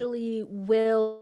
actually will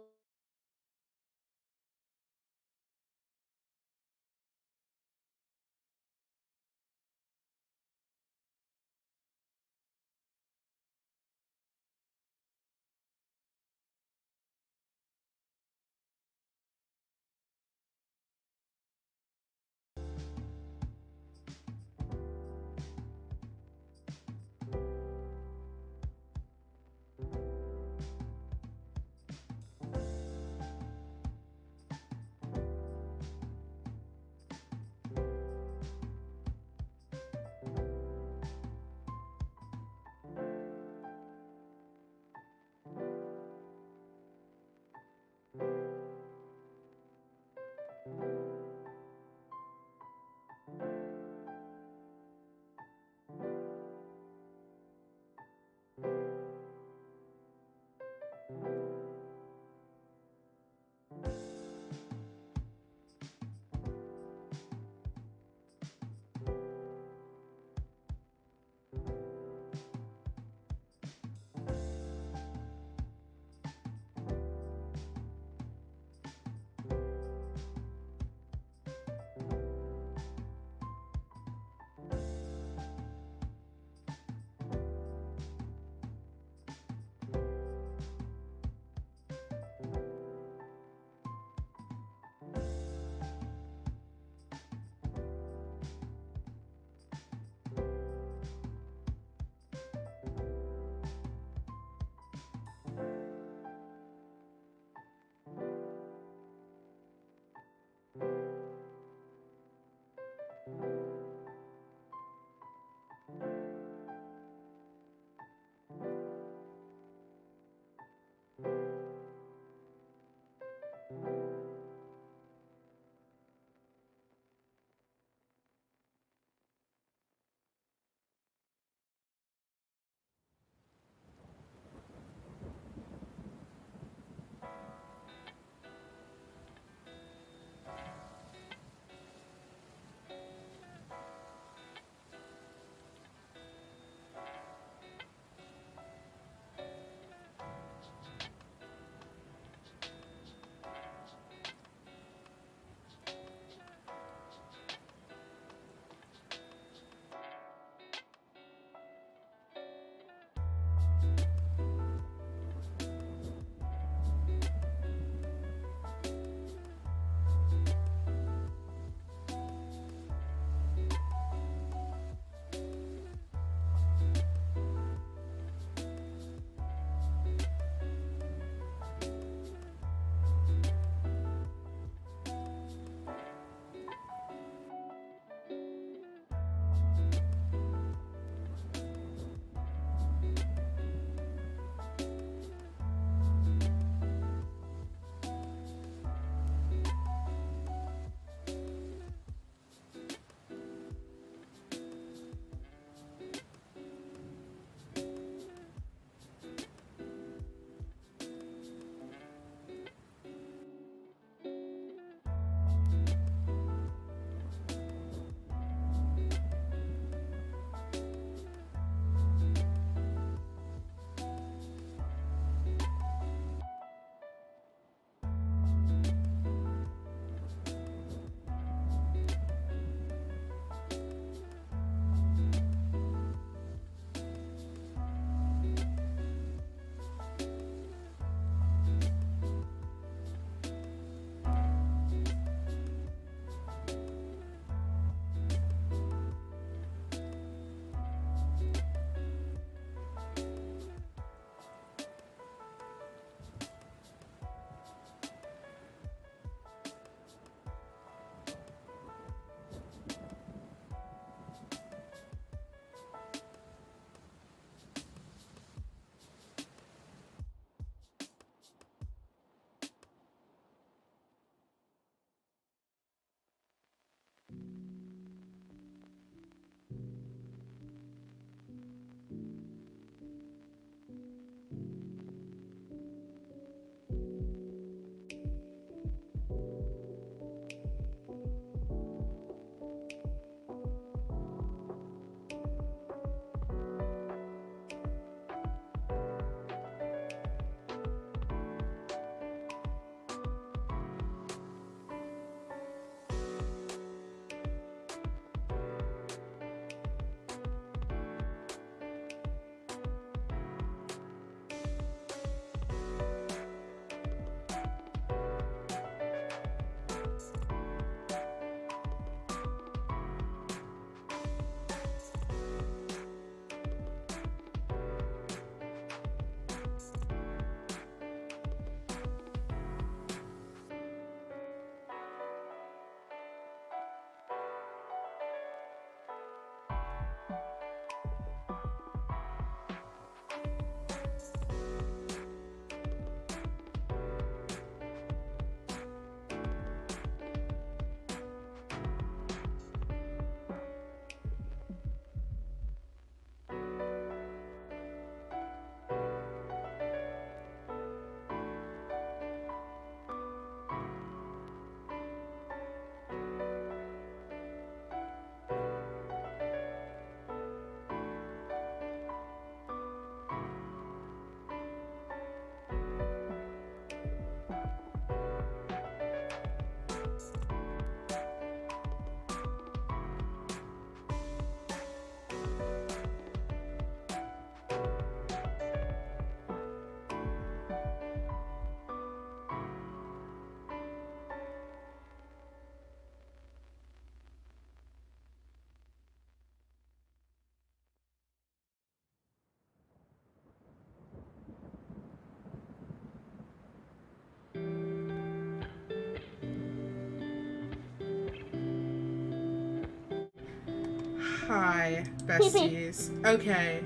Hi, besties. Okay.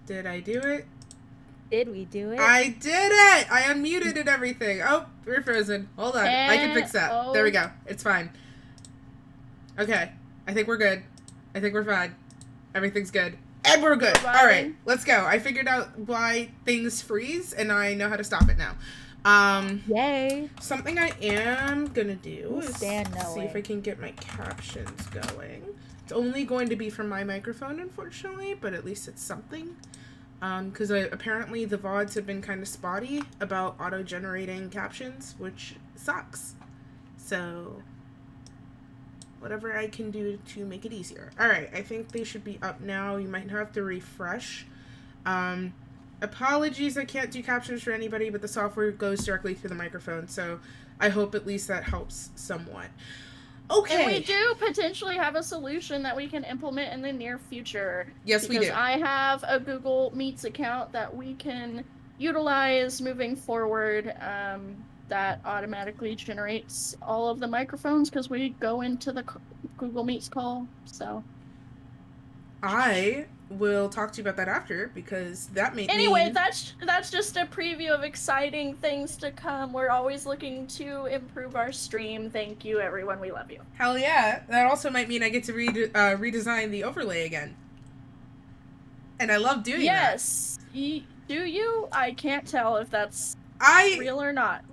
Did I do it? Did we do it? I did it! I unmuted and everything. Oh, we're frozen. Hold on. I can fix that. There we go. It's fine. Okay. I think we're good. I think we're fine. Everything's good. And we're good. All right. Let's go. I figured out why things freeze, and I know how to stop it now. Yay. Something I am gonna do is see knowing. if I can get my captions going. It's only going to be from my microphone, unfortunately, but at least it's something. Because apparently the VODs have been kind of spotty about auto-generating captions, which sucks. So, whatever I can do to make it easier. Alright, I think they should be up now. You might have to refresh. Apologies, I can't do captions for anybody, but the software goes directly through the microphone, so I hope at least that helps somewhat. Okay. And we do potentially have a solution that we can implement in the near future. Yes, we do. Because I have a Google Meets account that we can utilize moving forward that automatically generates all of the microphones because we go into the Google Meets call, so. I will talk to you about that after because that may Anyway, that's just a preview of exciting things to come. We're always looking to improve our stream. Thank you, everyone. We love you. Hell yeah. That also might mean I get to redesign the overlay again. And I love doing that. Yes. Do you? I can't tell if that's real or not.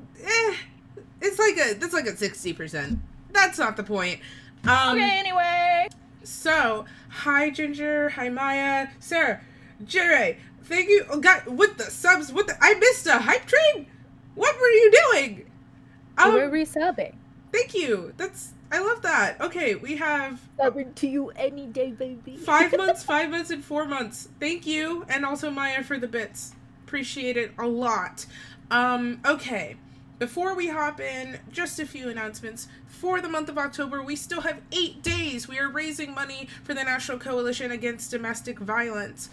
That's like a 60%. That's not the point. Okay, anyway. So, hi Ginger, hi Maya, Sarah, Jerry, thank you. Oh God, what the subs? I missed a hype train. What were you doing? We were resubbing. Thank you. I love that. Okay, we have subbing to you any day, baby. 5 months, 5 months, and 4 months. Thank you, and also Maya for the bits. Appreciate it a lot. Okay. Before we hop in, just a few announcements. For the month of October, we still have 8 days. We are raising money for the National Coalition Against Domestic Violence.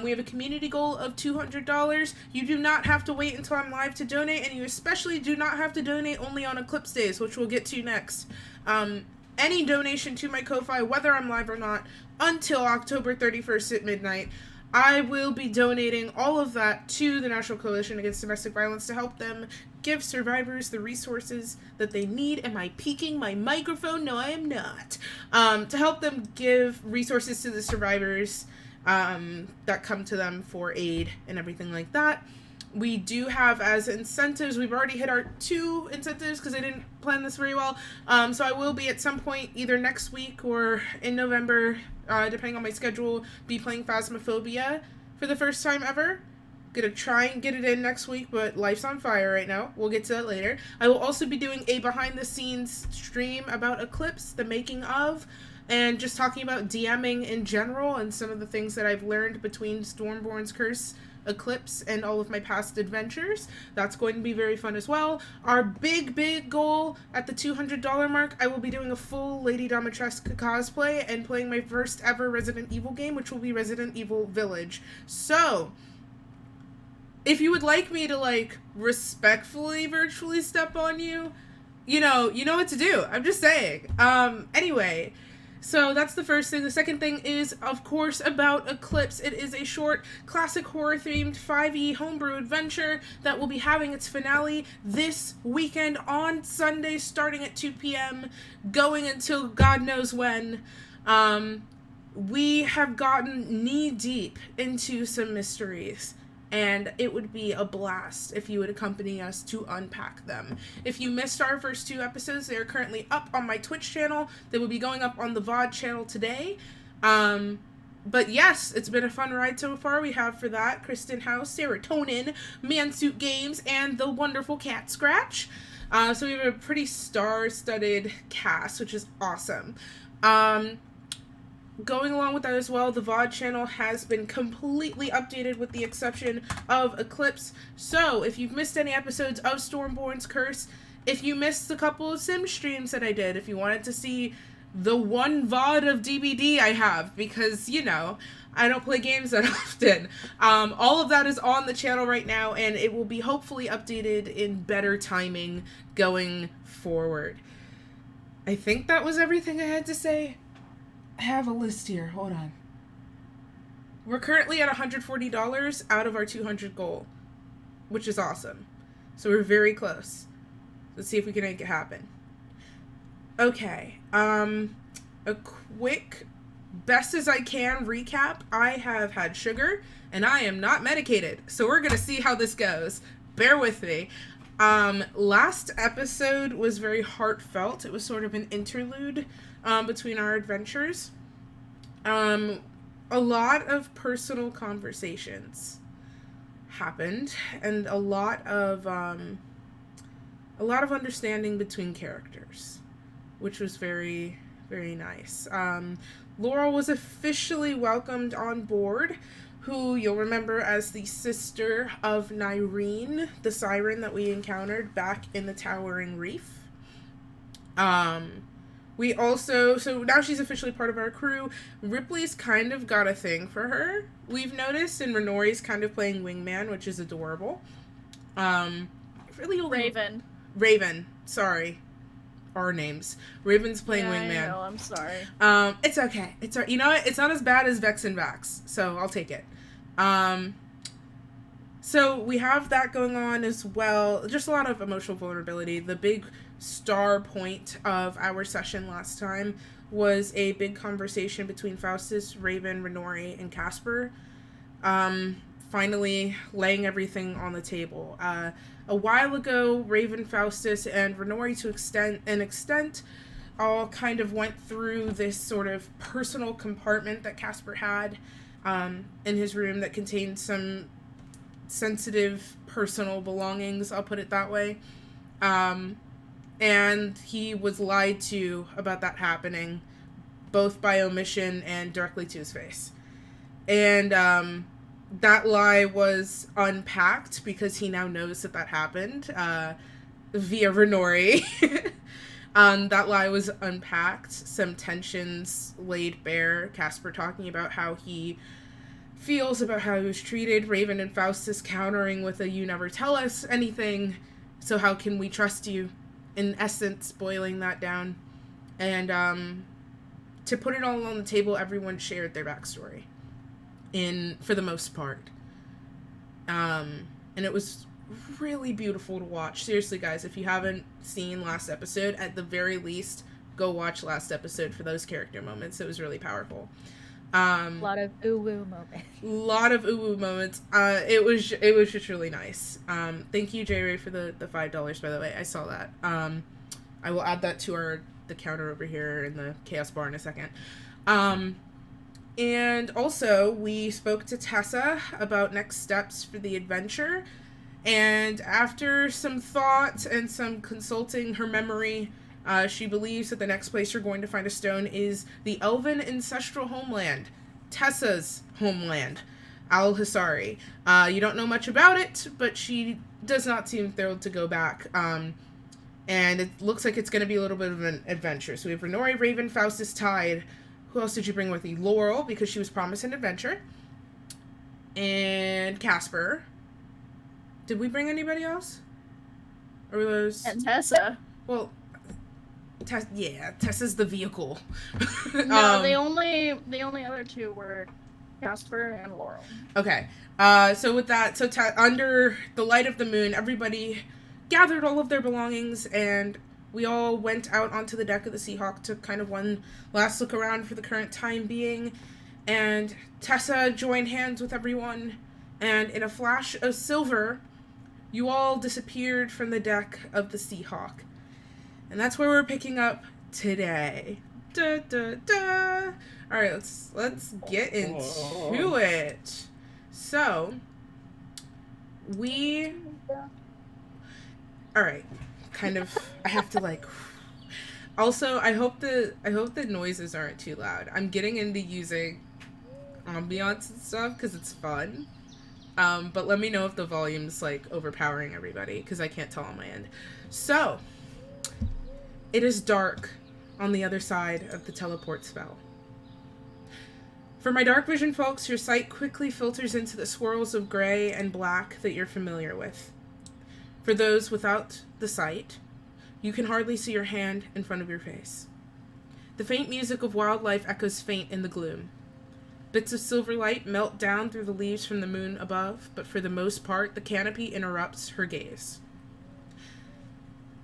We have a community goal of $200. You do not have to wait until I'm live to donate, and you especially do not have to donate only on Eclipse days, which we'll get to next. Any donation to my Ko-Fi, whether I'm live or not, until October 31st at midnight, I will be donating all of that to the National Coalition Against Domestic Violence to help them give survivors the resources that they need. Am I peeking my microphone? No, I am not. To help them give resources to the survivors that come to them for aid and everything like that. We do have as incentives, we've already hit our 2 incentives because I didn't plan this very well. So I will be at some point either next week or in November, depending on my schedule, be playing Phasmophobia for the first time ever. Gonna try and get it in next week, but life's on fire right now. We'll get to that later. I will also be doing a behind the scenes stream about Eclipse, the making of, and just talking about DMing in general and some of the things that I've learned between Stormborn's Curse, Eclipse, and all of my past adventures. That's going to be very fun as well. Our big goal at the $200 mark, I will be doing a full Lady Dimitrescu cosplay and playing my first ever Resident Evil game, which will be Resident Evil Village. So, if you would like me to, respectfully virtually step on you, you know what to do. I'm just saying. Anyway, so that's the first thing. The second thing is, of course, about Eclipse. It is a short, classic horror-themed 5e homebrew adventure that will be having its finale this weekend on Sunday, starting at 2 p.m., going until God knows when. We have gotten knee-deep into some mysteries, and it would be a blast if you would accompany us to unpack them. If you missed our first 2 episodes, they are currently up on my Twitch channel. They will be going up on the VOD channel today. But yes, it's been a fun ride so far. We have for that Kristen House, Serotonin, Mansuit Games, and the wonderful Cat Scratch. So we have a pretty star-studded cast, which is awesome. Going along with that as well, the VOD channel has been completely updated with the exception of Eclipse. So, if you've missed any episodes of Stormborn's Curse, if you missed a couple of sim streams that I did, if you wanted to see the one VOD of DBD I have, because, I don't play games that often, all of that is on the channel right now, and it will be hopefully updated in better timing going forward. I think that was everything I had to say. I have a list here. Hold on. We're currently at $140 out of our 200 goal, which is awesome. So we're very close. Let's see if we can make it happen. Okay. A quick best as I can recap. I have had sugar and I am not medicated. So we're going to see how this goes. Bear with me. Last episode was very heartfelt. It was sort of an interlude between our adventures. A lot of personal conversations happened and a lot of understanding between characters, which was very, very nice. Laurel was officially welcomed on board, who you'll remember as the sister of Nyreen, the siren that we encountered back in the Towering Reef. We also, so now she's officially part of our crew. Ripley's kind of got a thing for her, we've noticed, and Renori's kind of playing wingman, which is adorable. Really only Raven, sorry. Our names. Raven's playing wingman. I know, I'm sorry. It's okay. You know what? It's not as bad as Vex and Vax, so I'll take it. So we have that going on as well. Just a lot of emotional vulnerability. The big star point of our session last time was a big conversation between Faustus, Raven, Renori, and Casper. Finally laying everything on the table. A while ago, Raven, Faustus, and Renori to an extent all kind of went through this sort of personal compartment that Casper had in his room that contained some sensitive personal belongings, I'll put it that way. And he was lied to about that happening, both by omission and directly to his face. And that lie was unpacked because he now knows that happened via Renori. That lie was unpacked. Some tensions laid bare. Casper talking about how he feels about how he was treated. Raven and Faustus countering with a "you never tell us anything, so how can we trust you?" In essence, boiling that down. And to put it all on the table, everyone shared their backstory. For the most part. And it was really beautiful to watch. Seriously, guys, if you haven't seen last episode, at the very least, go watch last episode for those character moments. It was really powerful. A lot of ooh-woo moments. It was just really nice. Thank you, J-Ray, for the $5, by the way. I saw that. I will add that to the counter over here in the Chaos Bar in a second. And also, we spoke to Tessa about next steps for the adventure. And after some thought and some consulting her memory, she believes that the next place you're going to find a stone is the Elven ancestral homeland, Tessa's homeland, Al-Hisari. You don't know much about it, but she does not seem thrilled to go back. And it looks like it's going to be a little bit of an adventure. So we have Renori, Raven, Faustus, Tide. Who else did you bring with you? Laurel, because she was promised an adventure. And Casper. Did we bring anybody else? Or were those... And Tessa. Well, Tessa's the vehicle. No, the only other two were Casper and Laurel. Okay. So with that, under the light of the moon, everybody gathered all of their belongings, and we all went out onto the deck of the Seahawk to kind of one last look around for the current time being. And Tessa joined hands with everyone, and in a flash of silver, you all disappeared from the deck of the Seahawk. And that's where we're picking up today. Da, da, da. All right, let's get into it. So, all right, kind of, I have to also, I hope the noises aren't too loud. I'm getting into using ambiance and stuff because it's fun. But let me know if the volume's overpowering everybody, because I can't tell on my end. So, it is dark on the other side of the teleport spell. For my dark vision folks, your sight quickly filters into the swirls of gray and black that you're familiar with. For those without the sight, you can hardly see your hand in front of your face. The faint music of wildlife echoes faint in the gloom. Bits of silver light melt down through the leaves from the moon above, but for the most part, the canopy interrupts her gaze.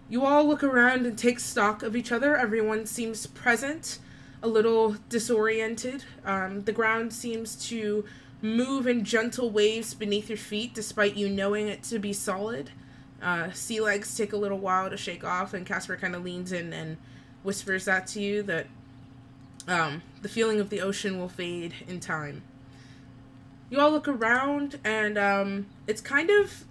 You all look around and take stock of each other. Everyone seems present, a little disoriented. The ground seems to move in gentle waves beneath your feet, despite you knowing it to be solid. Sea legs take a little while to shake off, and Casper kind of leans in and whispers that to you, that the feeling of the ocean will fade in time. You all look around, and it's kind of,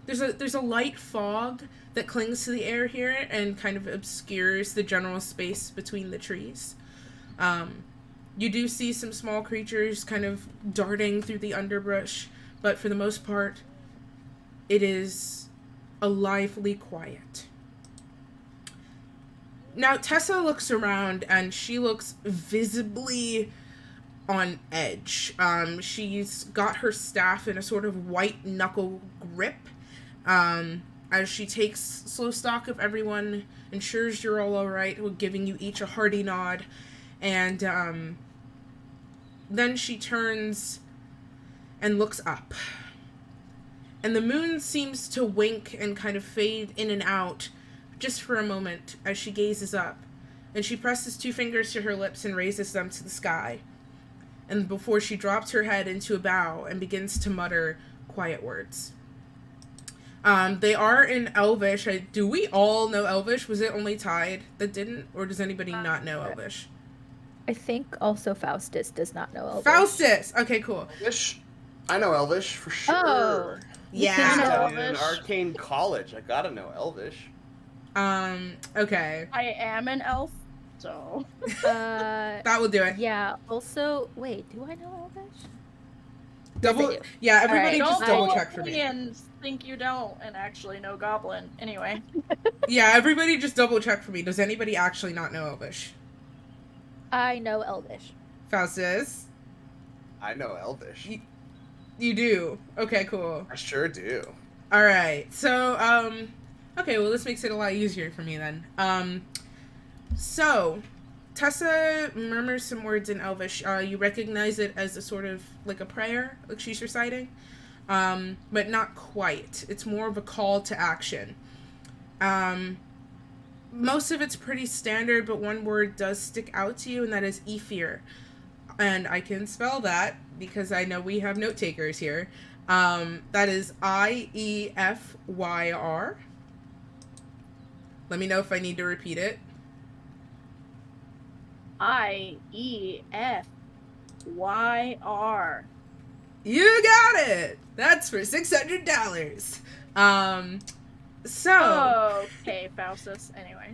there's a light fog that clings to the air here and kind of obscures the general space between the trees. You do see some small creatures kind of darting through the underbrush, but for the most part, it is a lively quiet. Now, Tessa looks around, and she looks visibly on edge. She's got her staff in a sort of white knuckle grip, as she takes slow stock of everyone, ensures you're all alright, giving you each a hearty nod, and then she turns and looks up. And the moon seems to wink and kind of fade in and out just for a moment as she gazes up. And she presses 2 fingers to her lips and raises them to the sky. And before she drops her head into a bow and begins to mutter quiet words. They are in Elvish. Do we all know Elvish? Was it only Tide that didn't? Or does anybody not know Elvish? I think also Faustus does not know Elvish. Faustus! Okay, cool. Elvish? I know Elvish for sure. Oh. Yeah. I know Studied in Elvish. arcane college. I gotta know Elvish. Okay. I am an elf, so. That will do it. Yeah, also, wait, do I know Elvish? Double, Yes, I do. yeah, everybody Alright. just Don't double fool check for me. and think you don't and actually know Goblin. Anyway. Yeah, everybody just double check for me. Does anybody actually not know Elvish? I know Elvish. Faustus? I know Elvish. You do? Okay, cool. I sure do. Alright, so, okay, well, this makes it a lot easier for me then. So, Tessa murmurs some words in Elvish. You recognize it as a sort of, like a prayer, like she's reciting, but not quite. It's more of a call to action. Most of it's pretty standard, but one word does stick out to you, and that is Ephir. And I can spell that, because I know we have note takers here. That is I-E-F-Y-R. Let me know if I need to repeat it. I-E-F-Y-R. You got it! That's for $600. So... Okay, Faustus. Anyway.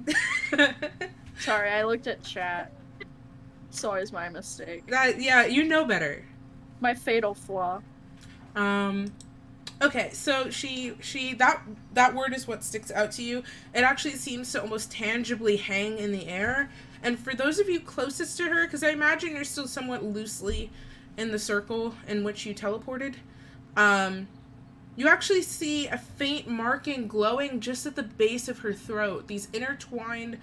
Sorry, I looked at chat. It's always my mistake. Yeah, you know better. My fatal flaw. Okay, so that word is what sticks out to you. It actually seems to almost tangibly hang in the air. And for those of you closest to her, because I imagine you're still somewhat loosely in the circle in which you teleported, you actually see a faint marking glowing just at the base of her throat. These intertwined,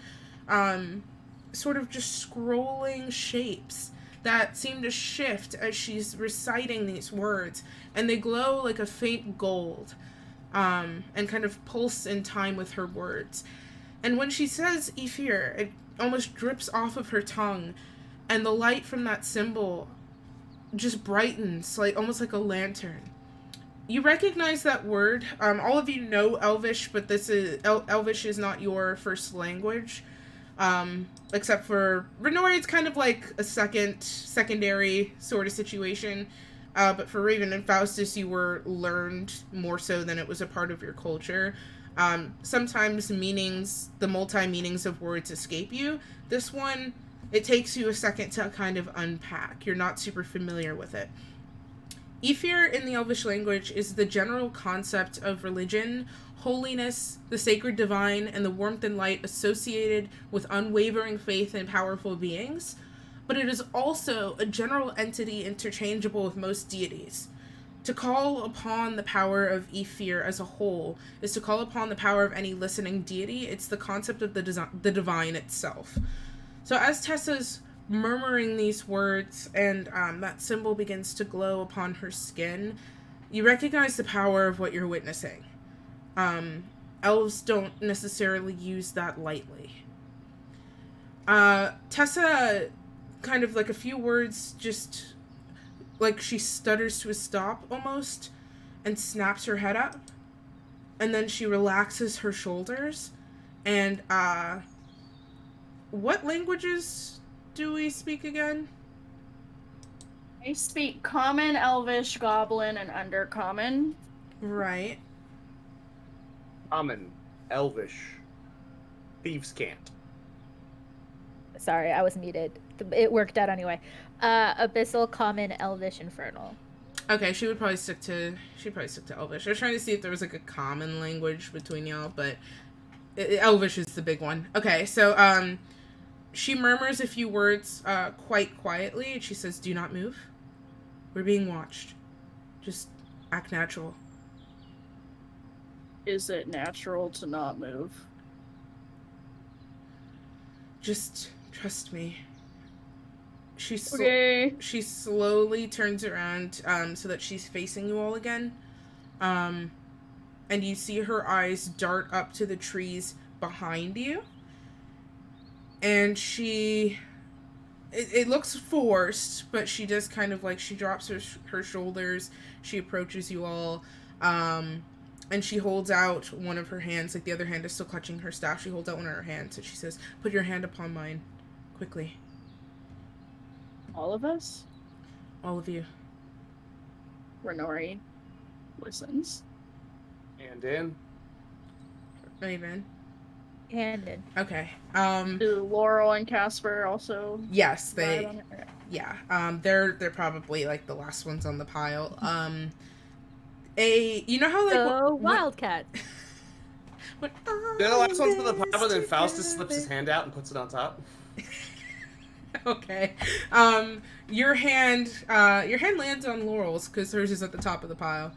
sort of just scrolling shapes that seem to shift as she's reciting these words, and they glow like a faint gold, and kind of pulse in time with her words. And when she says Ephir, it almost drips off of her tongue, and the light from that symbol just brightens, like almost like a lantern. You recognize that word. All of you know Elvish, but Elvish is not your first language. Except for Renori, it's kind of like a secondary sort of situation. But for Raven and Faustus, you were learned more so than it was a part of your culture. Sometimes the multi-meanings of words escape you. This one, it takes you a second to kind of unpack. You're not super familiar with it. Ephir in the Elvish language is the general concept of religion, holiness, the sacred divine, and the warmth and light associated with unwavering faith in powerful beings, but it is also a general entity interchangeable with most deities. To call upon the power of Ephir as a whole is to call upon the power of any listening deity. It's the concept of the divine itself. So as Tessa's murmuring these words and that symbol begins to glow upon her skin, you recognize the power of what you're witnessing. Elves don't necessarily use that lightly. Tessa, kind of like a few words, just like she stutters to a stop almost, and snaps her head up. And then she relaxes her shoulders. And, what languages do we speak again? I speak Common, Elvish, Goblin, and Undercommon. Right. Common, Elvish, thieves can't. Sorry, I was muted. It worked out anyway. Abyssal, Common, Elvish, Infernal. Okay, she'd probably stick to Elvish. I was trying to see if there was like a common language between y'all, but Elvish is the big one. Okay, so she murmurs a few words quite quietly, and she says, "Do not move. We're being watched. Just act natural." Is it natural to not move? Just trust me. She slowly turns around so that she's facing you all again. And you see her eyes dart up to the trees behind you. And it looks forced, but she does kind of like, she drops her shoulders. She approaches you all. And she holds out one of her hands, like the other hand is still clutching her staff. She holds out one of her hands and she says, "Put your hand upon mine, quickly." All of us? All of you. Renori listens. And in. Raven. Hand in. Okay. Do Laurel and Casper also? Yes, ride on it? yeah. They're probably like the last ones on the pile. You know how like Wildcat. They're the last ones on the pile, and then Faustus slips his hand out and puts it on top. Okay. Your hand lands on Laurel's because hers is at the top of the pile.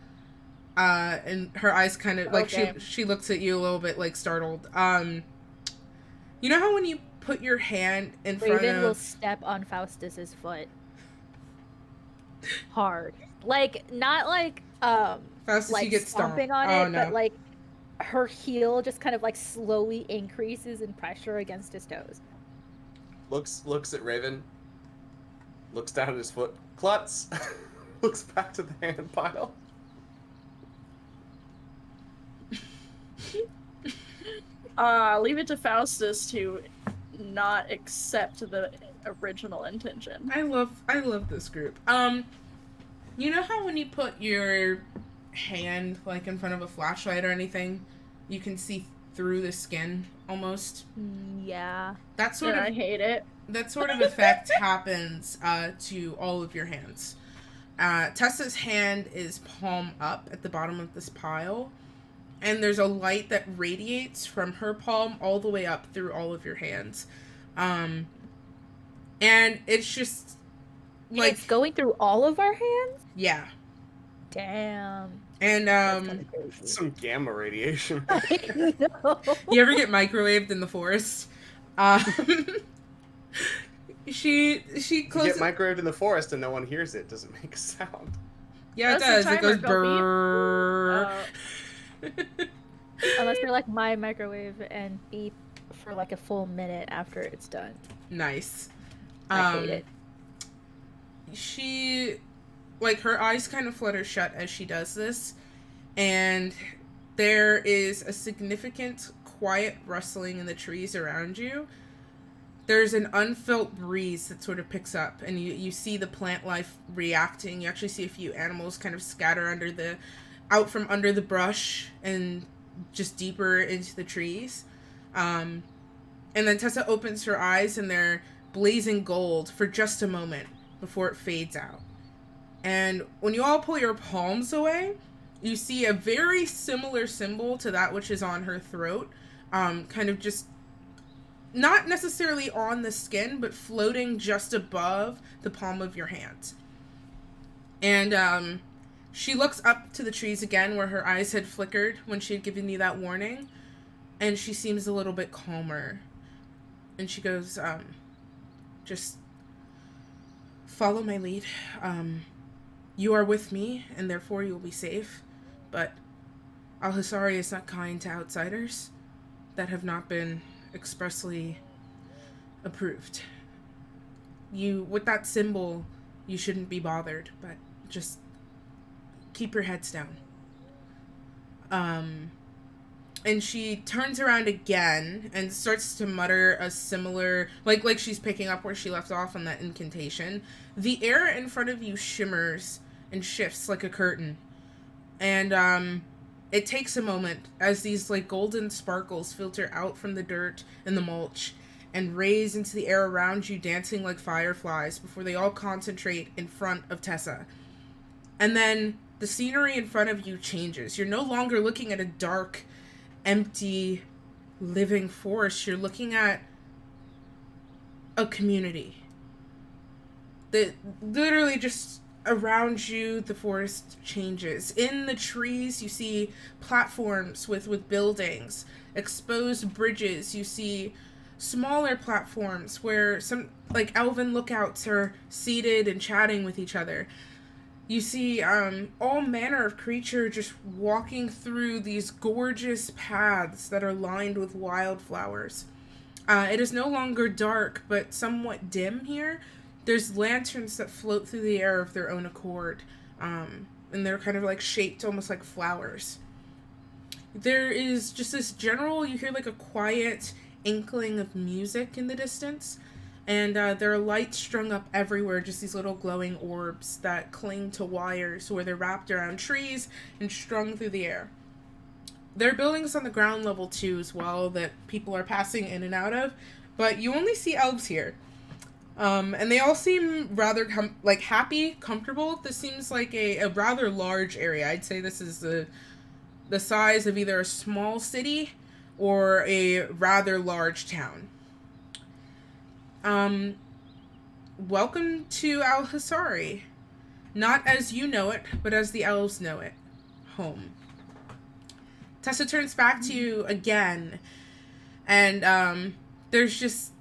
And her eyes kind of like she looks at you a little bit like startled. You know how when you put your hand in front of Raven will step on Faustus's foot. Hard. Like not like Faustus, like you get stomping stomped. on it, No. but like her heel just kind of like slowly increases in pressure against his toes. Looks at Raven. Looks down at his foot. Klutz. Looks back to the hand pile. Leave it to Faustus to not accept the original intention. I love this group. You know how when you put your hand like in front of a flashlight or anything, you can see through the skin almost? Yeah. That sort of I hate it. That sort of effect happens to all of your hands. Tessa's hand is palm up at the bottom of this pile, and there's a light that radiates from her palm all the way up through all of your hands. And it's just like it's going through all of our hands? Yeah. Damn. And some gamma radiation. I know. You ever get microwaved in the forest? She You closes. get microwaved in the forest and no one hears it. Doesn't make a sound. Yeah, That's it the does. It goes timer. Go brrrr. Unless you're like my microwave and beep for like a full minute after it's done. Nice. I hate it. She, like, her eyes kind of flutter shut as she does this, and there is a significant quiet rustling in the trees around you. There's an unfelt breeze that sort of picks up, and you see the plant life reacting. You actually see a few animals kind of scatter out from under the brush and just deeper into the trees. And then Tessa opens her eyes, and they're blazing gold for just a moment before it fades out. And when you all pull your palms away, you see a very similar symbol to that which is on her throat, kind of just not necessarily on the skin, but floating just above the palm of your hand. And she looks up to the trees again where her eyes had flickered when she had given you that warning, and she seems a little bit calmer. And she goes, Just follow my lead. You are with me, and therefore you will be safe. But Al-Hisari is not kind to outsiders that have not been expressly approved. With that symbol, you shouldn't be bothered, but just keep your heads down. And she turns around again and starts to mutter a similar, like she's picking up where she left off on that incantation. The air in front of you shimmers and shifts like a curtain. And, it takes a moment as these, like, golden sparkles filter out from the dirt and the mulch and raise into the air around you, dancing like fireflies before they all concentrate in front of Tessa. And then the scenery in front of you changes. You're no longer looking at a dark, empty, living forest. You're looking at a community that literally just around you, the forest changes. In the trees, you see platforms with buildings, exposed bridges. You see smaller platforms where some, like, elven lookouts are seated and chatting with each other. You see all manner of creature just walking through these gorgeous paths that are lined with wildflowers. It is no longer dark, but somewhat dim here. There's lanterns that float through the air of their own accord, and they're kind of like shaped almost like flowers. There is just this general, you hear like a quiet inkling of music in the distance, and there are lights strung up everywhere, just these little glowing orbs that cling to wires where they're wrapped around trees and strung through the air. There are buildings on the ground level too as well that people are passing in and out of, but you only see elves here. And they all seem rather happy, comfortable. This seems like a rather large area. I'd say this is the size of either a small city or a rather large town. Welcome to Al-Hisari. Not as you know it, but as the elves know it. Home. Tessa turns back to you again, and there's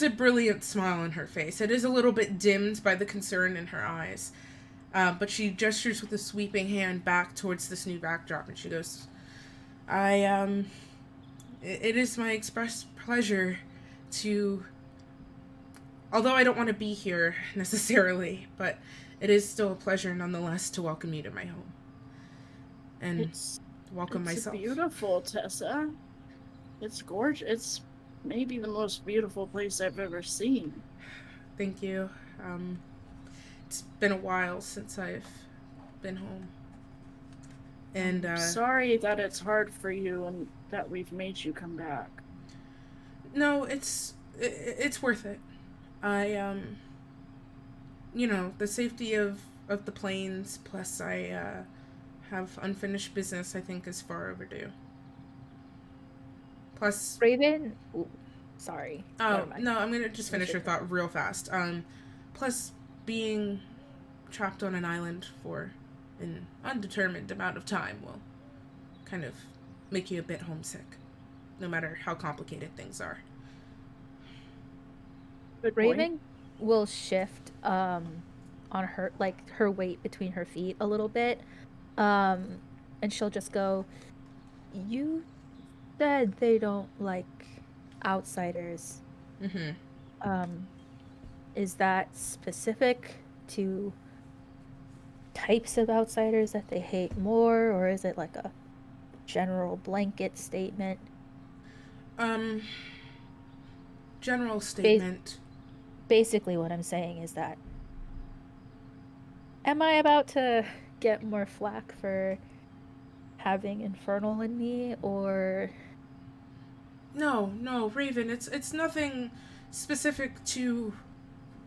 a brilliant smile on her face. It is a little bit dimmed by the concern in her eyes. But she gestures with a sweeping hand back towards this new backdrop, and she goes, it is my express pleasure to, although I don't want to be here necessarily, but it is still a pleasure nonetheless to welcome you to my home. And welcome myself. It's beautiful, Tessa. It's gorgeous. It's maybe the most beautiful place I've ever seen. Thank you. It's been a while since I've been home. And I'm sorry that it's hard for you and that we've made you come back. No, it's worth it. The safety of the planes, plus I have unfinished business I think is far overdue. Plus, Raven, sorry. Oh, no, I'm gonna just finish your thought real fast. Plus, being trapped on an island for an undetermined amount of time will kind of make you a bit homesick, no matter how complicated things are. Raven will shift on her, like, her weight between her feet a little bit, and she'll just go, "You said they don't like outsiders. Mm-hmm. Is that specific to types of outsiders that they hate more, or is it like a general blanket statement?" General statement. Basically what I'm saying is that, am I about to get more flack for having infernal in me, or... No, Raven, it's nothing specific to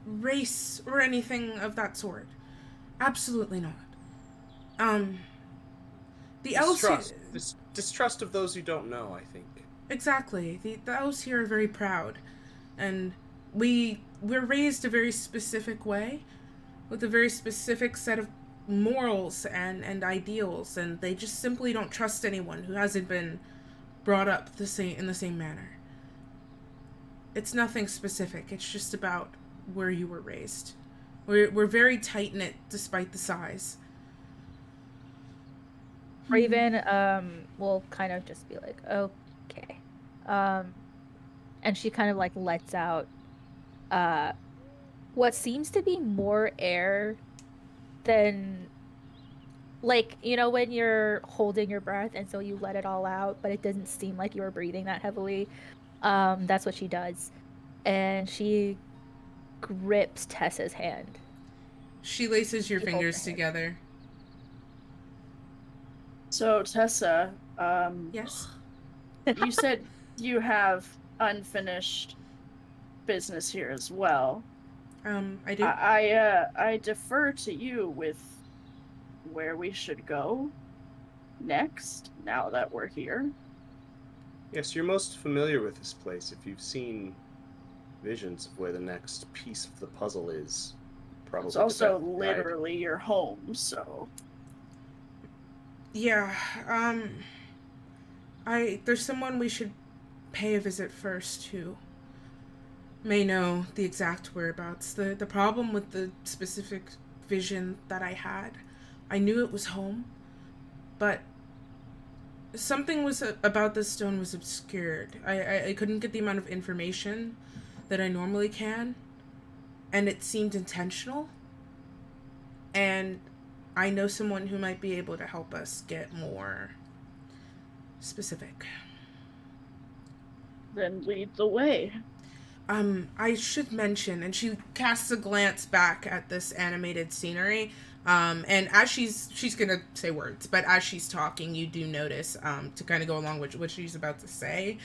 race or anything of that sort. Absolutely not. The elves distrust of those you don't know, I think. Exactly. The elves here are very proud, and we're raised a very specific way, with a very specific set of morals and ideals, and they just simply don't trust anyone who hasn't been brought up in the same manner. It's nothing specific. It's just about where you were raised. We're very tight-knit despite the size. Raven will kind of just be like, okay. And she kind of like lets out what seems to be more air than, like, you know, when you're holding your breath and so you let it all out, but it doesn't seem like you were breathing that heavily. That's what she does. And she grips Tessa's hand. She laces your She holds fingers her hand. together. So, Tessa, Yes? you said you have unfinished business here as well. I do. I defer to you with where we should go next, now that we're here. Yes, you're most familiar with this place. If you've seen visions of where the next piece of the puzzle is, probably It's also the best guide. literally your home, so... Yeah, there's someone we should pay a visit first who may know the exact whereabouts. The problem with the specific vision that I had, I knew it was home, but something was about this stone was obscured. I couldn't get the amount of information that I normally can, and it seemed intentional. And I know someone who might be able to help us get more specific. Then lead the way. I should mention, and she casts a glance back at this animated scenery, and as she's gonna say words, but as she's talking, you do notice, to kind of go along with what she's about to say,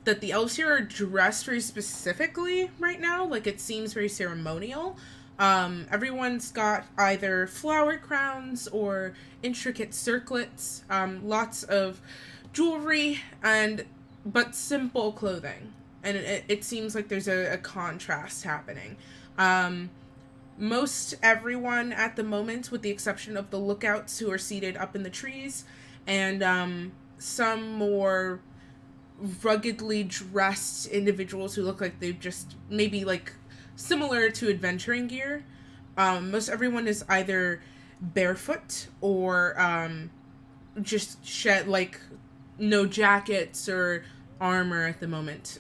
that the elves here are dressed very specifically right now, like it seems very ceremonial. Everyone's got either flower crowns or intricate circlets, lots of jewelry, but simple clothing. And it seems like there's a contrast happening. Most everyone at the moment, with the exception of the lookouts who are seated up in the trees, and some more ruggedly dressed individuals who look like they've just maybe like similar to adventuring gear. Most everyone is either barefoot or just shed like no jackets or armor at the moment.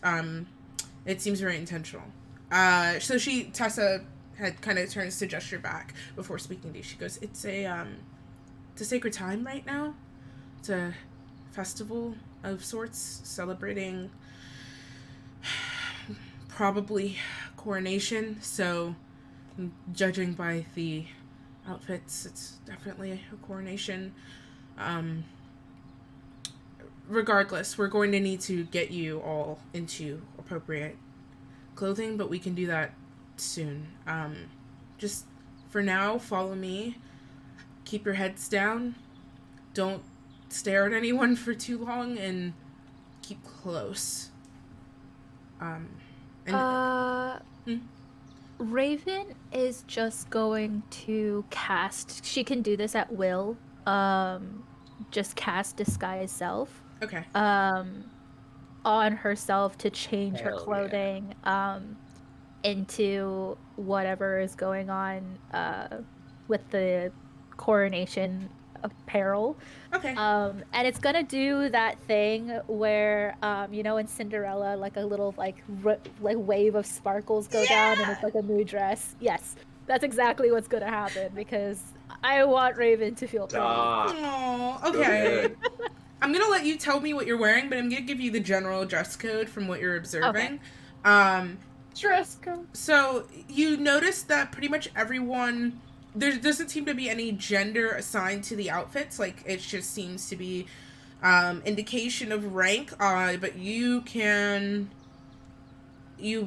It seems very intentional. So Tessa had kind of turns to gesture back before speaking to you. She goes, it's a sacred time right now. It's a festival of sorts, celebrating probably coronation. So, judging by the outfits, it's definitely a coronation. Regardless, we're going to need to get you all into appropriate clothing, but we can do that soon. Just for now, follow me. Keep your heads down. Don't stare at anyone for too long, and keep close. Raven is just going to cast. She can do this at will. Just cast disguise self. Okay. On herself to change her Hell yeah. clothing into whatever is going on with the coronation apparel. Okay. And it's gonna do that thing where you know, in Cinderella, like a little like wave of sparkles go down and it's like a new dress. Yes, that's exactly what's gonna happen because I want Raven to feel pretty. Oh, okay. I'm gonna let you tell me what you're wearing, but I'm gonna give you the general dress code from what you're observing. Dress code. So you notice that pretty much everyone, there doesn't seem to be any gender assigned to the outfits. Like it just seems to be indication of rank. But you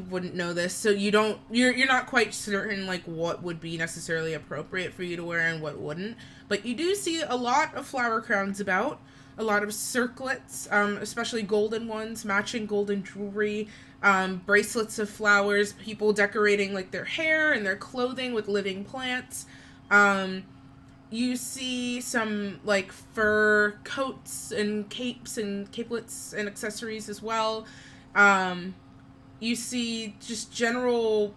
wouldn't know this, so you're not quite certain like what would be necessarily appropriate for you to wear and what wouldn't. But you do see a lot of flower crowns about. A lot of circlets, especially golden ones, matching golden jewelry, bracelets of flowers, people decorating like their hair and their clothing with living plants. You see some like fur coats and capes and capelets and accessories as well. you see just general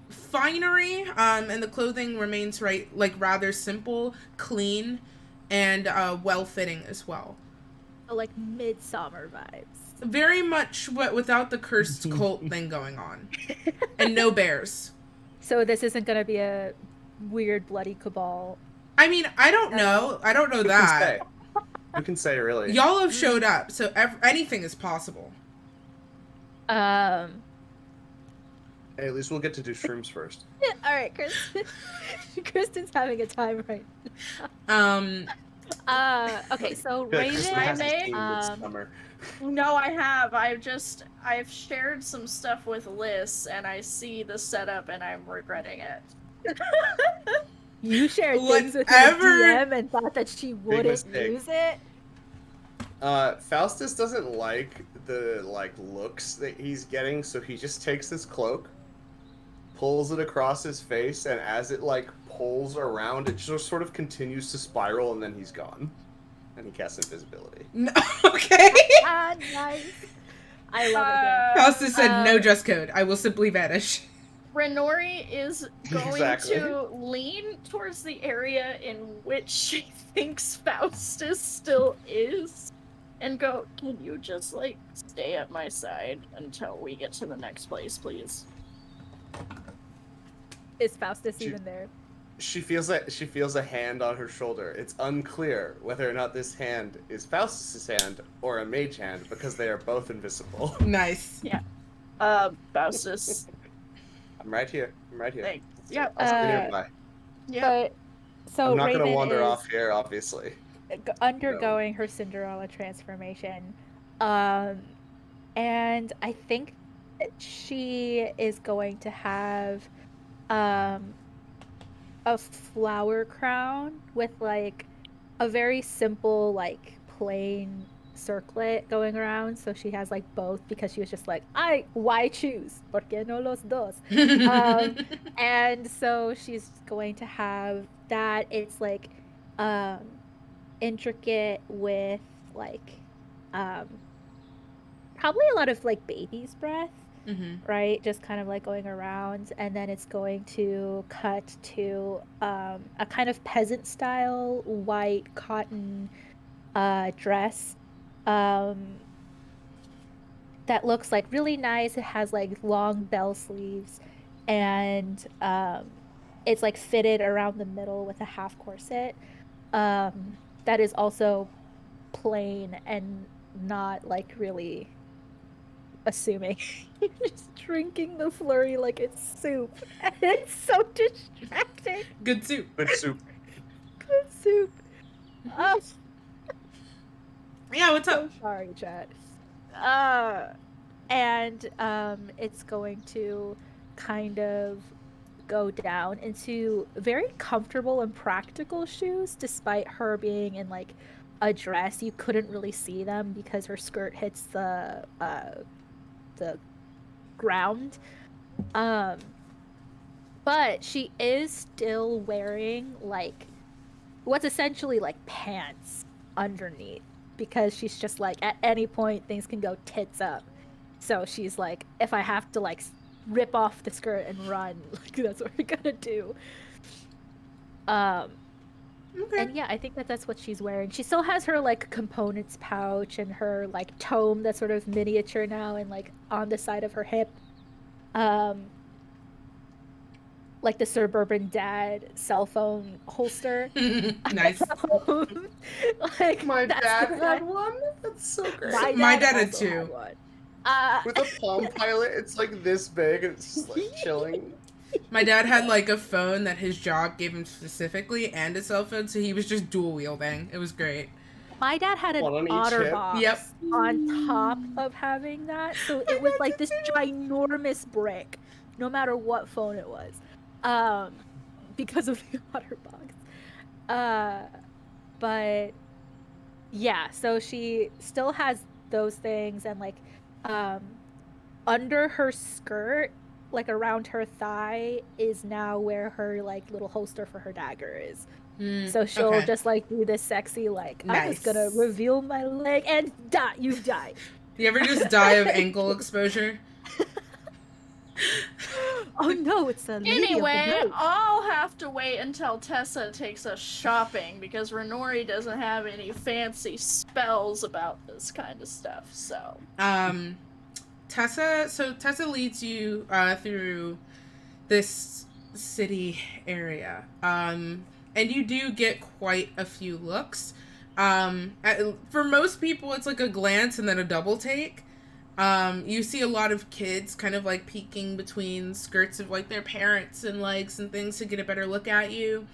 finery, and the clothing remains rather simple, clean, and well-fitting as well. Like midsummer vibes. Very much, but without the cursed cult thing going on. And no bears. So this isn't gonna be a weird bloody cabal. I mean, I don't know. I don't know Who can that. say? Who can say, really? Y'all have showed up, so anything is possible. Hey, at least we'll get to do shrooms first. All right, Kristen. Kristen's having a time right now. Okay, so Kristen has to Raven, sing Midsummer. No, I have. I've shared some stuff with Liz, and I see the setup, and I'm regretting it. You shared things with your DM and thought that she wouldn't use it. Faustus doesn't like the looks that he's getting, so he just takes his cloak, pulls it across his face, and as it pulls around, it just sort of continues to spiral, and then he's gone. And he casts invisibility. No, okay. Nice. I love it. Faustus said, no dress code. I will simply vanish. Renori is going Exactly. to lean towards the area in which she thinks Faustus still is and go, can you just stay at my side until we get to the next place, please? Is Faustus even there? She feels a hand on her shoulder. It's unclear whether or not this hand is Faustus's hand or a mage hand because they are both invisible. Nice. Yeah. Faustus. I'm right here. Thanks. Yeah. I'll stay nearby. Yeah. So I'm not Raven gonna wander is off here, obviously. undergoing her Cinderella transformation. And I think that she is going to have a flower crown with a very simple plain circlet going around, so she has both, because she was just why choose? ¿Por qué no los dos? And so she's going to have that. It's intricate with probably a lot of baby's breath. Right, just kind of going around, and then it's going to cut to a kind of peasant style white cotton dress that looks really nice. It has long bell sleeves, and it's fitted around the middle with a half corset that is also plain and not really assuming. Just drinking the flurry like it's soup. And it's so distracting. Good soup. Good soup. Good soup. Yeah, what's up? So sorry, chat. And it's going to kind of go down into very comfortable and practical shoes, despite her being in a dress. You couldn't really see them because her skirt hits the ground, but she is still wearing what's essentially pants underneath, because she's just at any point things can go tits up, so she's if I have to rip off the skirt and run, that's what we're gonna do. Okay. And yeah, I think that's what she's wearing. She still has her components pouch and her tome that's sort of miniature now and on the side of her hip. The suburban dad cell phone holster. Nice. My dad the had one? That's so great. My dad had also two. one. With a Palm Pilot, it's this big and it's just chilling. My dad had a phone that his job gave him specifically and a cell phone, so he was just dual wielding. It was great. My dad had an One on each OtterBox hip. on top of having that, so it was this ginormous brick, no matter what phone it was, because of the OtterBox. But yeah, so she still has those things, and under her skirt, around her thigh, is now where her little holster for her dagger is. So she'll okay. just do this sexy I'm Nice. just gonna reveal my leg and die. You die. You ever just die of ankle exposure? Oh no, it's a lady of the Anyway, road. I'll have to wait until Tessa takes us shopping because Renori doesn't have any fancy spells about this kind of stuff. So, Tessa leads you through this city area. And you do get quite a few looks. For most people, it's like a glance and then a double take. You see a lot of kids kind of like peeking between skirts of like their parents and legs and things to get a better look at you.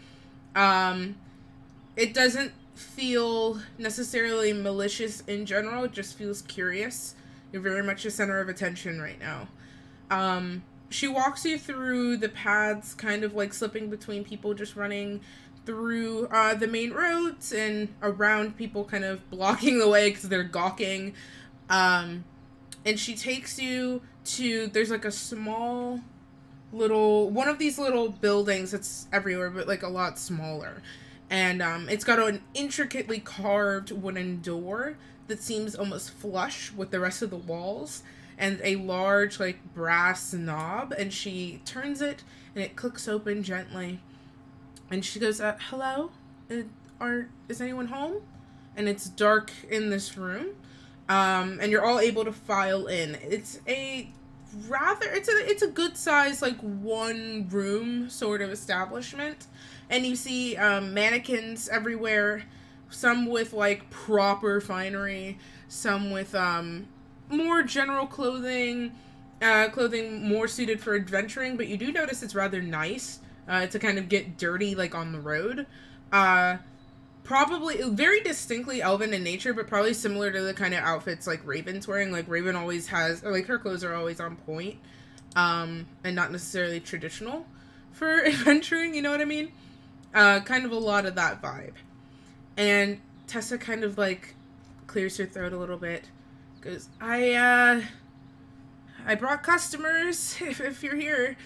It doesn't feel necessarily malicious in general. It just feels curious. You're very much the center of attention right now. She walks you through the paths, kind of like slipping between people just running through the main roads and around people kind of blocking the way because they're gawking. And she takes you to, there's like a small little, one of these little buildings that's everywhere, but like a lot smaller. And it's got an intricately carved wooden door that seems almost flush with the rest of the walls, and a large like brass knob, and she turns it and it clicks open gently. And she goes, hello? Is anyone home? And it's dark in this room. And you're all able to file in. It's a good size, like, one room sort of establishment. And you see mannequins everywhere, some with like proper finery, some with more general clothing more suited for adventuring, but you do notice it's rather nice to kind of get dirty like on the road. Probably very distinctly elven in nature, but probably similar to the kind of outfits like Raven's wearing. Like Raven always has, or like her clothes are always on point, and not necessarily traditional for adventuring, you know what I mean? Kind of a lot of that vibe. And Tessa kind of like clears her throat a little bit, goes, I brought customers if you're here.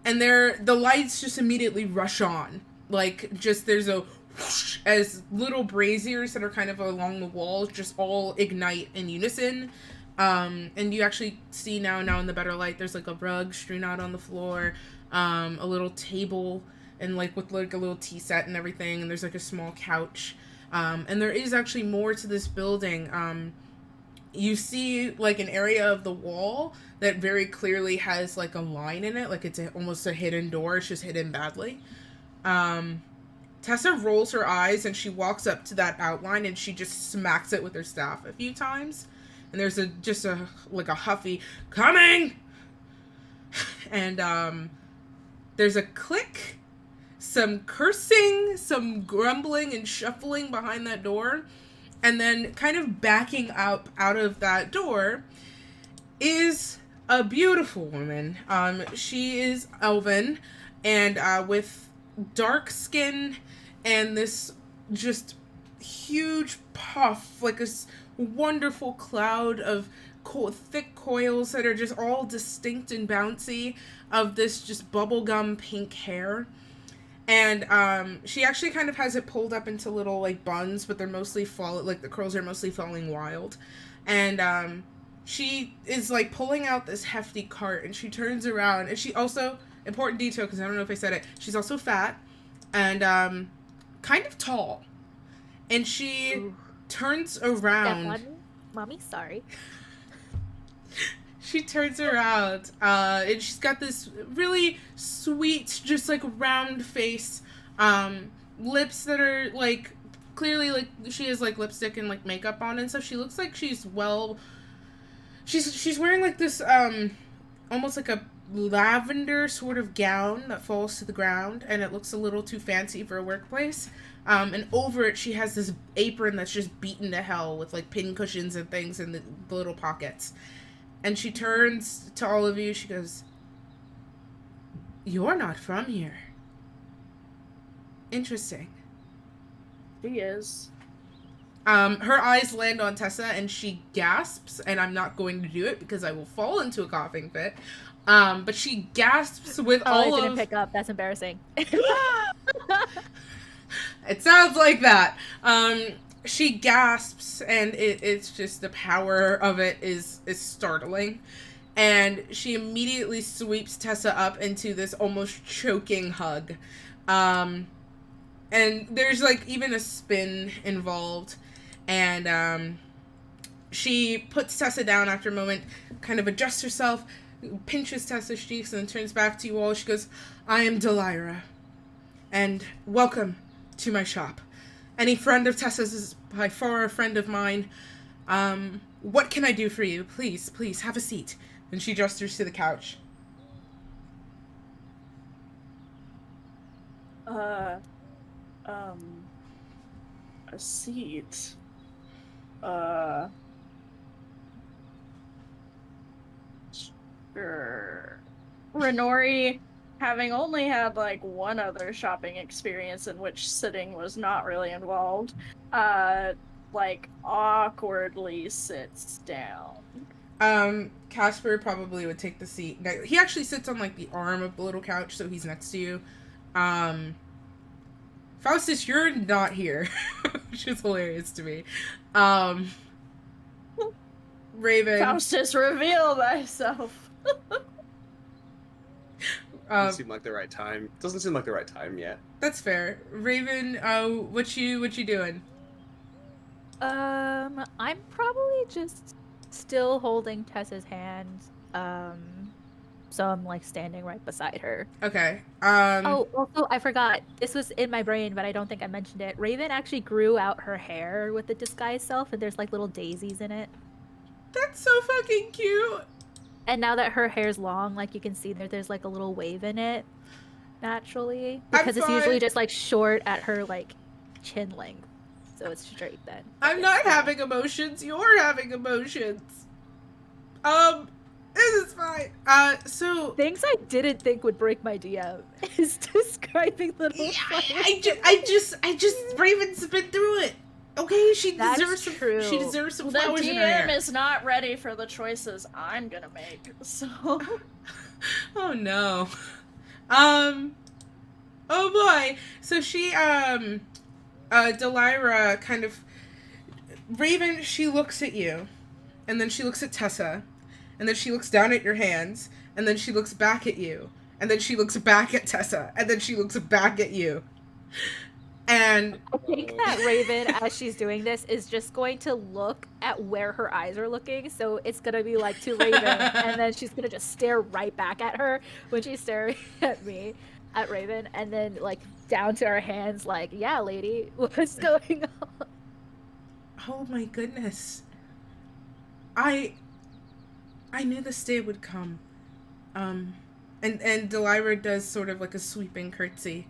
And the lights just immediately rush on. Like, just there's a whoosh as little braziers that are kind of along the walls just all ignite in unison. And you actually see now in the better light, there's like a rug strewn out on the floor, a little table, and like with like a little tea set and everything, and there's like a small couch. And there is actually more to this building. You see like an area of the wall that very clearly has like a line in it, like it's almost a hidden door. It's just hidden badly. Tessa rolls her eyes and she walks up to that outline and she just smacks it with her staff a few times. And there's a huffy coming, and there's a click, some cursing, some grumbling and shuffling behind that door. And then kind of backing up out of that door is a beautiful woman. She is elven and with dark skin and this just huge puff, like a wonderful cloud of thick coils that are just all distinct and bouncy of this just bubblegum pink hair. And she actually kind of has it pulled up into little like buns, but they're mostly the curls are mostly falling wild. And she is like pulling out this hefty cart, and she turns around, and she also, important detail because I don't know if I said it, she's also fat and kind of tall. And she Ooh. turns around. Step on mommy, sorry. She turns around, and she's got this really sweet, just like round face, lips that are like clearly like she has like lipstick and like makeup on and stuff. She looks like she's wearing like this almost like a lavender sort of gown that falls to the ground, and it looks a little too fancy for a workplace. And over it, she has this apron that's just beaten to hell with like pin cushions and things in the little pockets. And she turns to all of you. She goes, "You're not from here. Interesting." she is. Her eyes land on Tessa and she gasps, and I'm not going to do it because I will fall into a coughing fit. But she gasps with all I of... didn't pick up. That's embarrassing. It sounds like that. she gasps, and it's just the power of it is startling. And she immediately sweeps Tessa up into this almost choking hug. And there's like even a spin involved. And she puts Tessa down after a moment, kind of adjusts herself, pinches Tessa's cheeks, and then turns back to you all. She goes, I am Delira, and welcome to my shop. Any friend of Tessa's is by far a friend of mine. What can I do for you? Please, please, have a seat. And she gestures to the couch. A seat. Sure. Renori, having only had like one other shopping experience in which sitting was not really involved, like awkwardly sits down. Casper probably would take the seat. He actually sits on like the arm of the little couch, so he's next to you. Faustus, you're not here, which is hilarious to me. Raven. Faustus, reveal thyself. Doesn't seem like the right time. Doesn't seem like the right time yet. That's fair. Raven, what you doing? I'm probably just still holding Tessa's hand. So I'm like standing right beside her. Okay. Oh, also I forgot. This was in my brain, but I don't think I mentioned it. Raven actually grew out her hair with the disguise self, and there's like little daisies in it. That's so fucking cute. And now that her hair's long, like you can see there's like a little wave in it naturally, because it's usually just like short at her like chin length, so it's straight then. I'm not having emotions. You're having emotions. This is fine. So things I didn't think would break my DM is describing little. Yeah, I just Raven's been through it. Okay, she deserves some flowers in her hair. The DM is not ready for the choices I'm gonna make, so. Oh no. Oh boy. So she, Delira kind of, Raven, she looks at you, and then she looks at Tessa, and then she looks down at your hands, and then she looks back at you, and then she looks back at Tessa, and then she looks back at you. And I think that Raven, as she's doing this, is just going to look at where her eyes are looking. So it's going to be like to Raven, and then she's going to just stare right back at her when she's staring at me, at Raven, and then like down to her hands like, yeah, lady, what's going on? Oh my goodness. I knew this day would come. And Delira does sort of like a sweeping curtsy.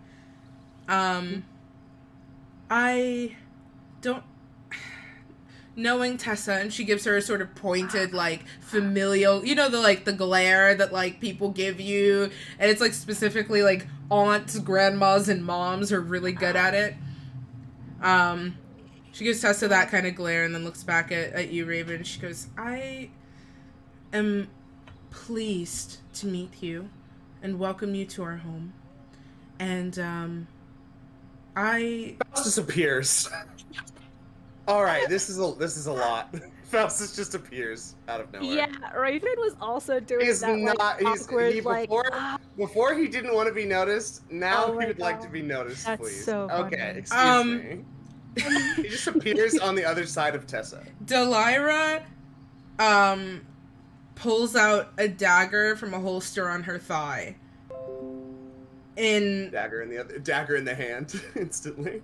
I don't... Knowing Tessa, and she gives her a sort of pointed, like, familial... You know, the glare that, like, people give you? And it's, like, specifically, like, aunts, grandmas, and moms are really good at it. She gives Tessa that kind of glare and then looks back at you, Raven. She goes, I am pleased to meet you and welcome you to our home. And, Faustus appears. All right, this is a lot. Faustus just appears out of nowhere. Yeah, Raven was also doing He's that not. like, awkward, Before he didn't want to be noticed. Now Oh he my would like God. to be noticed, That's please. so funny. Okay, excuse me. He just appears on the other side of Tessa. Delira, pulls out a dagger from a holster on her thigh. Dagger in the hand, instantly.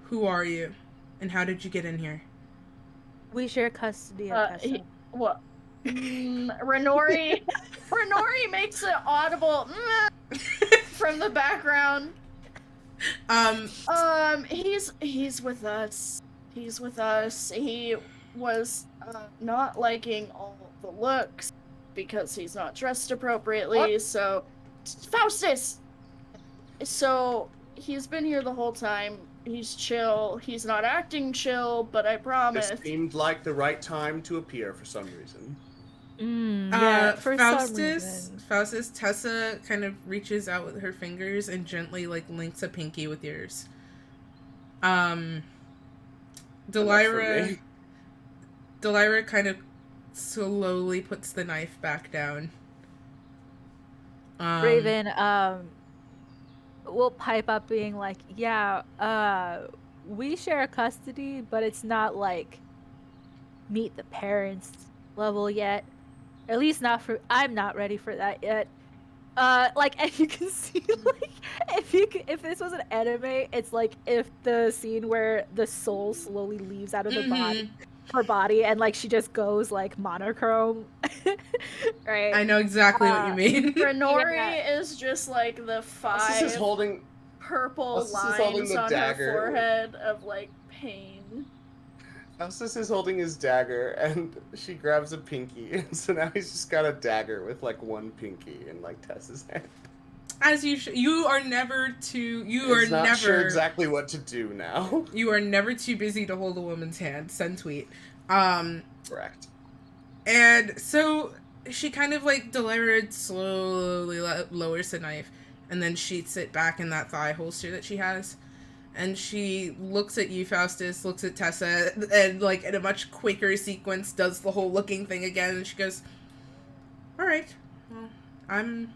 Who are you? And how did you get in here? We share custody of Tessa. What? Renori makes an audible from the background. He's with us. He's with us. He was not liking all the looks because he's not dressed appropriately. What? So, Faustus. So he's been here the whole time. He's chill. He's not acting chill, but I promise. This seemed like the right time to appear for some reason. Yeah, for some reason. Faustus, Tessa kind of reaches out with her fingers and gently like links a pinky with yours. Delira kind of slowly puts the knife back down. Raven will pipe up being like, yeah, we share custody, but it's not like meet the parents level yet. At least not for, I'm not ready for that yet. Like, and you can see, like, if this was an anime, it's like if the scene where the soul slowly leaves out of the body, her body, and like she just goes like monochrome, right? I know exactly what you mean. Renori is just like the Alcys is 5 holding purple Alcys is holding lines the on dagger. her forehead of like pain. Alcys is holding his dagger, and she grabs a pinky, and so now he's just got a dagger with like one pinky in like Tessa's hand. As you are never too. He's not sure exactly what to do now. You are never too busy to hold a woman's hand. Send tweet. Correct. And so she kind of like deliberately slowly lowers the knife, and then sheets it back in that thigh holster that she has. And she looks at you, Faustus, looks at Tessa, and like in a much quicker sequence does the whole looking thing again. And she goes, "All right, well, I'm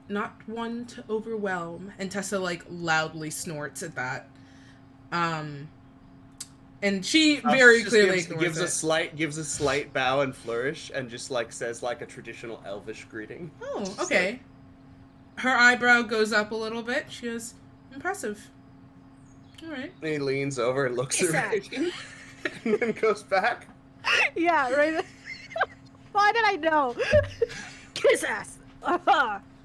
not one to overwhelm." And Tessa like loudly snorts at that. And she very clearly gives a slight bow and flourish, and just like says like a traditional Elvish greeting. Oh, okay. Her eyebrow goes up a little bit. She goes, "Impressive. All right." And he leans over and looks at Raven, and then goes back. Yeah, Raven. Why did I know? Kiss ass.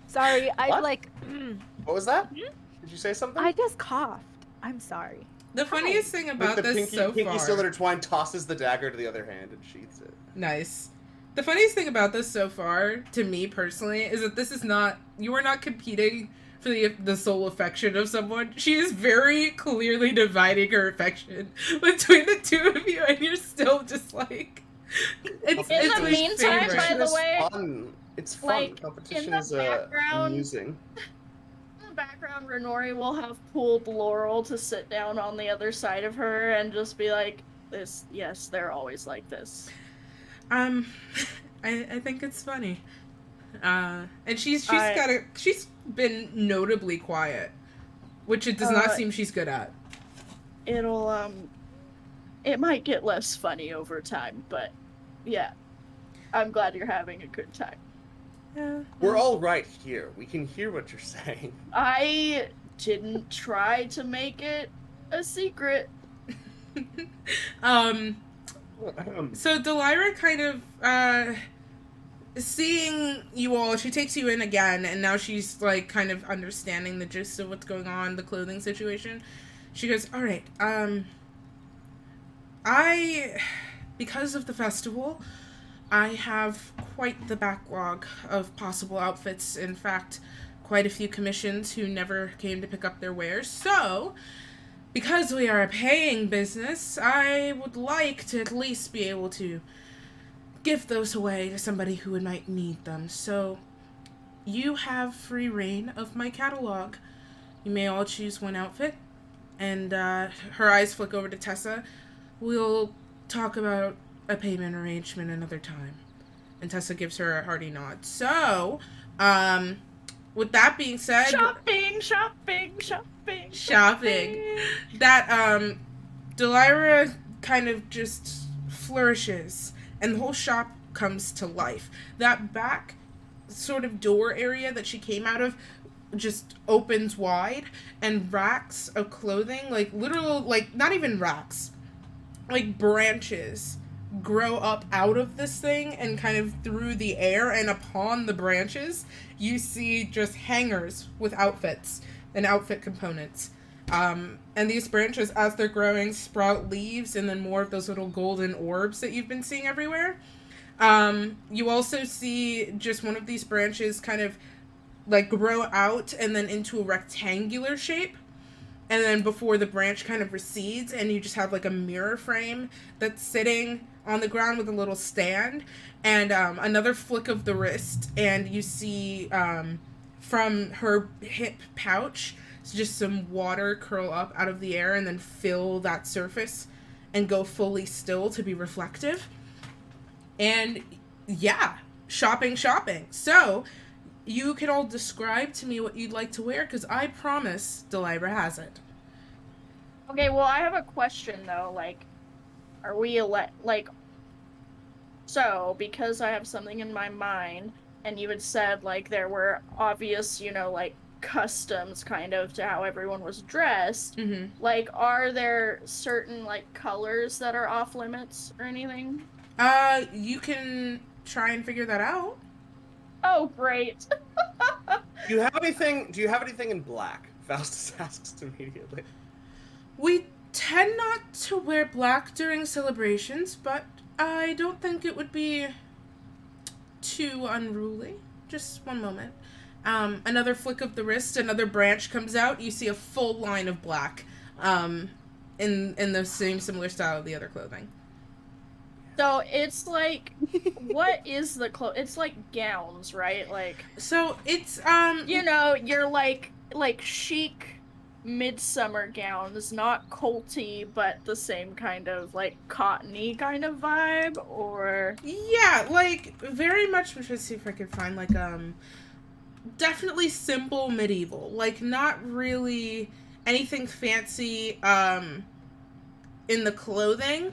Sorry, I What? like. What was that? Did you say something? I just coughed. I'm sorry. The funniest thing about With the this so pinky far... still intertwined, tosses the dagger to the other hand and sheaths it. Nice. The funniest thing about this so far, to me personally, is that this is not... You are not competing for the sole affection of someone. She is very clearly dividing her affection between the two of you, and you're still just like... It's In the my meantime, favorite. by the way, fun. It's fun. like, Competition in the is background- amusing. In the background, Renori will have pulled Laurel to sit down on the other side of her and just be like, "This, yes, they're always like this." I think it's funny. And she's been notably quiet, which it does not seem she's good at. It might get less funny over time, but yeah, I'm glad you're having a good time. Yeah. We're all right here. We can hear what you're saying. I didn't try to make it a secret. So Delira kind of, seeing you all, she takes you in again, and now she's, like, kind of understanding the gist of what's going on, the clothing situation. She goes, "All right, because of the festival, I have quite the backlog of possible outfits. In fact, quite a few commissions who never came to pick up their wares. So, because we are a paying business, I would like to at least be able to give those away to somebody who might need them. So, you have free reign of my catalog. You may all choose one outfit." And her eyes flick over to Tessa. "We'll talk about a payment arrangement another time." And Tessa gives her a hearty nod. So, with that being said... Shopping! That, Delira kind of just flourishes, and the whole shop comes to life. That back sort of door area that she came out of just opens wide, and racks of clothing, like literal, like not even racks, like branches grow up out of this thing and kind of through the air, and upon the branches you see just hangers with outfits and outfit components. And these branches, as they're growing, sprout leaves and then more of those little golden orbs that you've been seeing everywhere. You also see just one of these branches kind of like grow out and then into a rectangular shape. And then before the branch kind of recedes, and you just have like a mirror frame that's sitting on the ground with a little stand, and another flick of the wrist, and you see from her hip pouch just some water curl up out of the air and then fill that surface and go fully still to be reflective. And yeah, shopping. So you can all describe to me what you'd like to wear, because I promise Delibra has it. Okay, well, I have a question though. Like, are we so because I have something in my mind, and you had said like there were obvious, like customs kind of to how everyone was dressed. Mm-hmm. Like, are there certain like colors that are off limits or anything? You can try and figure that out. Oh, great. Do you have anything in black? Faustus asks immediately. We tend not to wear black during celebrations, but I don't think it would be too unruly. Just one moment. Another flick of the wrist, another branch comes out. You see a full line of black, in the same similar style of the other clothing. So it's like, what is the it's like gowns, right? Like, So it's you're like chic midsummer gowns, not colty, but the same kind of like cottony kind of vibe, or yeah, like very much. I'm trying to see if I can find like definitely simple medieval, like not really anything fancy in the clothing.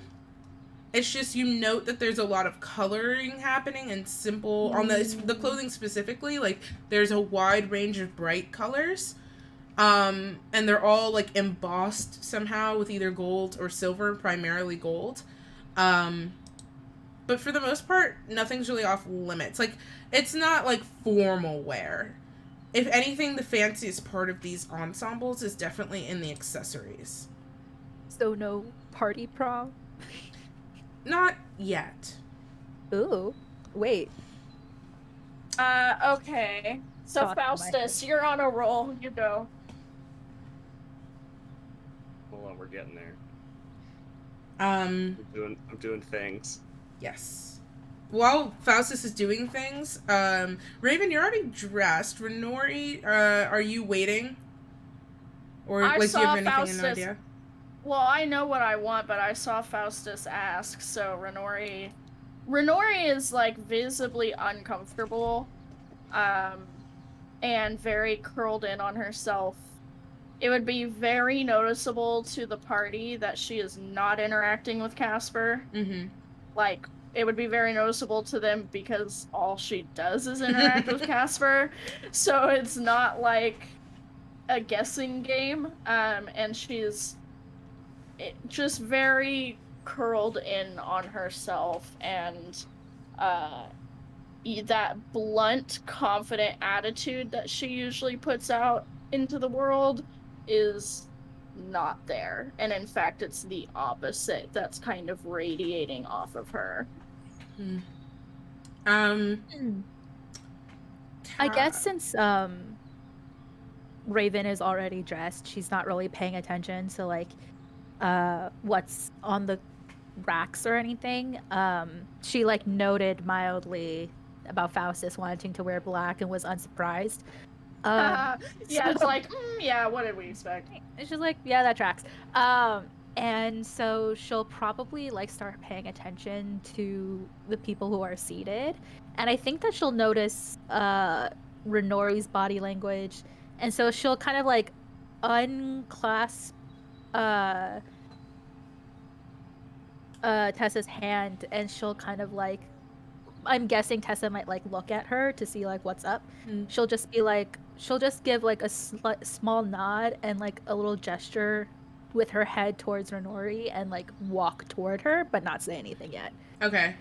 It's just you note that there's a lot of coloring happening and simple on the clothing specifically. Like there's a wide range of bright colors, and they're all like embossed somehow with either gold or silver, primarily gold. But for the most part, nothing's really off limits. Like it's not like formal wear. If anything, the fanciest part of these ensembles is definitely in the accessories. So no party prom? Not yet. Ooh, wait. okay. So Thought in my Faustus, you're on a roll. You go. Hold on, we're getting there. Um, I'm doing things. yes. While Faustus is doing things, Raven, you're already dressed. Renori, are you waiting? Or I like, do you saw have anything Faustus. in idea? Well, I know what I want, but I saw Faustus ask, so Renori is like visibly uncomfortable, and very curled in on herself. It would be very noticeable to the party that she is not interacting with Casper. Mm-hmm. Like, it would be very noticeable to them because all she does is interact with Casper. So it's not like a guessing game. And she's just very curled in on herself, and that blunt, confident attitude that she usually puts out into the world is not there. And in fact, it's the opposite that's kind of radiating off of her. I guess since Raven is already dressed, she's not really paying attention to like what's on the racks or anything. She like noted mildly about Faustus wanting to wear black and was unsurprised. Yeah, it's like, yeah, what did we expect? And she's like, yeah, that tracks. And so she'll probably like start paying attention to the people who are seated. And I think that she'll notice Renori's body language. And so she'll kind of like unclasp Tessa's hand, and she'll kind of like, I'm guessing Tessa might like look at her to see like what's up. She'll just be like, she'll just give like a small nod and like a little gesture with her head towards Renori and like walk toward her, but not say anything yet. Okay.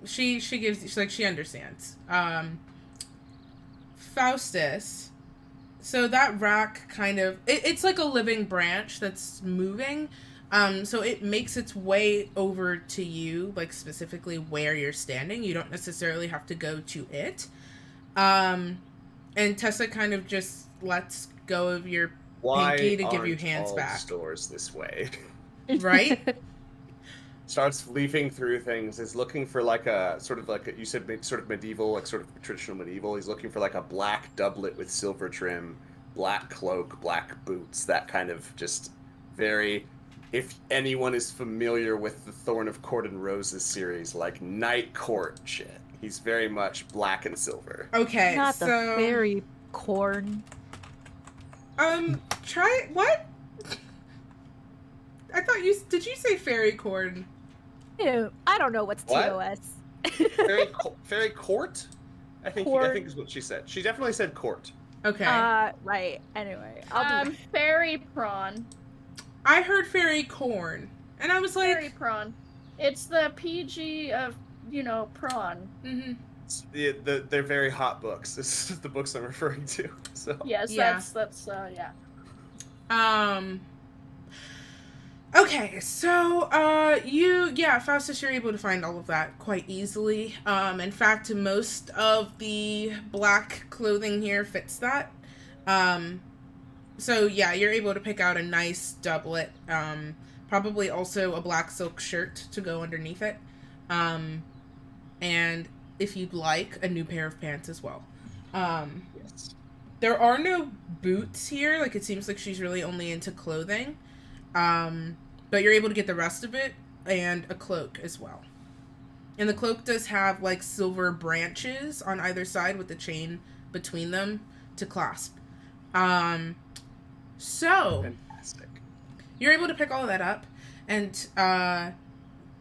She gives, like, she understands. Faustus. So that rack kind of, it's like a living branch that's moving. So it makes its way over to you, like specifically where you're standing. You don't necessarily have to go to it. And Tessa kind of just lets go of your pinky to give you hands back. Stores this way, right? Starts leafing through things. Is looking for like a sort of like you said, sort of medieval, like sort of traditional medieval. He's looking for like a black doublet with silver trim, black cloak, black boots. That kind of just very if anyone is familiar with the Thorn of Court and Roses series, like Night Court shit. He's very much black and silver. Okay, Not the so fairy corn. try what? I thought did you say fairy corn? Ew, I don't know what's What? TOS. Fairy Court? I think is what she said. She definitely said court. Okay. Right. Anyway, I'll do fairy prawn. I heard fairy corn, and I was like, Fairy prawn. It's the PG of, prawn. mm-hmm. They're very hot books. This is the books I'm referring to. So Yes, Yeah. that's yeah. Okay, so, Faustus, you're able to find all of that quite easily. In fact, most of the black clothing here fits that. So, yeah, you're able to pick out a nice doublet. Probably also a black silk shirt to go underneath it. And if you'd like, a new pair of pants as well. yes. There are no boots here. Like, it seems like she's really only into clothing. But you're able to get the rest of it and a cloak as well. And the cloak does have like silver branches on either side with the chain between them to clasp. So Fantastic. you're able to pick all of that up, and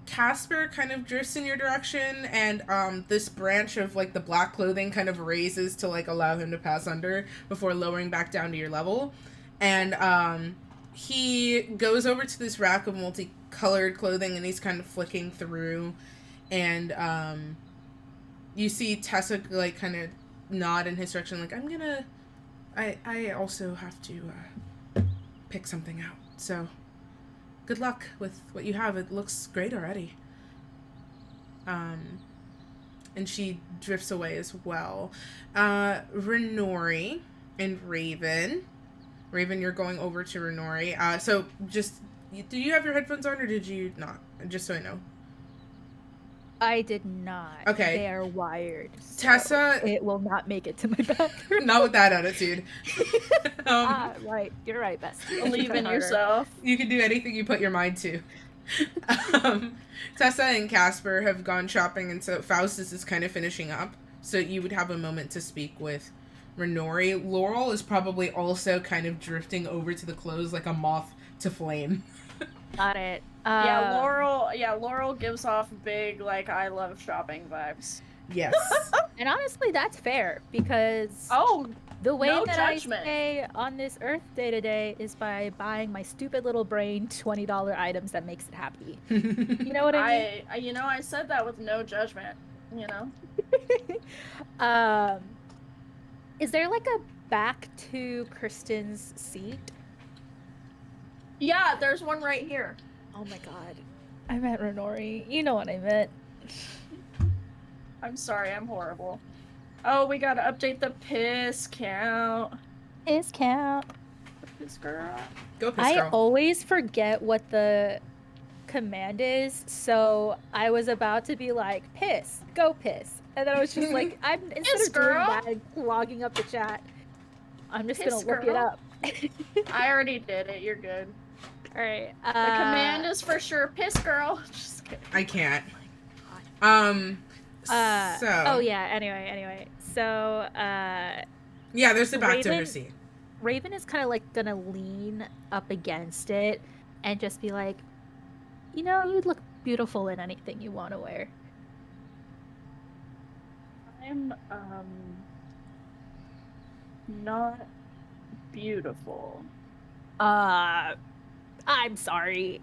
Casper kind of drifts in your direction, and this branch of like the black clothing kind of raises to like allow him to pass under before lowering back down to your level. And he goes over to this rack of multicolored clothing, and he's kind of flicking through, and you see Tessa like kind of nod in his direction, like, I also have to pick something out, so good luck with what you have. It looks great already. And she drifts away as well. Renori and Raven, you're going over to Renori. So just, do you have your headphones on, or did you not? Just so I know. I did not. Okay. They are wired. So Tessa, it will not make it to my bathroom. not with that attitude. Right. You're right, bestie. Believe in Harder. yourself. You can do anything you put your mind to. Tessa and Casper have gone shopping, and so Faustus is kind of finishing up. So you would have a moment to speak with Renori. Laurel is probably also kind of drifting over to the clothes like a moth to flame. Got it. Laurel gives off big, like, I love shopping vibes. Yes. And honestly, that's fair, because the way no that judgment. I stay on this earth day to day is by buying my stupid little brain $20 items that makes it happy. You know what I mean? I said that with no judgment, Is there like a back to Kristen's seat? Yeah, there's one right here. Oh my god. I meant Renori. You know what I meant. I'm sorry, I'm horrible. Oh, we gotta update the piss count. Piss count. Piss girl. Go piss, I girl. always forget what the command is, so I was about to be like, piss, go piss. And then I was just like, instead Piss of doing girl. that and logging up the chat, I'm just Piss gonna look it girl. up. I already did it, you're good. Alright. The command is for sure piss girl. Just kidding. I can't. So. Oh yeah, anyway. So, Yeah, there's the back to her Raven- seat. Raven is kind of like gonna lean up against it and just be like, you'd look beautiful in anything you want to wear. I'm not beautiful. I'm sorry.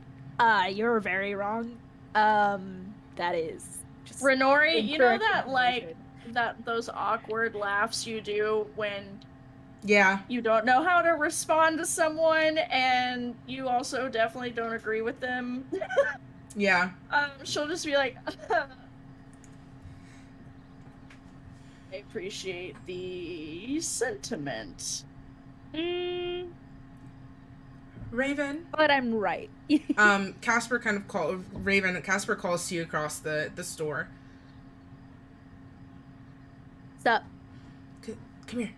You're very wrong. That is just Renori, you know incorrect that information. those awkward laughs you do when Yeah. you don't know how to respond to someone and you also definitely don't agree with them. Yeah. She'll just be like, I appreciate the sentiment. Raven. But I'm right. Casper Casper calls to you across the store. Sup? Come here.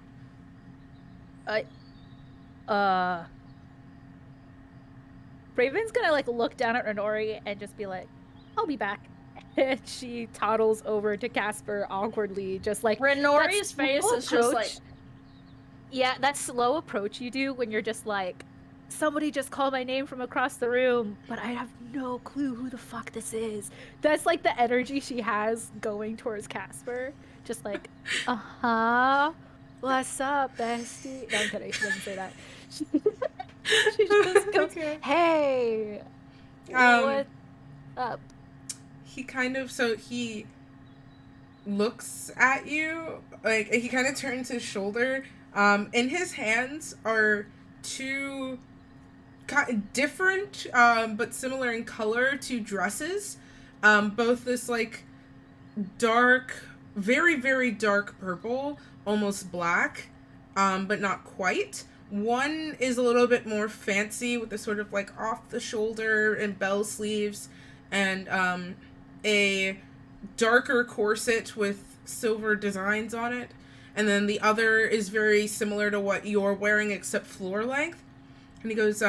Raven's gonna like look down at Renori and just be like, "I'll be back." And she toddles over to Casper awkwardly, just like Renori's that face slow is just like, approach. Yeah, that slow approach you do when you're just like, somebody just called my name from across the room, but I have no clue who the fuck this is. That's like the energy she has going towards Casper. Just like, what's up, bestie? No, I'm kidding. She doesn't say that. She just goes, Okay. hey, Um, what's up? He looks at you, like, he kind of turns his shoulder. In his hands are two different, but similar in color, two dresses. Both this, like, dark, very, very dark purple, almost black, but not quite. One is a little bit more fancy with the sort of like off the shoulder and bell sleeves, and a darker corset with silver designs on it. And then the other is very similar to what you're wearing except floor length. And he goes,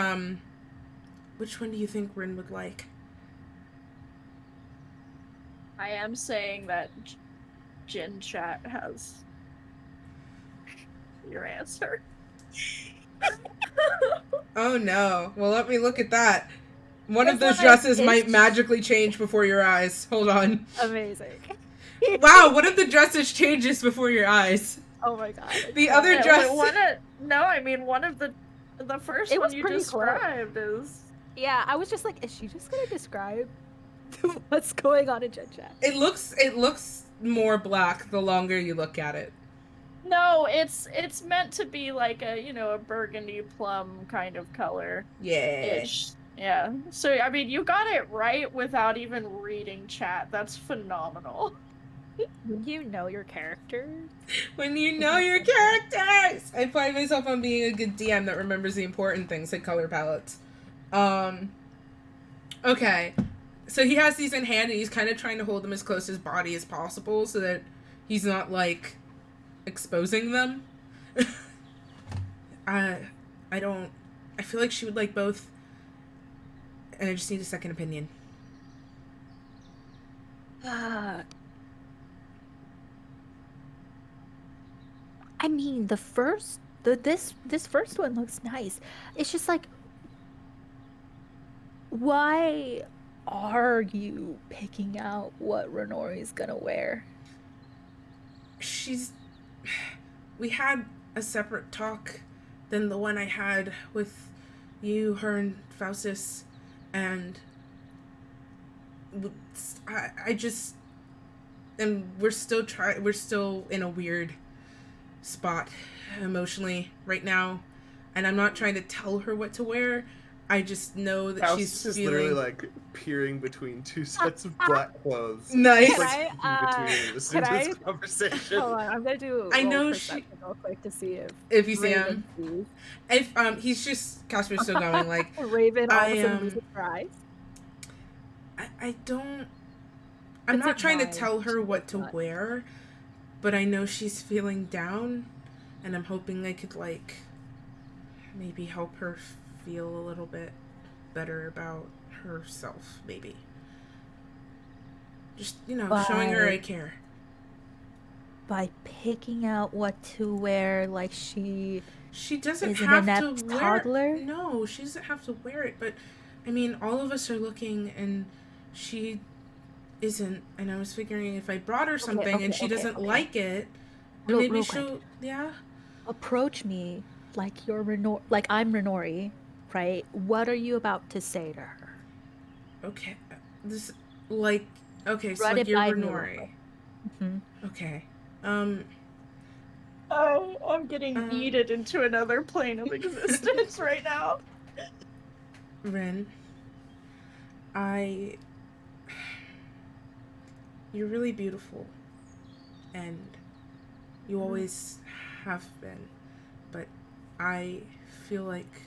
which one do you think Rin would like? I am saying that Jin Chat has your answer. Oh no. Well, let me look at that. One of It's those like, dresses it's might magically change before your eyes. Hold on. amazing. Wow, one of the dresses changes before your eyes. Oh my god. The other Yeah, dress. one of the first It one was you pretty close. described is. Yeah, I was just like, is she just gonna describe what's going on in Gen Chat? It looks more black the longer you look at it. No, it's meant to be like a burgundy plum kind of color. Yeah. Ish. Yeah. So I mean, you got it right without even reading chat. That's phenomenal. You know your characters. When you know your characters! I find myself on being a good DM that remembers the important things like color palettes. Okay. So he has these in hand and he's kind of trying to hold them as close to his body as possible so that he's not, like, exposing them. I feel like she would like both. And I just need a second opinion. I mean, this first one looks nice. It's just like, why are you picking out what Renori's gonna wear? We had a separate talk than the one I had with you, her, and Faustus, and I just, and we're still in a weird spot emotionally right now, and I'm not trying to tell her what to wear. I just know that House she's is feeling literally like peering between two sets of black clothes. Nice. Just, like, Can between listening can to this conversation. Hold on, I'm gonna do I roll know perception real quick to see if you see Raven him. sees. If he's just Casper's still going like Raven all I of a sudden loses her eyes. I don't. I'm It's not trying to advised, tell her but what to not. wear, but I know she's feeling down, and I'm hoping I could, like, maybe help her feel a little bit better about herself, maybe. Just, showing her I care. By picking out what to wear, like she doesn't is an have to inept wear. toddler? No, she doesn't have to wear it. But I mean, all of us are looking, and she isn't. And I was figuring if I brought her something and she doesn't like it, and maybe real she'll. quick. Yeah. Approach me like you're like I'm Renori, right? What are you about to say to her? Okay. This like okay. So Run like it you're by me real Renori. quick. Mhm. Okay. Oh, I'm getting yeeted into another plane of existence right now. Ren, you're really beautiful, and you always have been, but I feel like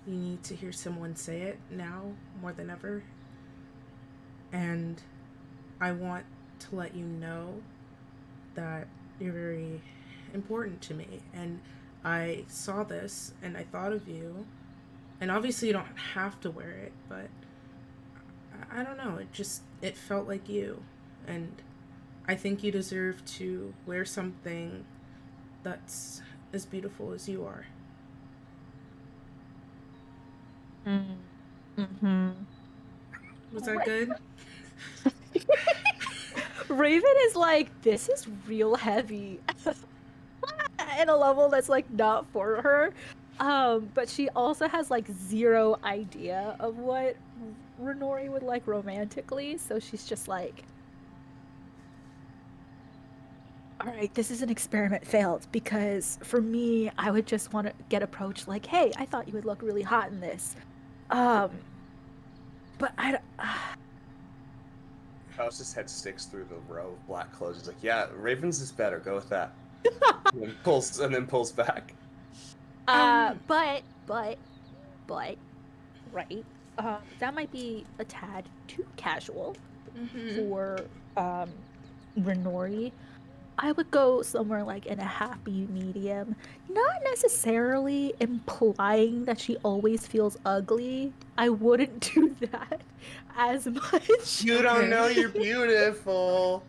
you need to hear someone say it now more than ever, and I want to let you know that you're very important to me, and I saw this and I thought of you, And obviously you don't have to wear it, but I don't know. It felt like you. And I think you deserve to wear something that's as beautiful as you are. Mm-hmm. Was that good? Raven is like, this is real heavy. In a level that's like not for her. But she also has like zero idea of what Renori would like romantically, so she's just like, all right, this is an experiment failed because for me, I would just want to get approached like, hey, I thought you would look really hot in this. But I don't. House's head sticks through the row of black clothes. He's like, "Yeah, Raven's is better. Go with that." and then pulls back. But, right? That might be a tad too casual for Renori. I would go somewhere like in a happy medium, not necessarily implying that she always feels ugly. I wouldn't do that as much. You don't know you're beautiful.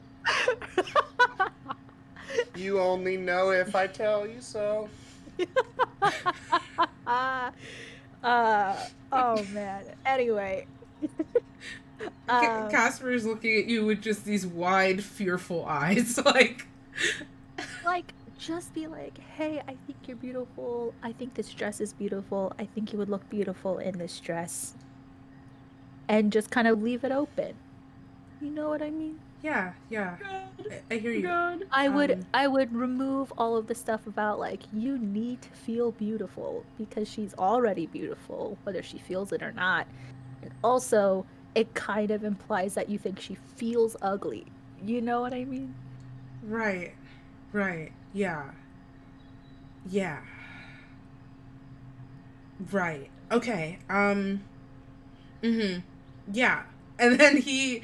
You only know if I tell you so. Oh man. Anyway. Casper is looking at you with just these wide, fearful eyes, like, just be like, hey, I think you're beautiful. I think this dress is beautiful. I think you would look beautiful in this dress. And just kind of leave it open. You know what I mean? Yeah. I hear you. God. I would remove all of the stuff about like you need to feel beautiful because she's already beautiful, whether she feels it or not. And also, it kind of implies that you think she feels ugly. You know what I mean? Right. Yeah. Right. Okay. Yeah. And then he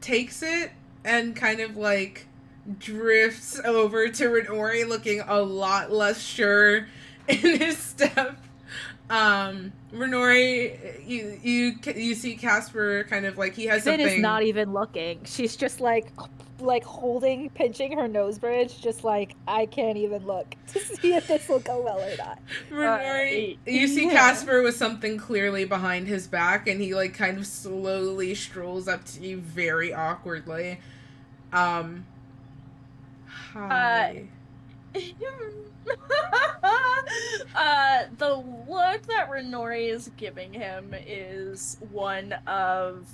takes it and kind of like drifts over to Renori looking a lot less sure in his step. Renori, you see Casper kind of like he has Vin something. is not even looking. She's just like pinching her nose bridge, just like I can't even look to see if this will go well or not. Renori, you see Casper with something clearly behind his back, and he like kind of slowly strolls up to you very awkwardly. Hi. The look that Renori is giving him is one of,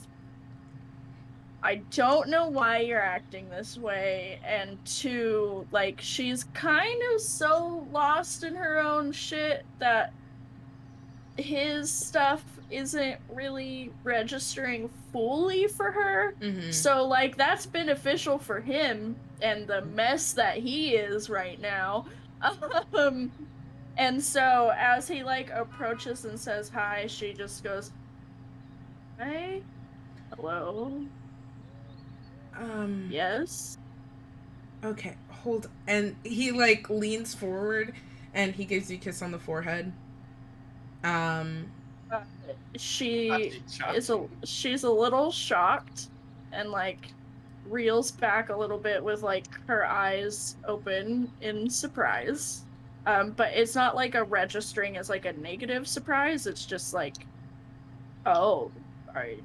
I don't know why you're acting this way, and two, like, she's kind of so lost in her own shit that his stuff isn't really registering fully for her. So, like, that's beneficial for him and the mess that he is right now. And so as he like approaches and says hi, she just goes, "Hi, hello, yes." Okay, hold. And he like leans forward, and he gives you a kiss on the forehead. She's a little shocked and like reels back a little bit with like her eyes open in surprise. But it's not like a registering as like a negative surprise. It's just like, oh, I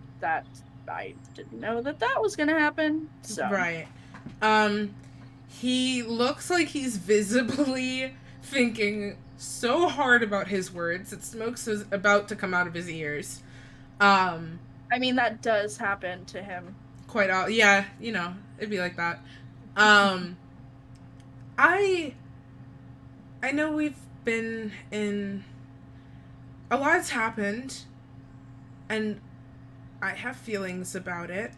didn't know that was gonna happen. So Right. He looks like he's visibly thinking so hard about his words that smoke's is about to come out of his ears. I mean, that does happen to him. Yeah, you know, it'd be like that. I know we've been in... A lot's happened, and I have feelings about it,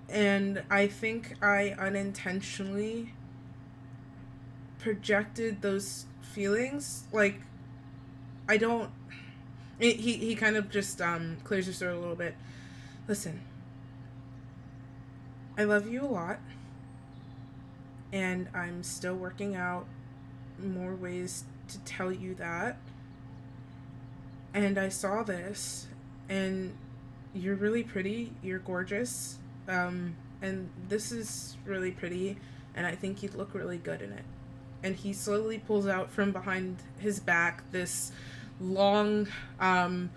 and I think I unintentionally projected those feelings. Like, I don't... He kind of just clears his throat a little bit. Listen, I love you a lot, and I'm still working out more ways to tell you that. and I saw this, and you're really pretty, you're gorgeous, and this is really pretty, and I think you'd look really good in it. And he slowly pulls out from behind his back this long, kind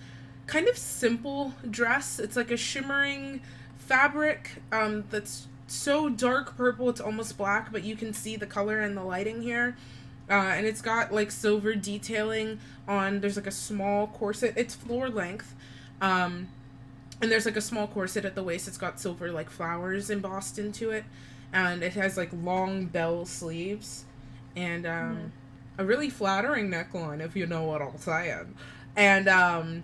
of simple dress. It's like a shimmering fabric that's so dark purple it's almost black, but you can see the color and the lighting here. And it's got like silver detailing on. There's like a small corset. It's floor length. And there's like a small corset at the waist. It's got silver like flowers embossed into it. And it has like long bell sleeves. And a really flattering neckline, if you know what I'm saying. And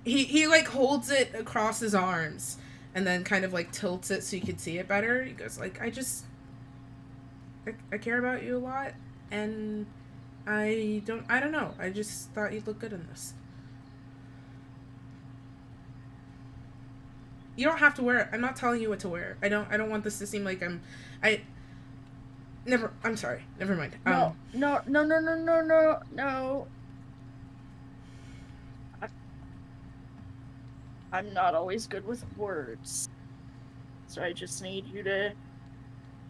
he like holds it across his arms and then kind of like tilts it so you can see it better. He goes like, I care about you a lot, and I don't know. I just thought you'd look good in this. You don't have to wear it. I'm not telling you what to wear. I don't want this to seem like I'm sorry. Never mind. No. I'm not always good with words. So I just need you to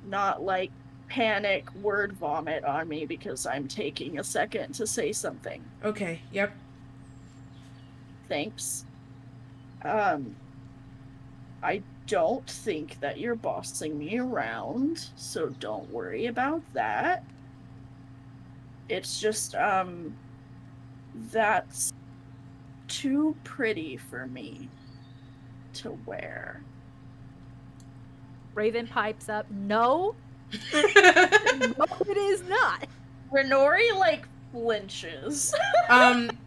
not, like, panic word vomit on me because I'm taking a second to say something. Okay, yep. Thanks. I don't think that you're bossing me around, so don't worry about that. It's just, that's too pretty for me to wear. Raven pipes up, no. No, it is not. Renori, like, flinches.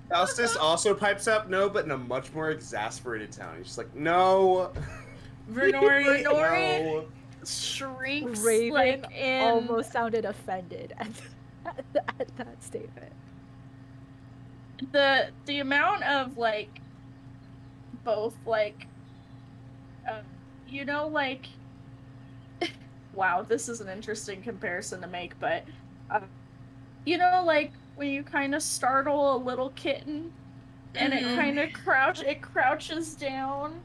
Faustus also pipes up, no, but in a much more exasperated tone. He's just like, no. Renori No. Shrieks, Raven like, in... almost sounded offended at that statement. The amount of, like, both, like, you know, like, wow, this is an interesting comparison to make, but, you know, like, when you kind of startle a little kitten, and it kind of crouches down,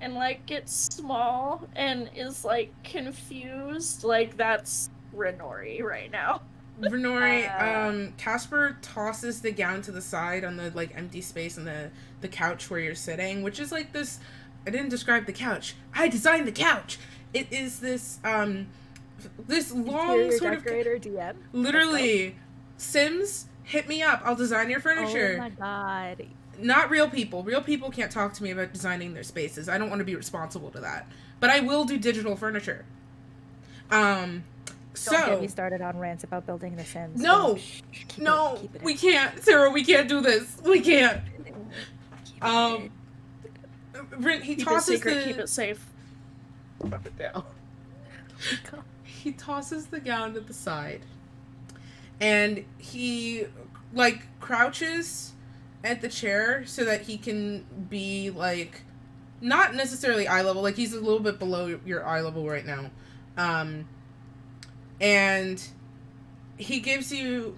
and, like, gets small, and is, like, confused, like, that's Renori right now. Renori, Casper tosses the gown to the side on the, like, empty space on the couch where you're sitting, which is, like, this... I didn't describe the couch. I designed the couch! It is this, this long Interior sort decorator of... DM? Literally, Sims, hit me up. I'll design your furniture. Oh my god. Not real people. Real people can't talk to me about designing their spaces. I don't want to be responsible to that. But I will do digital furniture. Don't get me started on rants about building The Sims. No, we can't, Sarah. We can't do this. We can't. He tosses keep it safe. Rub it down. He tosses the gown to the side, and he like crouches at the chair so that he can be like not necessarily eye level. Like he's a little bit below your eye level right now. And he gives you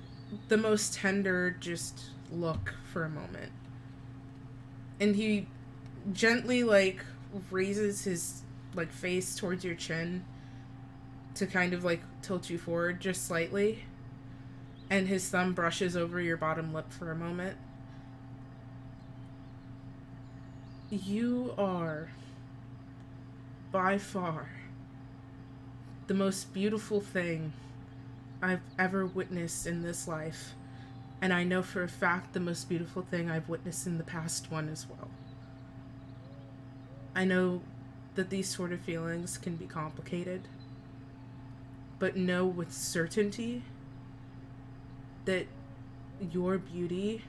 the most tender just look for a moment. And he gently, like, raises his, like, face towards your chin to kind of, like, tilt you forward just slightly. And his thumb brushes over your bottom lip for a moment. You are, by far, the most beautiful thing I've ever witnessed in this life. And I know for a fact the most beautiful thing I've witnessed in the past one as well. I know that these sort of feelings can be complicated, but know with certainty that your beauty,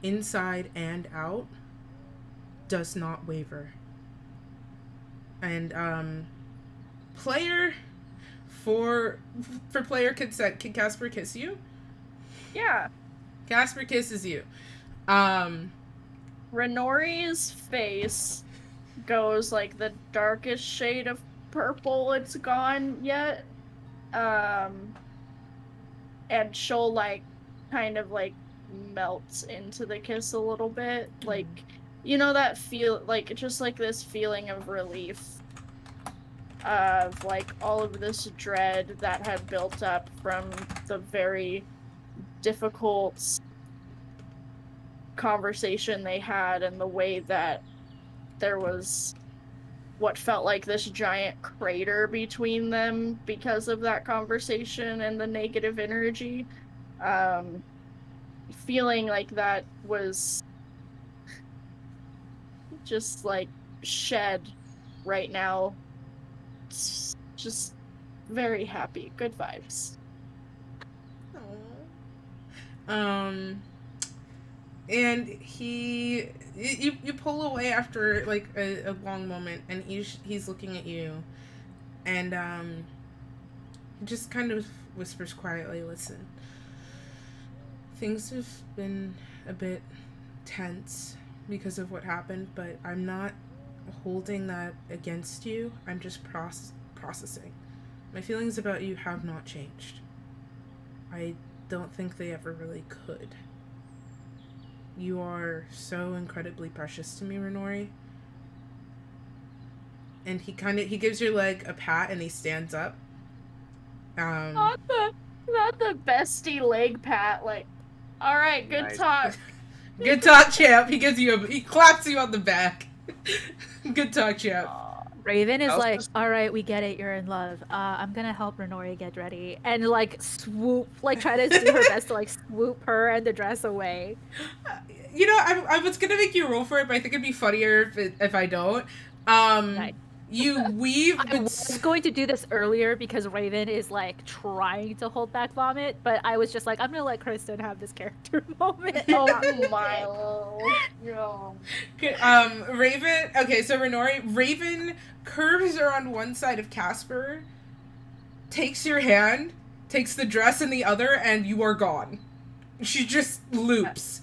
inside and out, does not waver. And, player, for player consent, can Casper kiss you? Yeah. Casper kisses you. Renori's face goes like the darkest shade of purple it's gone yet. And she'll like kind of like melts into the kiss a little bit. Like, you know, that feel, like, just like this feeling of relief of like all of this dread that had built up from the very difficult conversation they had, and the way that there was what felt like this giant crater between them because of that conversation and the negative energy. Feeling like that was just like shed right now. It's just very happy, good vibes. Aww. And you pull away after like a long moment, and he's looking at you, and he just kind of whispers quietly, "Listen, things have been a bit tense because of what happened, but I'm not holding that against you. I'm just processing. My feelings about you have not changed. I don't think they ever really could. You are so incredibly precious to me, Renori." And he gives your leg a pat, and he stands up. Not the bestie leg pat, like, all right, good Nice. talk. Good talk, champ. He claps you on the back. Good talk, champ. Raven is How's like, this- all right, we get it, you're in love. I'm gonna help Renori get ready. And like swoop, like try to do her best to like swoop her and the dress away. You know, I was gonna make you roll for it, but I think it'd be funnier if I don't. Nice. You weave. I was going to do this earlier because Raven is like trying to hold back vomit, but I was just like, I'm gonna let Kristen have this character moment. Oh, Milo. Yeah. Raven. Okay, so Raven curves her on one side of Casper, takes your hand, takes the dress in the other, and you are gone. She just loops.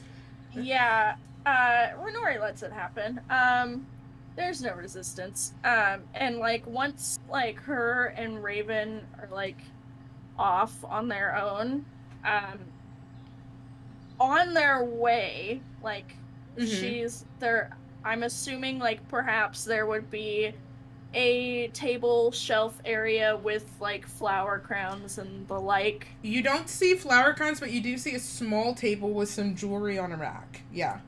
Yeah, Renori lets it happen. There's no resistance. And like once like her and Raven are like off on their own, on their way, like she's there. I'm assuming like perhaps there would be a table shelf area with like flower crowns and the like. You don't see flower crowns, but you do see a small table with some jewelry on a rack. Yeah.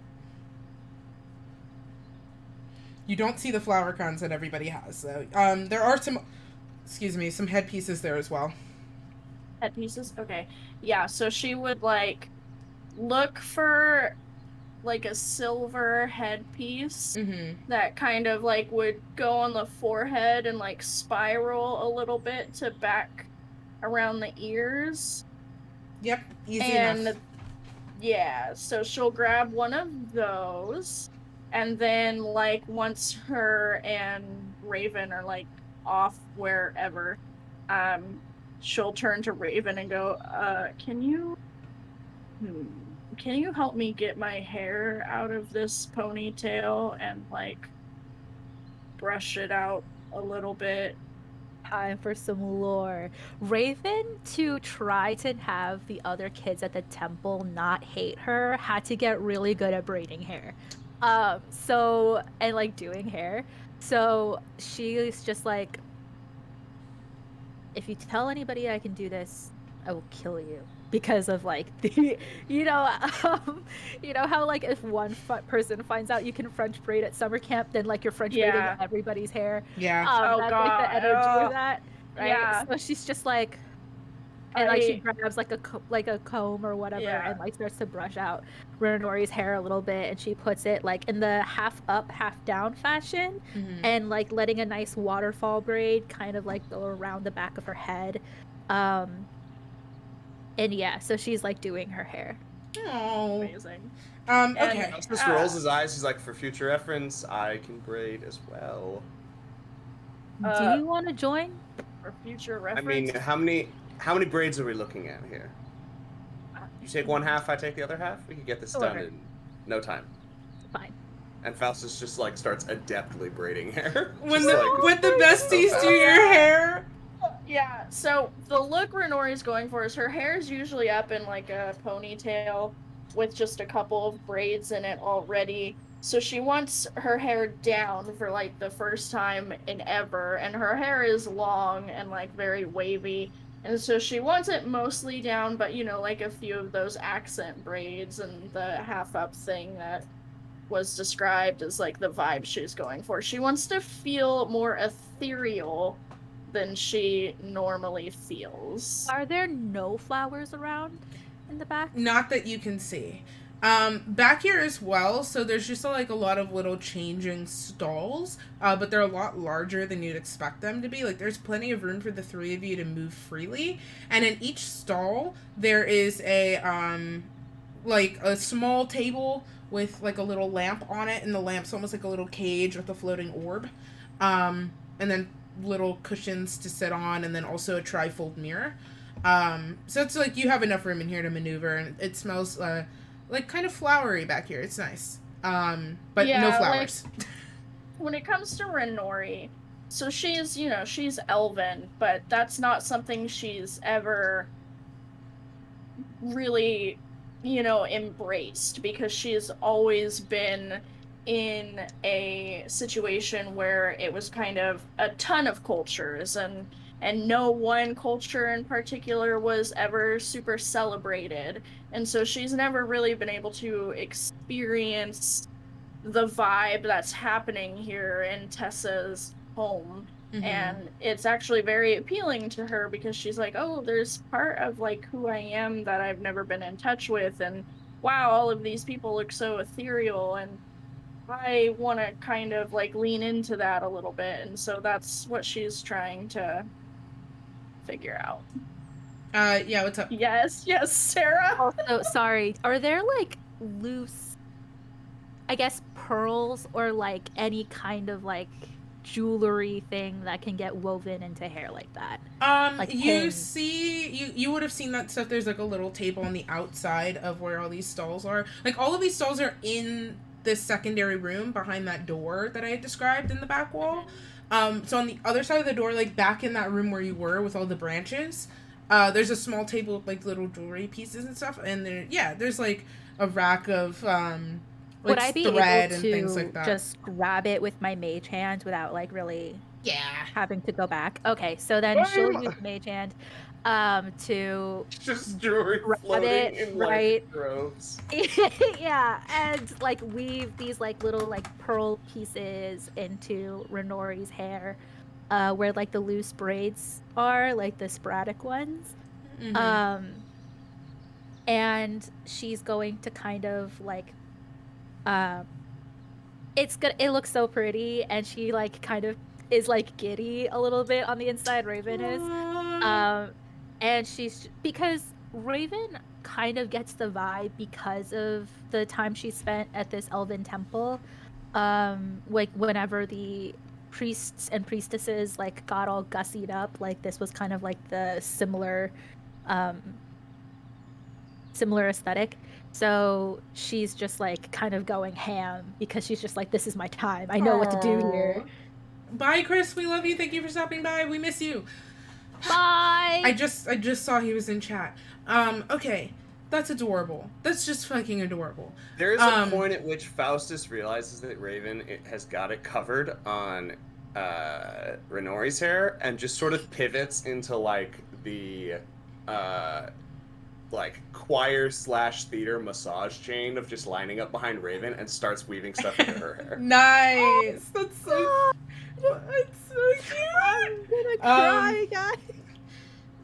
You don't see the flower crowns that everybody has, though. There are some headpieces there as well. Headpieces? Okay. Yeah, so she would, like, look for, like, a silver headpiece that kind of, like, would go on the forehead and, like, spiral a little bit to back around the ears. Yep, easy enough. Yeah, so she'll grab one of those. And then, like, once her and Raven are, like, off wherever, she'll turn to Raven and go, can you help me get my hair out of this ponytail and, like, brush it out a little bit? Time for some lore. Raven, to try to have the other kids at the temple not hate her, had to get really good at braiding hair. And like doing hair. So she's just like, if you tell anybody I can do this, I will kill you. Because of like the, you know how like if one person finds out you can French braid at summer camp, then like you're French braiding everybody's hair. Yeah. That's like the energy of that, right? Yeah. So she's just like, and like she grabs like a comb or whatever and like starts to brush out Renori's hair a little bit, and she puts it like in the half up, half down fashion, and like letting a nice waterfall braid kind of like go around the back of her head. And yeah, so she's like doing her hair. Oh, amazing. Okay. Just rolls his eyes. He's like, for future reference, I can braid as well. Do you want to join? For future reference? I mean, how many braids are we looking at here? You take one half, I take the other half. We could get this done in no time. Fine. And Faustus just like starts adeptly braiding hair. When the besties do your hair. Yeah, so the look Renori's going for is her hair is usually up in like a ponytail, with just a couple of braids in it already. So she wants her hair down for like the first time in ever, and her hair is long and like very wavy. And so she wants it mostly down, but like a few of those accent braids and the half up thing that was described as like the vibe she's going for. She wants to feel more ethereal than she normally feels. Are there no flowers around in the back? Not that you can see. Back here as well, so there's just like a lot of little changing stalls, but they're a lot larger than you'd expect them to be. Like there's plenty of room for the three of you to move freely, and in each stall there is a like a small table with like a little lamp on it, and the lamp's almost like a little cage with a floating orb, and then little cushions to sit on, and then also a trifold mirror. So it's like you have enough room in here to maneuver, and it smells like kind of flowery back here. It's nice. But Yeah, no like, flowers. when it comes to Renori, so she's elven, but that's not something she's ever really, embraced, because she's always been in a situation where it was kind of a ton of cultures, and no one culture in particular was ever super celebrated. And so she's never really been able to experience the vibe that's happening here in Tessa's home. Mm-hmm. And it's actually very appealing to her, because she's like, oh, there's part of like who I am that I've never been in touch with, and wow, all of these people look so ethereal, and I want to kind of like lean into that a little bit. And so that's what she's trying to figure out. Yeah, what's up? Yes, Sarah. Also, sorry, are there like loose, I guess, pearls or like any kind of like jewelry thing that can get woven into hair like that? Like You pins. see, you would have seen that stuff. There's like a little table on the outside of where all these stalls are. Like all of these stalls are in this secondary room behind that door that I had described in the back wall. So on the other side of the door, like back in that room where you were with all the branches, there's a small table with like little jewelry pieces and stuff, and there's like a rack of like would I be able thread and things to like that. just grab it with my mage hand without like really Yeah. having to go back? Okay, so then she'll use mage hand to Just jewelry grab floating it, in right? like groves. yeah, and like weave these like little like pearl pieces into Renori's hair, where like the loose braids are, like the sporadic ones. Mm-hmm. And she's going to kind of like it looks so pretty, and she like kind of is like giddy a little bit on the inside. Raven is. And because Raven kind of gets the vibe because of the time she spent at this elven temple. Like whenever the priests and priestesses like got all gussied up, like this was kind of like the similar aesthetic. So she's just like kind of going ham, because she's just like, this is my time. I know what to do here. Bye, Chris. We love you. Thank you for stopping by. We miss you. Bye. I just saw he was in chat. Okay. That's adorable. That's just fucking adorable. There is a point at which Faustus realizes that Raven has got it covered on Renori's hair, and just sort of pivots into like the like choir / theater massage chain of just lining up behind Raven and starts weaving stuff into her hair. Nice. That's so cute. I'm gonna cry, guys.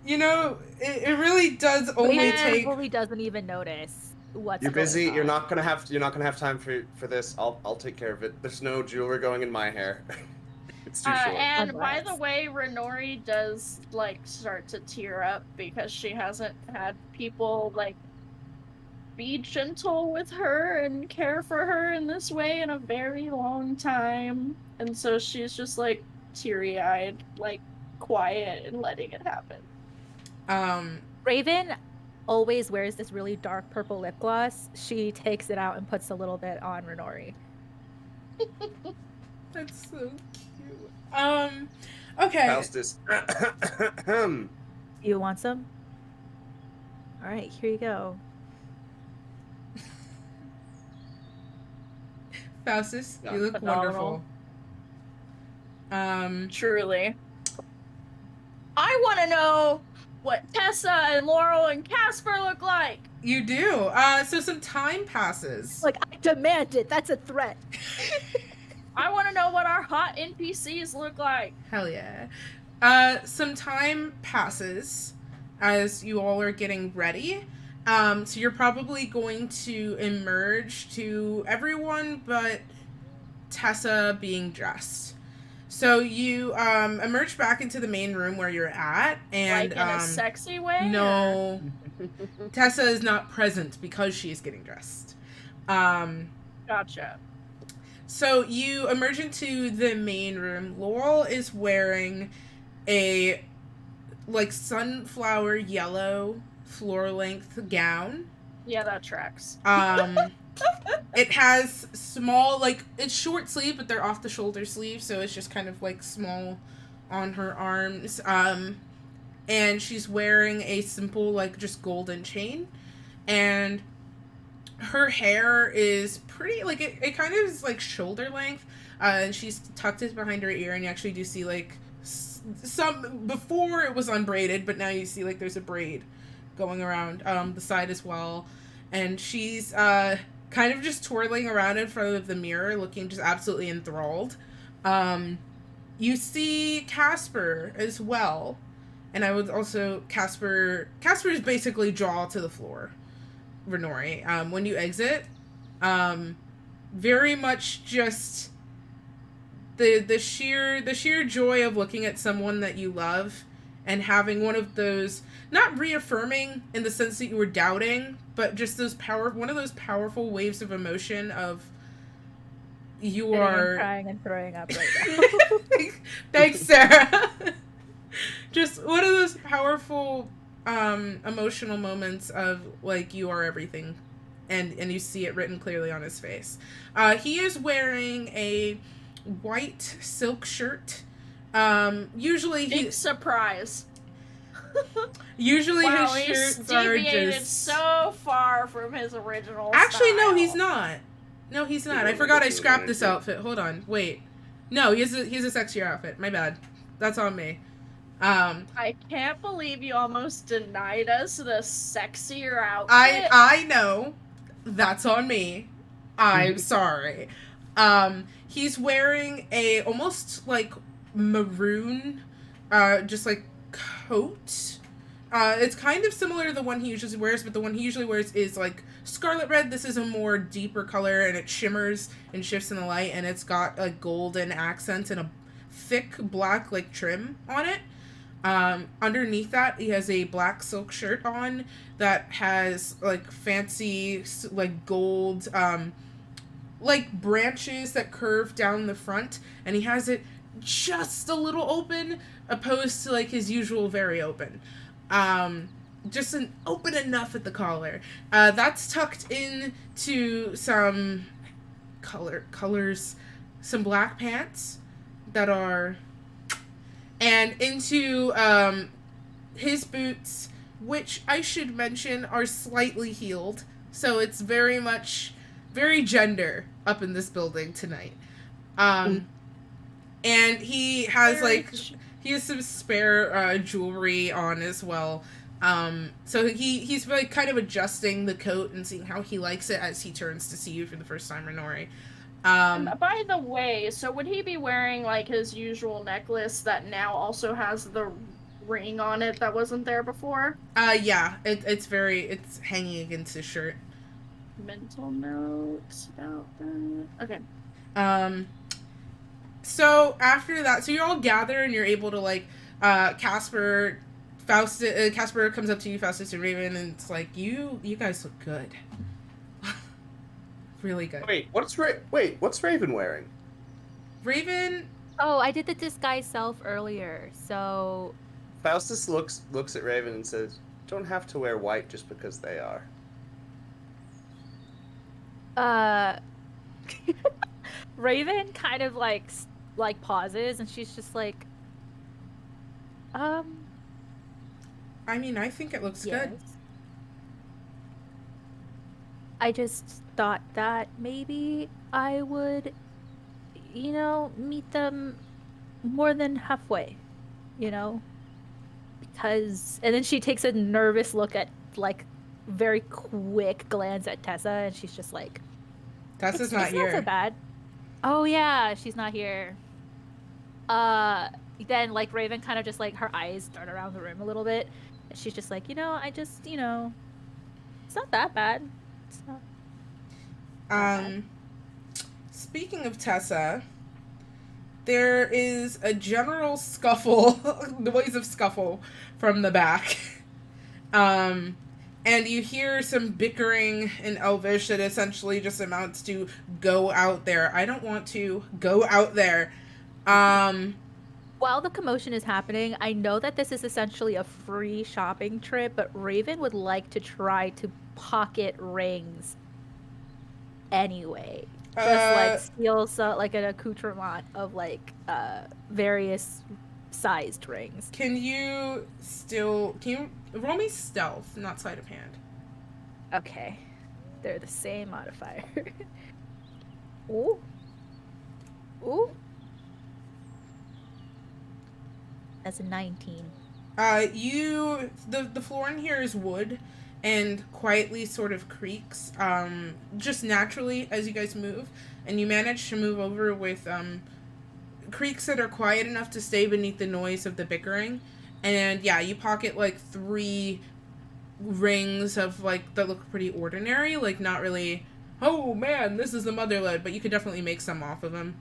You know, it really does only take. Really doesn't even notice what's. You're busy. Going on. You're not gonna have time for this. I'll take care of it. There's no jewelry going in my hair. It's too short. And by the way, Renori does like start to tear up, because she hasn't had people like be gentle with her and care for her in this way in a very long time. And so she's just like teary-eyed, like quiet and letting it happen. Raven always wears this really dark purple lip gloss. She takes it out and puts a little bit on Renori. That's so cute. Okay. Faustus. You want some? All right, here you go. Faustus, Yeah. you look Phenomenal. wonderful. Truly. I want to know what Tessa and Laurel and Casper look like. You do. So some time passes. Like, I demand it. That's a threat. I want to know what our hot NPCs look like. Hell yeah. Some time passes as you all are getting ready. So you're probably going to emerge to everyone but Tessa being dressed. So you emerge back into the main room where you're at, and Like in a sexy way? no, Tessa is not present because she is getting dressed. Gotcha. So you emerge into the main room. Laurel is wearing a like sunflower yellow floor length gown. Yeah, that tracks. It has small, like, it's short sleeve, but they're off the shoulder sleeve, so it's just kind of like small on her arms. And she's wearing a simple, like, just golden chain. And her hair is pretty, like, it kind of is like shoulder length. And she's tucked it behind her ear, and you actually do see, like, some, before it was unbraided, but now you see, like, there's a braid going around the side as well. And she's kind of just twirling around in front of the mirror, looking just absolutely enthralled. You see Casper as well. And I would also, Casper's basically jaw to the floor, Renori. When you exit, very much just the sheer joy of looking at someone that you love and having one of those, not reaffirming in the sense that you were doubting, but just one of those powerful waves of emotion of you are crying and throwing up right now. Thanks, Sarah. Just one of those powerful emotional moments of like you are everything, and you see it written clearly on his face. He is wearing a white silk shirt. Usually Big surprise. Usually wow, his he's shirts are deviated just so far from his original Actually, no, style. he's not. No, he's not. I forgot I scrapped this outfit. Hold on. Wait. No, he has a sexier outfit. My bad. That's on me. I can't believe you almost denied us the sexier outfit. I know. That's on me. I'm sorry. He's wearing a almost like maroon just like coat. It's kind of similar to the one he usually wears, but the one he usually wears is like scarlet red. This is a more deeper color, and it shimmers and shifts in the light, and it's got like golden accents and a thick black like trim on it. Underneath that, he has a black silk shirt on that has like fancy like gold like branches that curve down the front, and he has it just a little open opposed to like his usual very open. Just an open enough at the collar. That's tucked into some colors, some black pants that are, and into his boots, which I should mention are slightly heeled. So it's very gender up in this building tonight. And he has he has some spare jewelry on as well. So he's really kind of adjusting the coat and seeing how he likes it as he turns to see you for the first time, Renori. By the way, so would he be wearing like his usual necklace that now also has the ring on it that wasn't there before? Yeah, it's hanging against his shirt. Mental notes about that. Okay. So after that, so you're all gathered and you're able to like, Casper comes up to you, Faustus and Raven, and it's like, you guys look good. Really good. Wait, what's Raven wearing? Raven. Oh, I did the disguise self earlier, so. Faustus looks at Raven and says, "Don't have to wear white just because they are." Raven kind of like pauses, and she's just like, I mean, I think it looks yes. good. I just thought that maybe I would, meet them more than halfway, you know? Because, and then she takes a nervous look at, like, very quick glance at Tessa, and she's just like, Tessa's not it's not so here. bad. Oh, yeah, she's not here. Uh, then, like, Raven kind of just, like, her eyes dart around the room a little bit, and she's just like, I just, it's not that bad. It's not that bad. Speaking of Tessa, there is a general scuffle, noise of scuffle from the back. And you hear some bickering in Elvish that essentially just amounts to go out there. I don't want to go out there. While the commotion is happening, I know that this is essentially a free shopping trip, but Raven would like to try to pocket rings anyway. Just like steal like an accoutrement of like various sized rings. Can you roll me stealth, not sleight of hand? Okay. They're the same modifier. Ooh. Ooh. That's a 19. The floor in here is wood and quietly sort of creaks, just naturally as you guys move, and you manage to move over with, creaks that are quiet enough to stay beneath the noise of the bickering, and yeah, you pocket, like, 3 rings of, like, that look pretty ordinary, like, not really, oh man, this is the motherlode, but you could definitely make some off of them.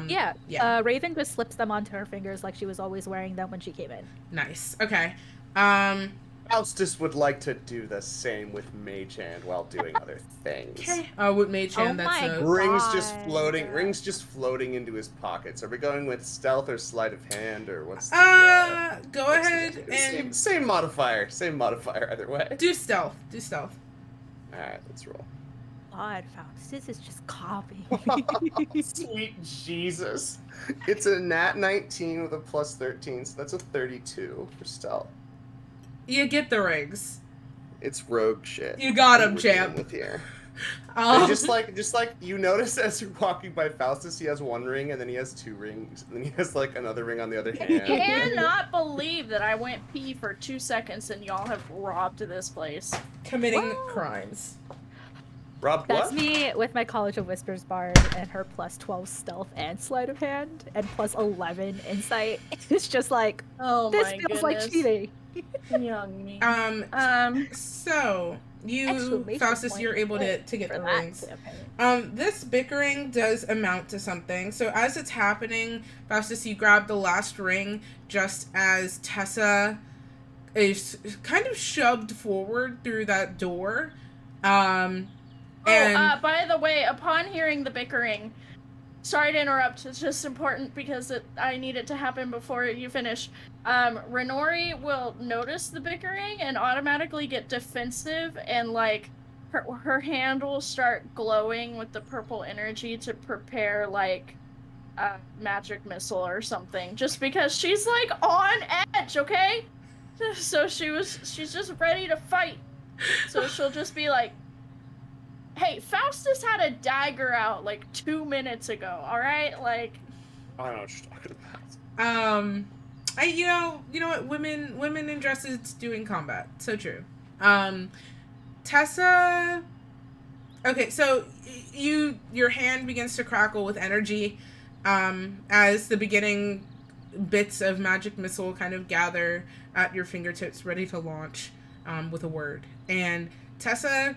Yeah. Raven just slips them onto her fingers like she was always wearing them when she came in. Nice. Okay. Faustus would like to do the same with Mage Hand while doing other things. Okay. With Mage Hand, Oh that's my a... God. Rings just floating into his pockets. Are we going with stealth or sleight of hand, or what's the... go what's ahead the, and... Same modifier either way. Do stealth. Alright, let's roll. God, Faustus is just copying. Sweet Jesus. It's a nat 19 with a plus 13, so that's a 32 for stealth. You get the rings. It's rogue shit. You got him, we're champ. dealing with here. And just like you notice as you're walking by Faustus, he has 1 ring, and then he has 2 rings, and then he has like another ring on the other hand. I cannot believe that I went pee for 2 seconds and y'all have robbed this place. Committing crimes. Rob, That's what? me with my College of Whispers bard and her plus 12 stealth and sleight of hand and plus 11 insight. It's just like, Oh this my feels goodness. like cheating. Young me. So you, Exclamation Faustus, point you're able to get for the that rings. campaign. This bickering does amount to something. So as it's happening, Faustus, you grab the last ring just as Tessa is kind of shoved forward through that door. By the way, upon hearing the bickering, sorry to interrupt, it's just important because I need it to happen before you finish. Renori will notice the bickering and automatically get defensive, and like her hand will start glowing with the purple energy to prepare like a magic missile or something, just because she's like on edge, okay? So she's just ready to fight. So she'll just be like, hey, Faustus had a dagger out like 2 minutes ago, alright? Like, I don't know what you're talking about. You know what, women in dresses doing combat. So true. Tessa, okay, so your hand begins to crackle with energy, as the beginning bits of magic missile kind of gather at your fingertips, ready to launch, with a word. And Tessa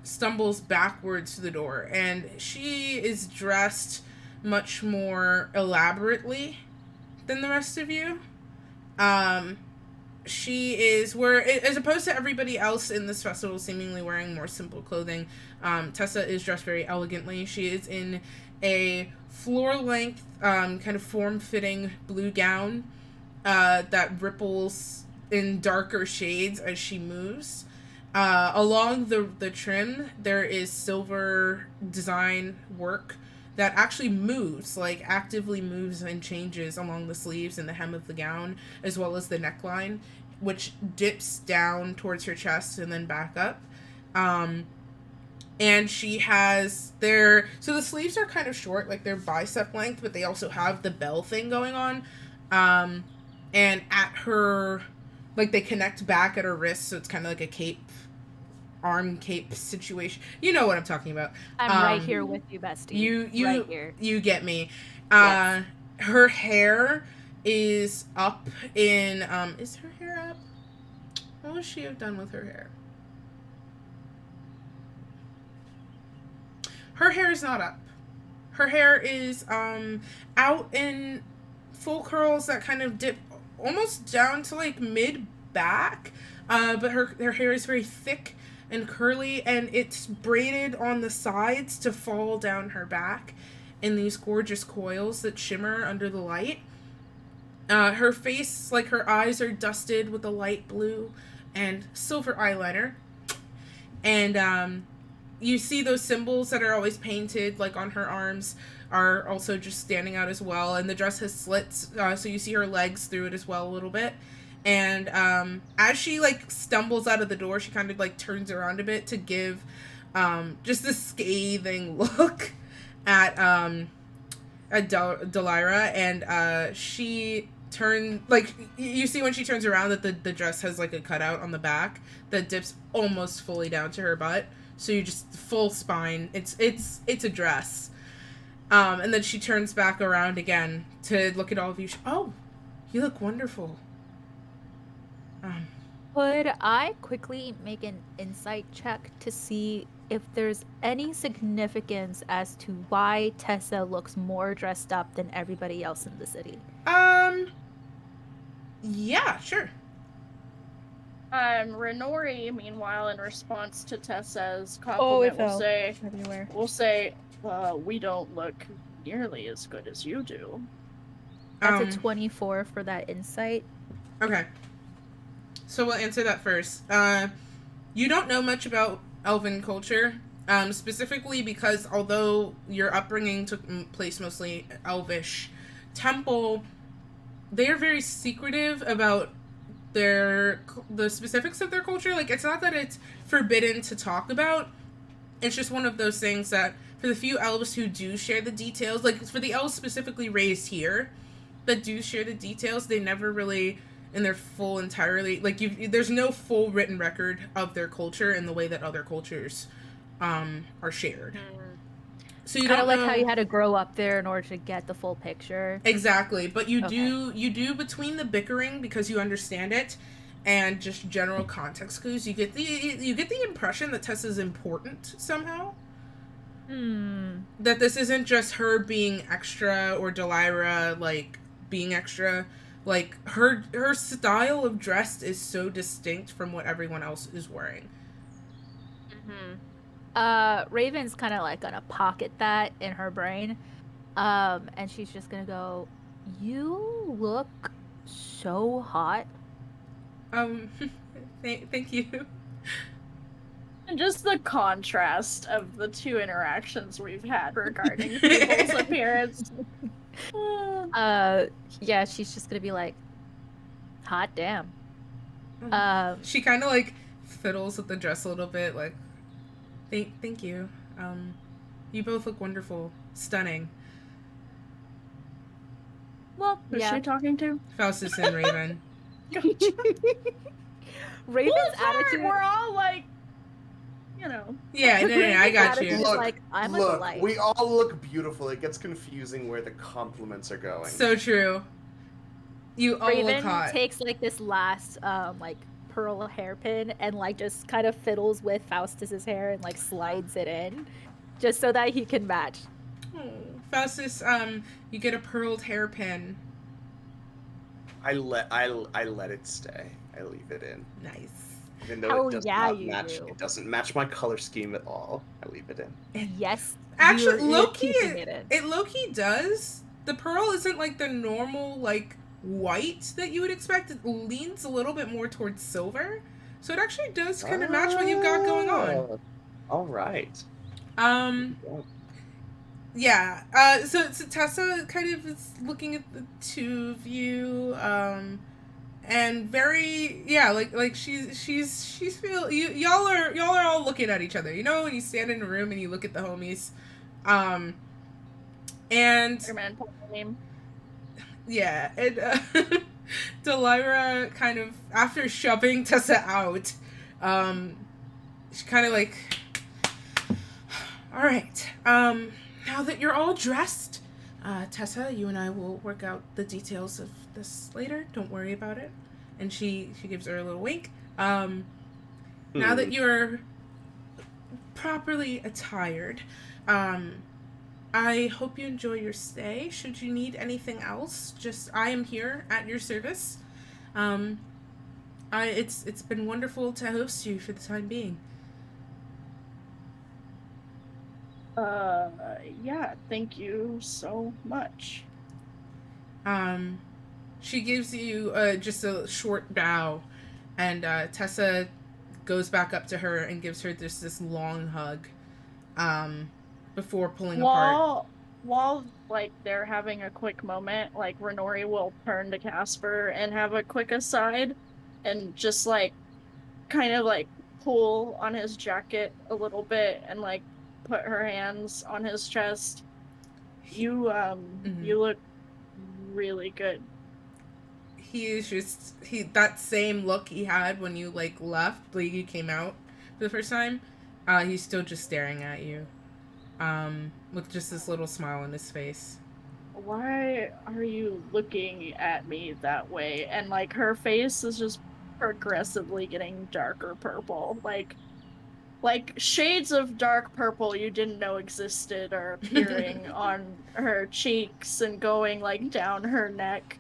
stumbles backwards to the door, and she is dressed much more elaborately than the rest of you. She is as opposed to everybody else in this festival seemingly wearing more simple clothing, Tessa is dressed very elegantly. She is in a floor-length, kind of form-fitting blue gown that ripples in darker shades as she moves. Along the trim, there is silver design work that actually moves, like actively moves and changes along the sleeves and the hem of the gown, as well as the neckline, which dips down towards her chest and then back up. And she has so the sleeves are kind of short, like they're bicep length, but they also have the bell thing going on. And at her, like they connect back at her wrist, so it's kind of like a cape, arm cape situation. You know what I'm talking about. I'm right here with you, bestie. Right here. You get me. Yes. Her hair is up in, is her hair up? What would she have done with her hair? Her hair is not up. Her hair is out in full curls that kind of dip almost down to like mid back. But her hair is very thick and curly, and it's braided on the sides to fall down her back in these gorgeous coils that shimmer under the light. Her face, like her eyes, are dusted with a light blue and silver eyeliner. And you see those symbols that are always painted like on her arms are also just standing out as well, and the dress has slits, so you see her legs through it as well a little bit. And as she like stumbles out of the door, she kind of like turns around a bit to give just this scathing look at Delira, and she turn, like, you see when she turns around that the dress has like a cutout on the back that dips almost fully down to her butt. So you just full spine. It's a dress. And then she turns back around again to look at all of you. Oh, you look wonderful. Could I quickly make an insight check to see if there's any significance as to why Tessa looks more dressed up than everybody else in the city? Yeah, sure. Renori, meanwhile, in response to Tessa's compliment, will say, we don't look nearly as good as you do. That's a 24 for that insight. Okay. So we'll answer that first. You don't know much about Elven culture, specifically because although your upbringing took place mostly Elvish temple, they are very secretive about the specifics of their culture. Like, it's not that it's forbidden to talk about. It's just one of those things that for the few elves who do share the details, like for the elves specifically raised here that do share the details, they never really in their full entirely, like, there's no full written record of their culture in the way that other cultures are shared. So you kind of don't like know... how you had to grow up there in order to get the full picture. Exactly, but you do between the bickering, because you understand it, and just general context clues, you get the impression that Tessa's important somehow. That this isn't just her being extra or Delira like being extra. Like her style of dress is so distinct from what everyone else is wearing. Raven's kind of like gonna pocket that in her brain, and she's just gonna go, "You look so hot." Thank you. And just the contrast of the two interactions we've had regarding people's appearance. Yeah, she's just gonna be like, "Hot damn." She kind of like fiddles with the dress a little bit, like, thank you. You both look wonderful, stunning. Well, who's she talking to? Faustus and Raven. Raven's attitude. We're all like, you know. Yeah, no, I got you. Look, like, I'm a look, delight. we all look beautiful. It gets confusing where the compliments are going. So true. You all Raven look hot. takes like this last like pearl hairpin and like just kind of fiddles with Faustus's hair and like slides it in, just so that he can match. Oh, Faustus, you get a pearled hairpin. I let it stay. I leave it in. Nice. Even though Hell it does yeah, not you match, do. it doesn't match my color scheme at all. I leave it in. Yes. Actually, you're low-key, keeping it in. it low-key does. The pearl isn't like the normal, like, white that you would expect. It leans a little bit more towards silver. So it actually does kind of match what you've got going on. All right. Yeah. So Tessa kind of is looking at the two of you, and very like she's feel y'all are all looking at each other, you know, when you stand in a room and you look at the homies, and Spider-Man name. yeah, and Delira kind of, after shoving Tessa out, she kind of like, all right, now that you're all dressed, Tessa, you and I will work out the details of this later. Don't worry about it. And she gives her a little wink. Now that you're properly attired, I hope you enjoy your stay. Should you need anything else, I am here at your service. It's been wonderful to host you for the time being. Yeah, thank you so much. She gives you just a short bow, and Tessa goes back up to her and gives her this long hug, before pulling apart. While like they're having a quick moment, like Renori will turn to Casper and have a quick aside, and just like kind of like pull on his jacket a little bit and like put her hands on his chest. You you look really good. He is that same look he had when you like left, like you came out for the first time. He's still just staring at you, with just this little smile on his face. Why are you looking at me that way? And like her face is just progressively getting darker purple, like shades of dark purple you didn't know existed are appearing on her cheeks and going like down her neck.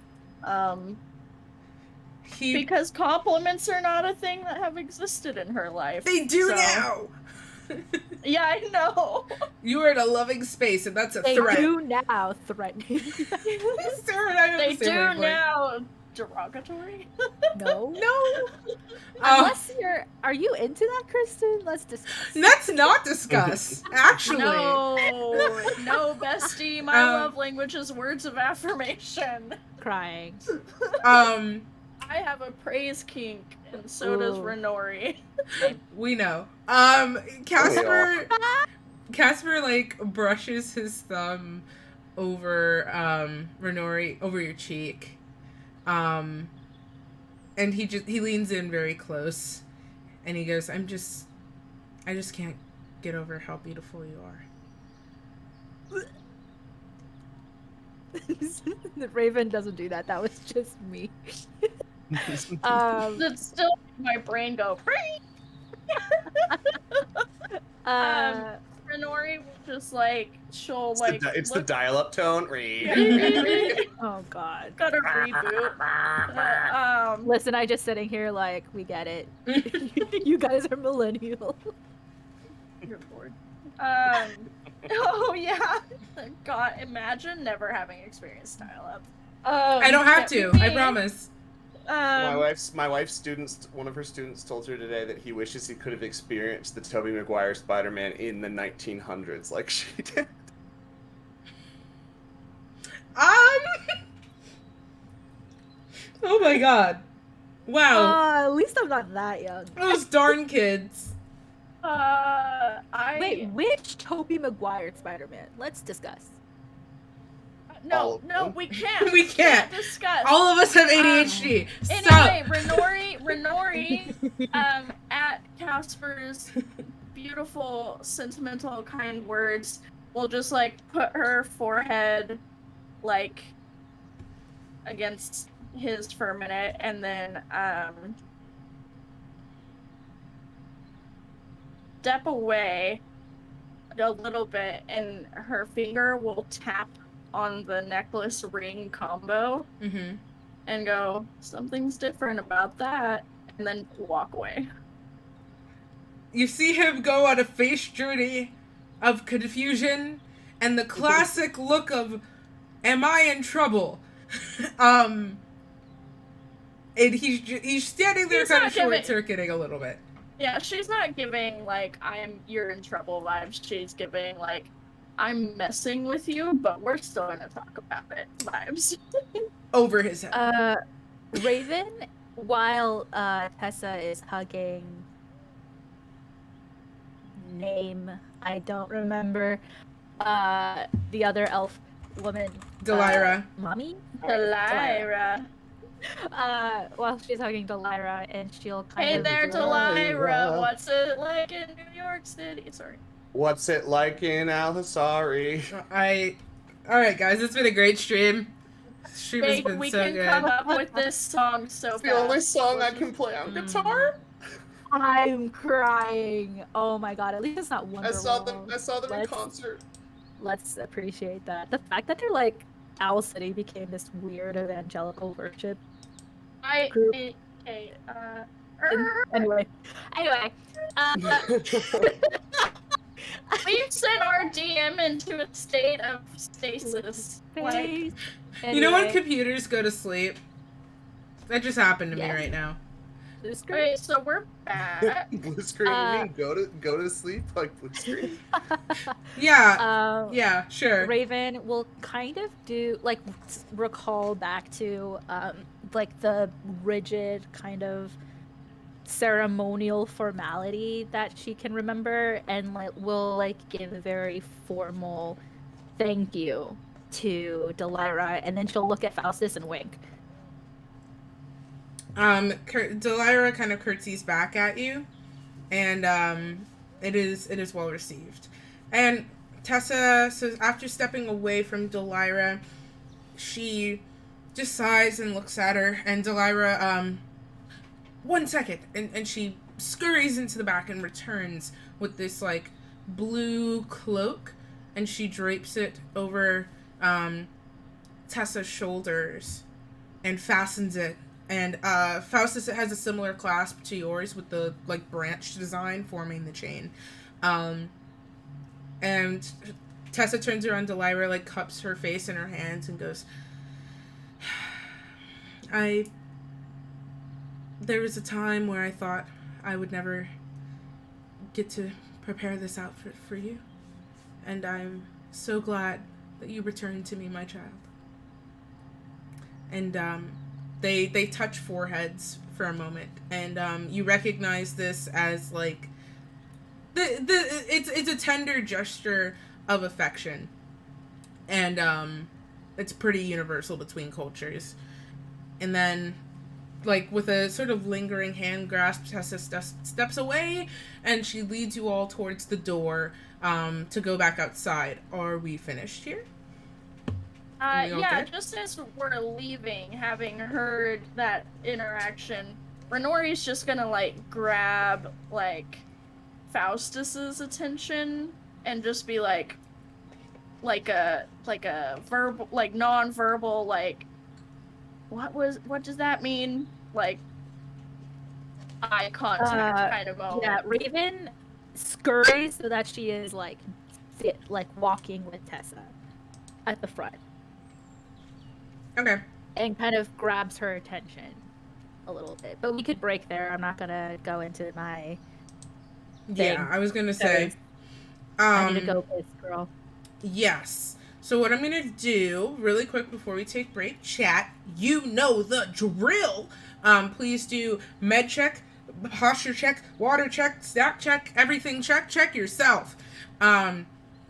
Because compliments are not a thing that have existed in her life. They do now! Yeah, I know. You are in a loving space, and that's a threat. They do now, threatening. They do now, derogatory? No. No! Unless are you into that, Kristen? Let's discuss. Let's not discuss, actually. No, bestie, my love language is words of affirmation. Crying. I have a praise kink, and so does Renori. We know. Casper like brushes his thumb over Renori, over your cheek. And he leans in very close, and he goes, I just can't get over how beautiful you are. The Raven doesn't do that. That was just me. That's still my brain go. Renori will just like she'll like it's the dial-up tone. Oh God. Got a reboot. Listen, I just sitting here like we get it. You guys are millennial. You're bored. Oh yeah. God, imagine never having experienced dial-up. I don't have to. I promise. My wife's students, one of her students told her today that he wishes he could have experienced the Tobey Maguire Spider-Man in the 1900s like she did. Oh my God. Wow. At least I'm not that young. Those darn kids. Wait, which Tobey Maguire Spider-Man? Let's discuss. No, we can't. We can't discuss. All of us have ADHD. Anyway, Renori, at Casper's beautiful, sentimental, kind words, will just like put her forehead like against his for a minute, and then step away a little bit, and her finger will tap on the necklace ring combo and go, something's different about that, and then walk away. You see him go on a face journey of confusion and the classic look of, am I in trouble? And he's standing there kind of short-circuiting a little bit. Yeah, she's not giving like you're in trouble vibes. She's giving like, I'm messing with you, but we're still gonna talk about it vibes. Over his head. Raven, while Tessa is hugging name I don't remember, the other elf woman, Delira. mommy? Sorry, Delira. While she's hugging Delira, and she'll kind Hey of there, do Delira. What's it like in New York City? Sorry. What's it like in Alhasari? Alright, guys, it's been a great stream. Stream has been We so can good. come up with this song so It's the only fast. song Let's I can just- play on Mm. guitar. I'm crying. Oh my god, at least it's not I saw them. Wonderwall. I saw them in Let's- concert. Let's appreciate that. The fact that they're like Owl City became this weird evangelical worship group. Okay, Anyway, we've sent our DM into a state of stasis. Like, Face. You know when Anyway, computers go to sleep? That just happened to me Yeah. right now. this great. wait, so we're back. Blue screen. You mean go to sleep like blue screen? Yeah. Yeah, sure. Raven will kind of do like recall back to like the rigid kind of ceremonial formality that she can remember, and like will like give a very formal thank you to Delira, and then she'll look at Faustus and wink. Delira kind of curtsies back at you, and it is well received. And Tessa says, after stepping away from Delira, she just sighs and looks at her, and Delira, 1 second, and she scurries into the back and returns with this like blue cloak, and she drapes it over Tessa's shoulders and fastens it. And Faustus, it has a similar clasp to yours with the like branch design forming the chain. And Tessa turns around to Lyra, like cups her face in her hands and goes, there was a time where I thought I would never get to prepare this outfit for you. And I'm so glad that you returned to me, my child. And they touch foreheads for a moment, and you recognize this as like it's a tender gesture of affection, and it's pretty universal between cultures. And then, like with a sort of lingering hand grasp, Tessa steps away, and she leads you all towards the door to go back outside. Are we finished here? Yeah, Okay? just as we're leaving, having heard that interaction, Renori's just gonna like grab like Faustus's attention and just be like a verbal, like non-verbal, like what does that mean? Like eye contact kind of moment. Yeah, Raven scurries so that she is like walking with Tessa at the front. Okay. And kind of grabs her attention a little bit. But we could break there. I'm not gonna go into my thing. Yeah, I was gonna say. I need to go piss, girl. Yes. So what I'm gonna do really quick before we take break, chat, you know the drill. Please do med check, posture check, water check, stat check, everything check yourself.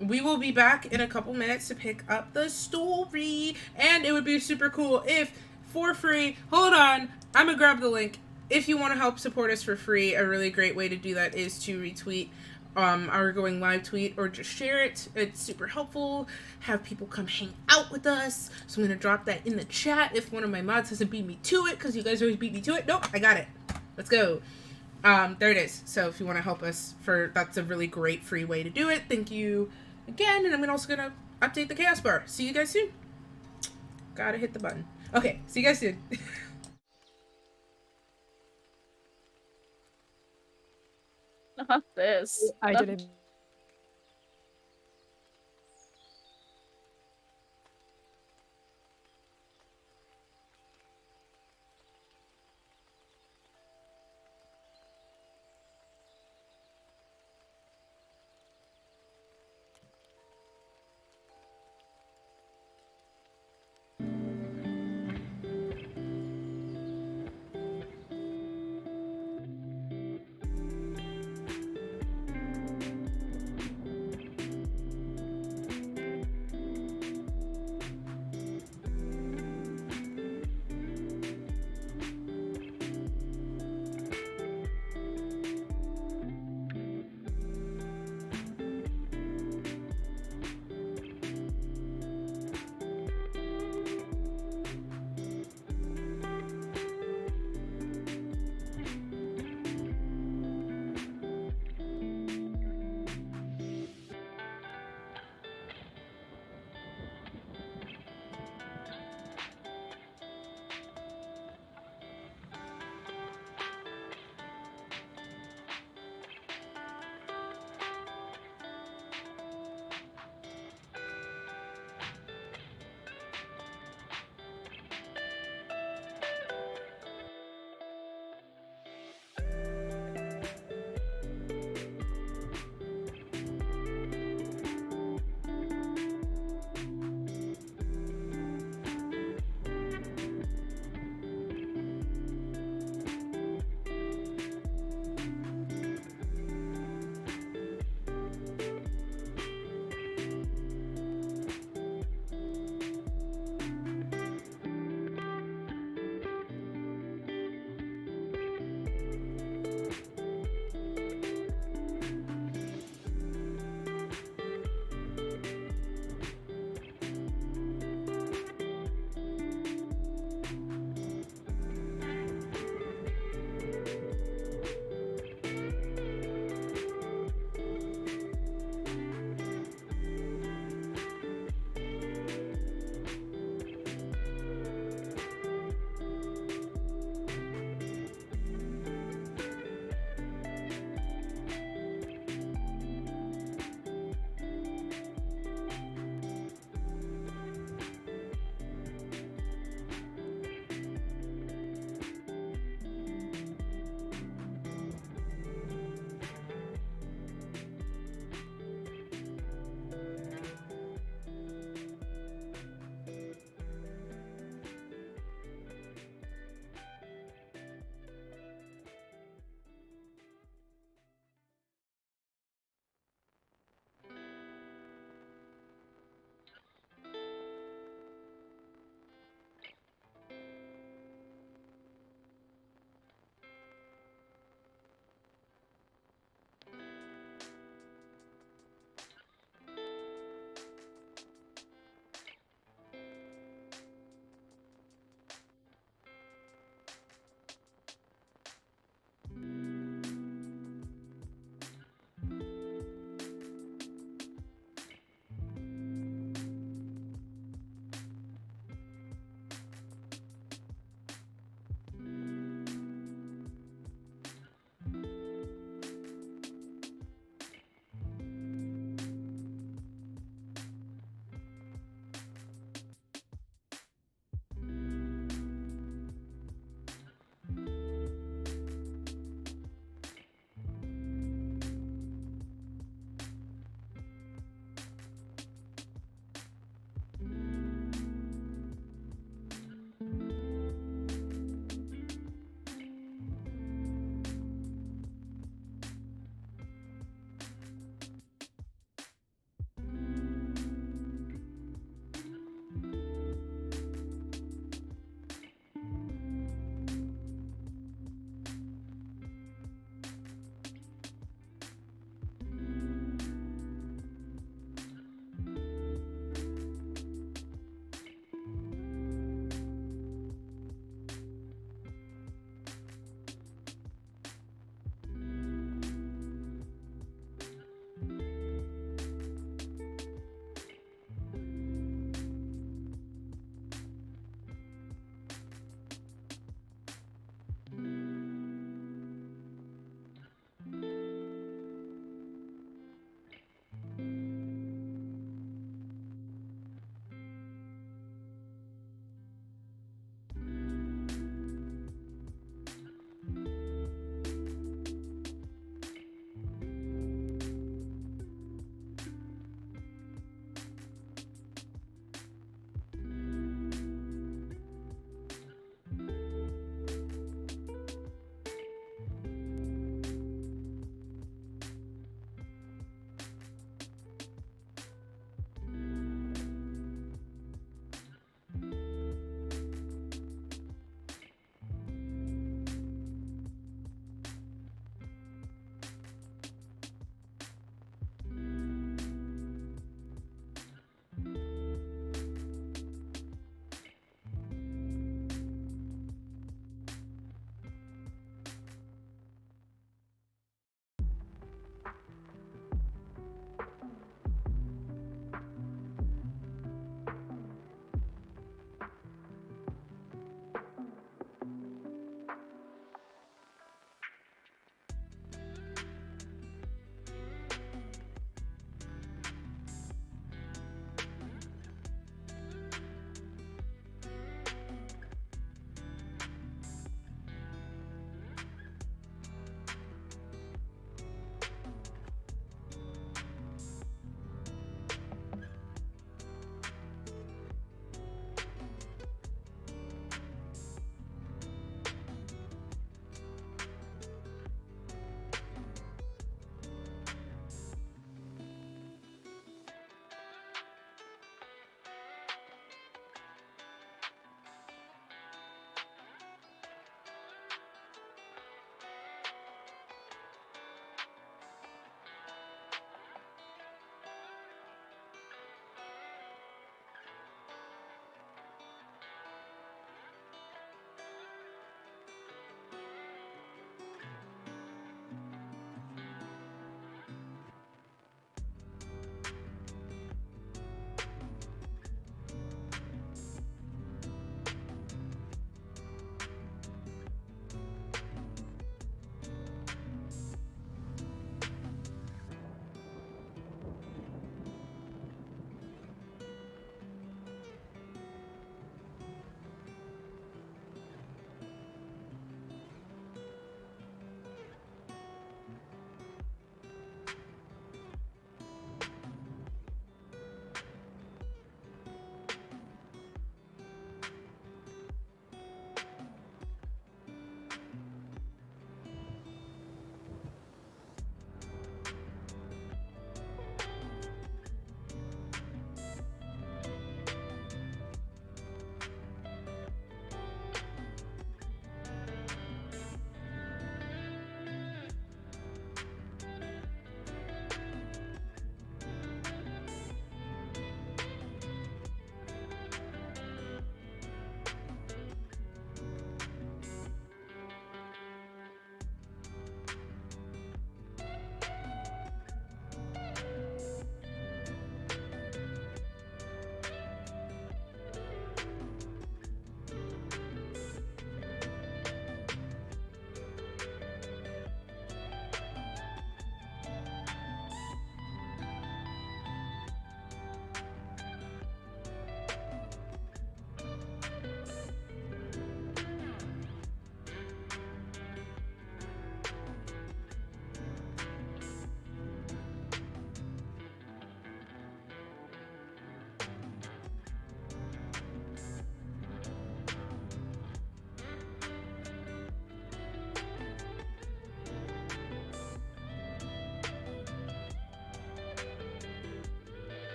We will be back in a couple minutes to pick up the story, and it would be super cool if, for free, hold on, I'm gonna grab the link. If you want to help support us for free, a really great way to do that is to retweet our going live tweet, or just share it. It's super helpful. Have people come hang out with us. So I'm gonna drop that in the chat if one of my mods hasn't beat me to it, because you guys always beat me to it. Nope, I got it. Let's go. There it is. So if you want to help us, that's a really great free way to do it. Thank you again, and I'm also gonna update the chaos bar. See you guys soon. Gotta hit the button. Okay, see you guys soon. Not this. I Not- didn't.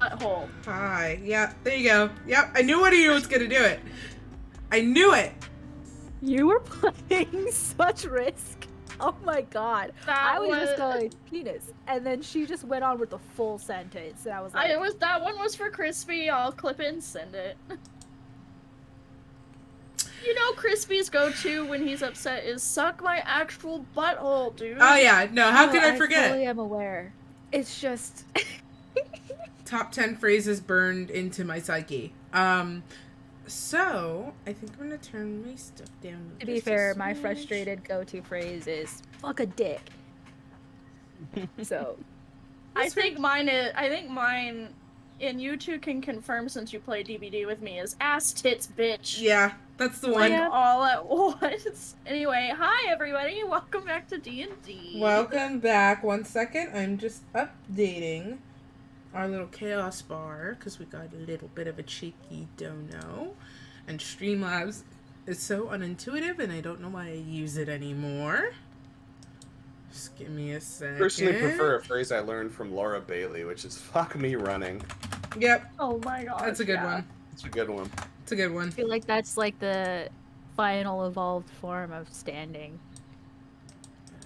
butthole. Hi. Yeah, there you go. Yep, I knew one of you was gonna do it. I knew it. You were playing such risk. Oh my god. I was just going penis, and then she just went on with the full sentence, and I was like, That one was for Crispy. I'll clip it and send it. You know, Crispy's go-to when he's upset is suck my actual butthole, dude. Oh yeah, no, how could I I forget? totally am aware. It's just Top 10 phrases burned into my psyche. So I think I'm gonna turn my stuff down. to be just a fair, my smidge. frustrated go-to phrase is "fuck a dick." So I think mine, and you two can confirm since you play DBD with me, is ass tits bitch. Yeah, that's the one. Like Yeah. all at once. Anyway, hi everybody, welcome back to D&D. Welcome back. 1 second, I'm just updating our little chaos bar because we got a little bit of a cheeky dono, and Streamlabs is so unintuitive, and I don't know why I use it anymore. Just give me a second. Personally prefer a phrase I learned from Laura Bailey, which is "fuck me running." Yep, Oh my god. that's a good one. It's a good one. It's a good one. I feel like that's like the final evolved form of standing.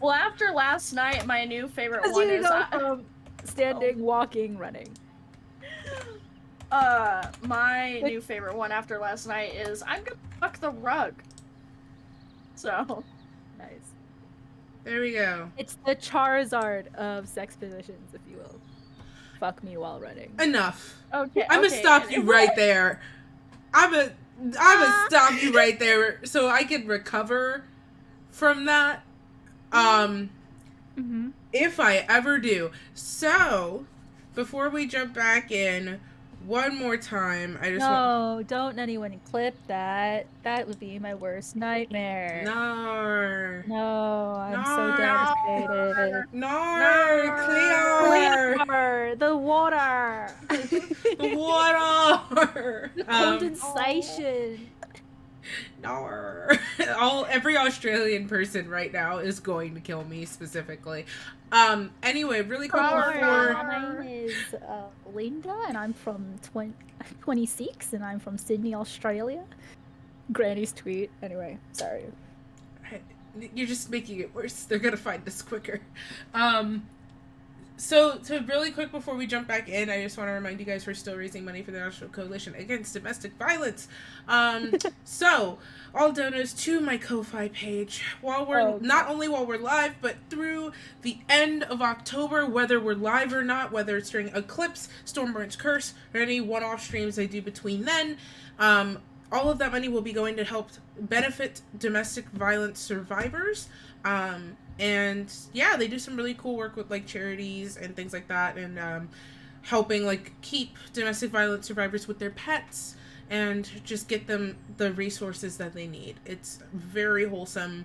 Well, after last night, my new favorite As one you is go from standing, walking, running. my new favorite one after last night is I'm gonna fuck the rug. So Nice. There we go. It's the Charizard of sex positions, if you will. Fuck me while running. Enough. okay, I'm gonna okay, stop you anyway. right there. I'm gonna stop you right there so I can recover from that. Mm-hmm. If I ever do. So, before we jump back in, one more time, I just want. No, don't anyone clip that. That would be my worst nightmare. No. No, I'm so No. devastated. No. Clear. Clear, the water. The water. The condensation. No. Every Australian person right now is going to kill me specifically. Anyway, really quick before. My name is Linda, and I'm from 26, and I'm from Sydney, Australia. Granny's tweet. Anyway, sorry. You're just making it worse. They're gonna find us quicker. So really quick before we jump back in, I just want to remind you guys we're still raising money for the National Coalition Against Domestic Violence. So all donos to my Ko-Fi page while we're not only while we're live, but through the end of October, whether we're live or not, whether it's during Eclipse, Stormborn's Curse, or any one-off streams I do between then. All of that money will be going to help benefit domestic violence survivors. And yeah, they do some really cool work with like charities and things like that, and helping like keep domestic violence survivors with their pets and just get them the resources that they need. It's very wholesome,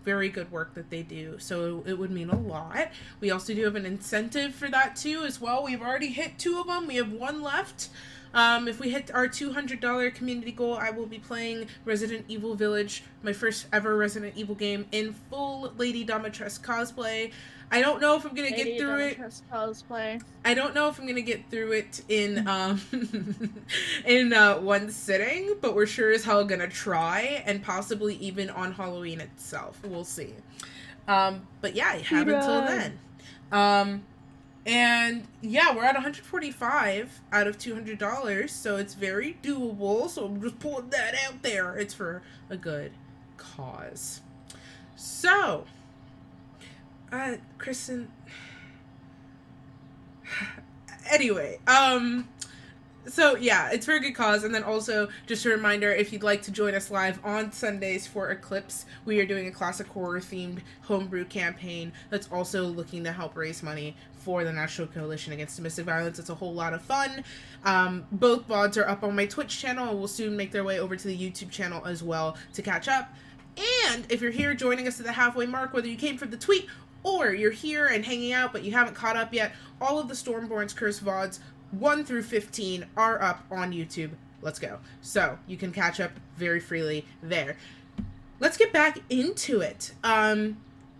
very good work that they do. So it would mean a lot. We also do have an incentive for that too as well. We've already hit 2 of them. We have 1 left. If we hit our $200 community goal, I will be playing Resident Evil Village, my first ever Resident Evil game, in full Lady Domitress cosplay. I don't know if I'm gonna get through it. Cosplay. I don't know if I'm gonna get through it in in one sitting, but we're sure as hell gonna try, and possibly even on Halloween itself. We'll see. But yeah, you have until then. And yeah, we're at 145 out of $200, so it's very doable. So I'm just pulling that out there. It's for a good cause. So, Kristen. Anyway, so yeah, it's for a good cause. And then also, just a reminder, if you'd like to join us live on Sundays for Eclipse, we are doing a classic horror themed homebrew campaign that's also looking to help raise money for the National Coalition Against Domestic Violence. It's a whole lot of fun. Both VODs are up on my Twitch channel and will soon make their way over to the YouTube channel as well to catch up. And if you're here joining us at the halfway mark, whether you came from the tweet or you're here and hanging out but you haven't caught up yet, all of the Stormborn's Curse VODs 1 through 15 are up on YouTube. Let's go. So you can catch up very freely there. Let's get back into it.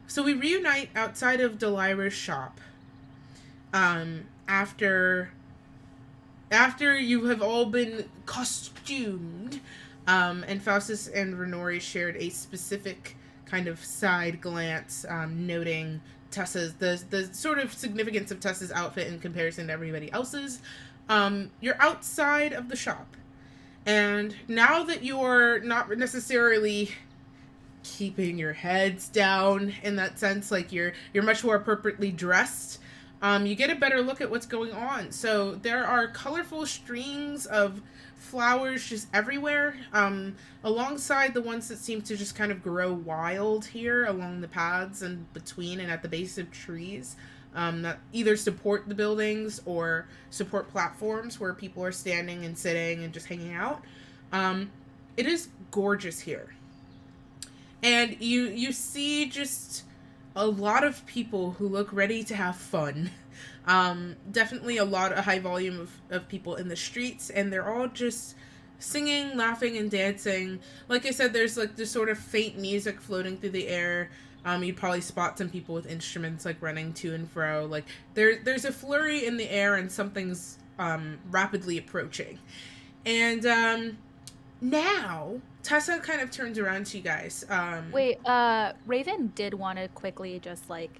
So we reunite outside of Delira's shop. After after you have all been costumed, and Faustus and Renori shared a specific kind of side glance, noting Tessa's the sort of significance of Tessa's outfit in comparison to everybody else's. You're outside of the shop, and now that you're not necessarily keeping your heads down in that sense, like you're much more appropriately dressed, you get a better look at what's going on. So there are colorful strings of flowers just everywhere, alongside the ones that seem to just kind of grow wild here along the paths and between and at the base of trees, that either support the buildings or support platforms where people are standing and sitting and just hanging out. It is gorgeous here. And you see just a lot of people who look ready to have fun. Definitely a high volume of people in the streets, and they're all just singing, laughing, and dancing. Like I said, there's like this sort of faint music floating through the air. You'd probably spot some people with instruments like running to and fro. Like there's a flurry in the air, and something's rapidly approaching. And now Tessa kind of turns around to you guys. Wait, Raven did want to quickly just like,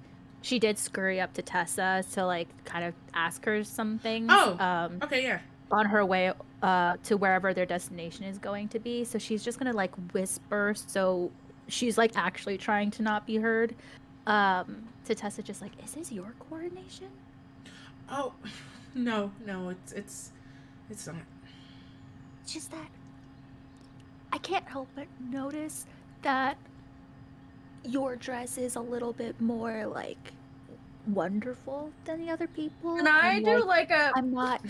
she did scurry up to Tessa to like kind of ask her some things. Oh, okay, yeah. On her way to wherever their destination is going to be. So she's just gonna like whisper, so she's like actually trying to not be heard. To Tessa, just like, is this your coordination? Oh, no, it's not. It's just that I can't help but notice that your dress is a little bit more like wonderful than the other people. And I do like a. I'm not.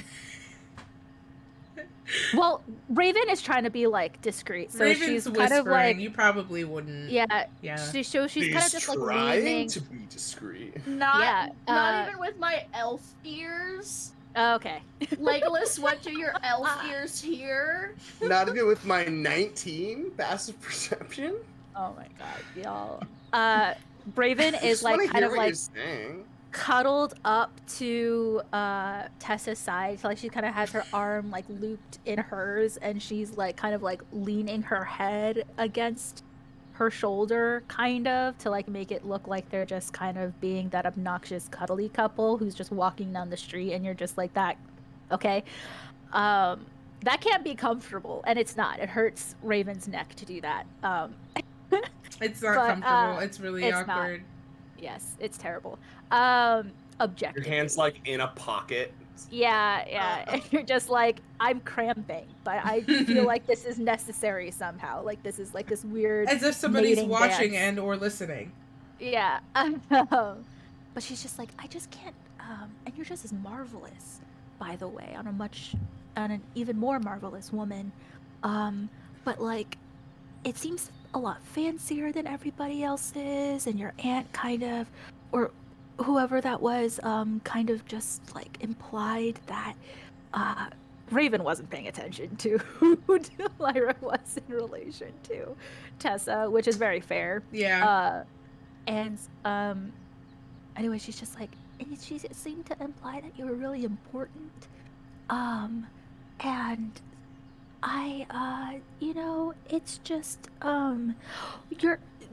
Well, Raven is trying to be like discreet, so Raven's she's whispering. kind of like, You probably wouldn't. yeah. Yeah. So she's kind of just like trying leaning. to be discreet. Not Yeah, even with my elf ears. Oh, okay. Legolas, what do your elf ears hear? Not even with my 19 passive perception. Oh my god, y'all. Raven I is just wanna like kind hear of what like you're saying. cuddled up to Tessa's side. So like she kind of has her arm like looped in hers, and she's like kind of like leaning her head against her shoulder, kind of, to like make it look like they're just kind of being that obnoxious cuddly couple who's just walking down the street, and you're just like that. Okay. That can't be comfortable, and it's not. It hurts Raven's neck to do that. It's not But, comfortable. It's really it's not. awkward. Yes, it's terrible. Objectively. Your hand's like in a pocket. Yeah. And you're just like, I'm cramping, but I feel like this is necessary somehow. Like this is like this weird. As if somebody's mating watching dance. and or listening. Yeah. But she's just like, I just can't. And you're just as marvelous, by the way, on an even more marvelous woman. But like, it seems a lot fancier than everybody else's, and your aunt kind of, or whoever that was, kind of just like implied that Raven wasn't paying attention to who Lyra was in relation to Tessa, which is very fair. Yeah. And anyway, she's just like, and she seemed to imply that you were really important. And I, it's just,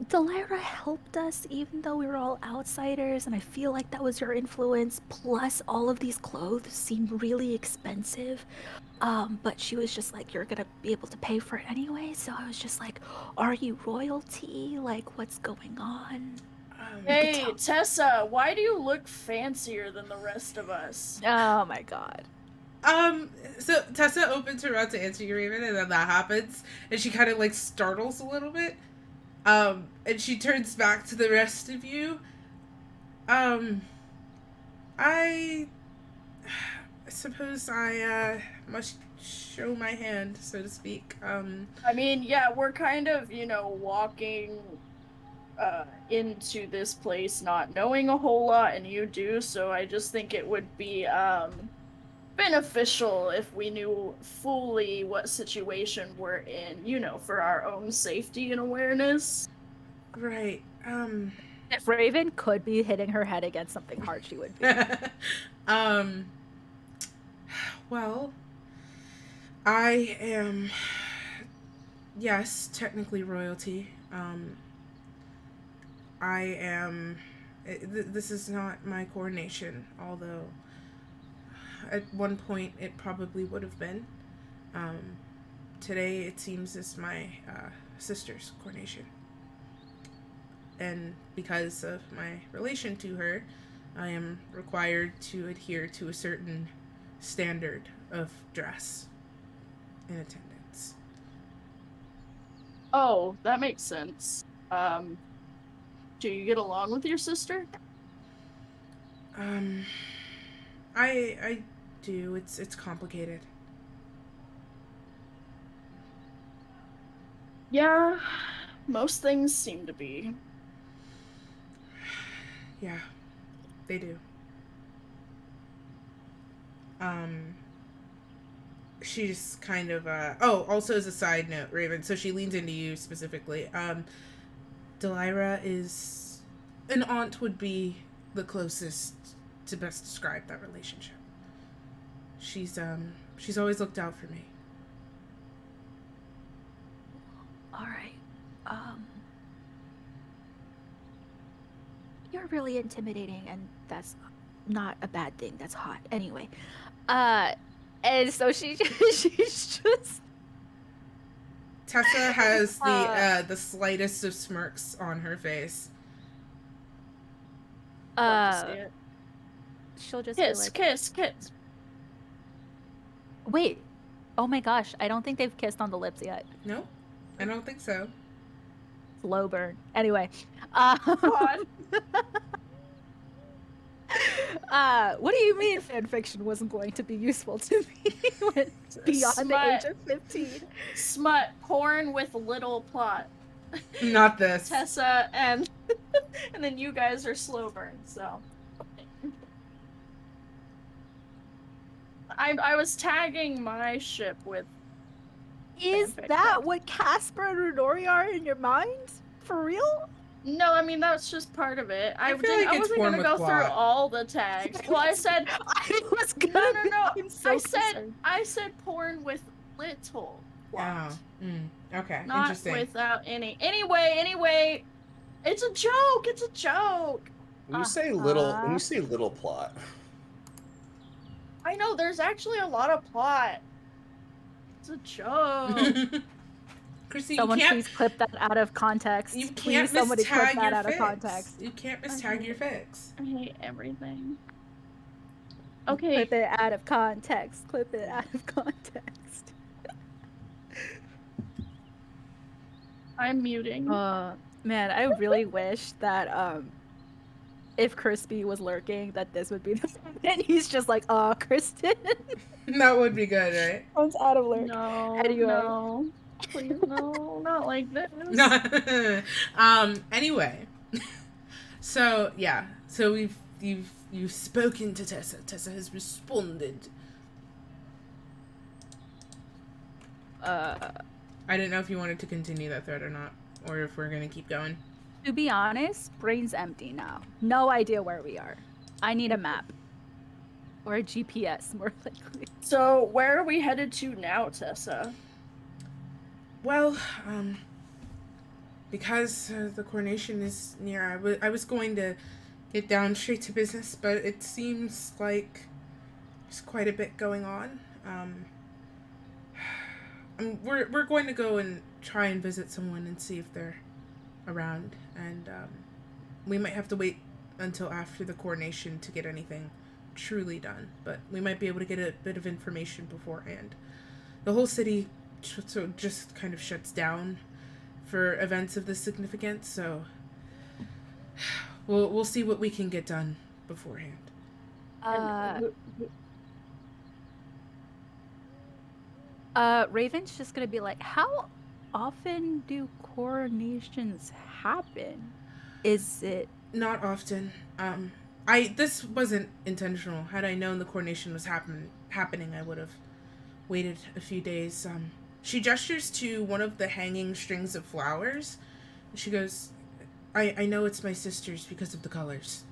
the Lyra helped us even though we were all outsiders, and I feel like that was your influence, plus all of these clothes seemed really expensive. But she was just like, you're gonna be able to pay for it anyway, so I was just like, are you royalty? Like, what's going on? Hey, Tessa, why do you look fancier than the rest of us? Oh my god. So Tessa opens her mouth to answer you, Raven, and then that happens, and she kind of like startles a little bit. And she turns back to the rest of you. I suppose I must show my hand, so to speak. I mean, yeah, we're kind of, walking into this place not knowing a whole lot, and you do, so I just think it would be beneficial if we knew fully what situation we're in, for our own safety and awareness. Right. If Raven could be hitting her head against something hard, she would be. Well, I am, yes, technically royalty. I am. This is not my coronation, although at one point it probably would have been. Um, Today it seems is my sister's coronation. And because of my relation to her, I am required to adhere to a certain standard of dress in attendance. Oh, that makes sense. Do you get along with your sister? Um, I do. It's complicated. Yeah, most things seem to be. Yeah, they do. Um, she's kind of oh, also as a side note, Raven, so she leans into you specifically. Delira is an aunt would be the closest to best describe that relationship. She's always looked out for me. All right. You're really intimidating, and that's not a bad thing. That's hot. Anyway, and so she's just Tessa has the slightest of smirks on her face. Love to see it. She'll just Kiss, be like, kiss. wait, oh my gosh, I don't think they've kissed on the lips yet. No, I don't think so. Slow burn. Anyway, God. what do you mean fan fiction wasn't going to be useful to me when beyond the age of 15? Smut porn with little plot. Not this. Tessa and and then you guys are slow burn, so I was tagging my ship with Is fanfic. that what Casper and Runori are in your mind? For real? No, I mean that's just part of it. I feel like it's wasn't porn gonna with go plot. through all the tags. Well, I said I was gonna no. I'm so concerned. I said porn with little plot, Okay, not interesting. without any. Anyway, it's a joke. It's a joke. When you say little plot, I know there's actually a lot of plot. It's a joke. Chrissy, Someone you can't. please clip that out of context. You Please, can't somebody clip mistag that your out of fix. context. You can't mistag your fix. I hate everything. Okay. Clip it out of context. Clip it out of context. I'm muting. Man, I really wish that if Crispy was lurking, that this would be the and he's just like, oh, Kristen. That would be good, right? Comes out of lurk. No, Anyway. no. Please, no, not like this. Anyway. So, yeah. So you've spoken to Tessa. Tessa has responded. I didn't know if you wanted to continue that thread or not, or if we're gonna keep going. To be honest, brain's empty now. No idea where we are. I need a map. Or a GPS, more likely. So, where are we headed to now, Tessa? Well, because the coronation is near, I was going to get down straight to business, but it seems like there's quite a bit going on. We're going to go and try and visit someone and see if they're around, and we might have to wait until after the coronation to get anything truly done, but we might be able to get a bit of information beforehand. The whole city just kind of shuts down for events of this significance, so we'll see what we can get done beforehand. Raven's just gonna be like, how often do coronations happen? Is it Not often. This wasn't intentional. Had I known the coronation was happening, I would have waited a few days. She gestures to one of the hanging strings of flowers. She goes, I know it's my sister's because of the colors.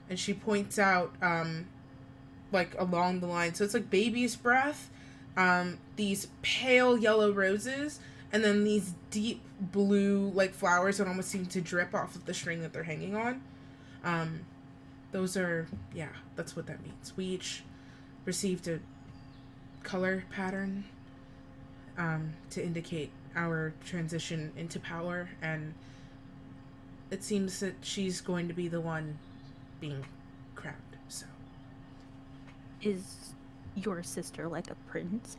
And she points out like along the line. So it's like baby's breath, these pale yellow roses, and then these deep blue like flowers that almost seem to drip off of the string that they're hanging on. Those are, yeah, that's what that means. We each received a color pattern to indicate our transition into power, and it seems that she's going to be the one being crowned. So, Is your sister like a prince?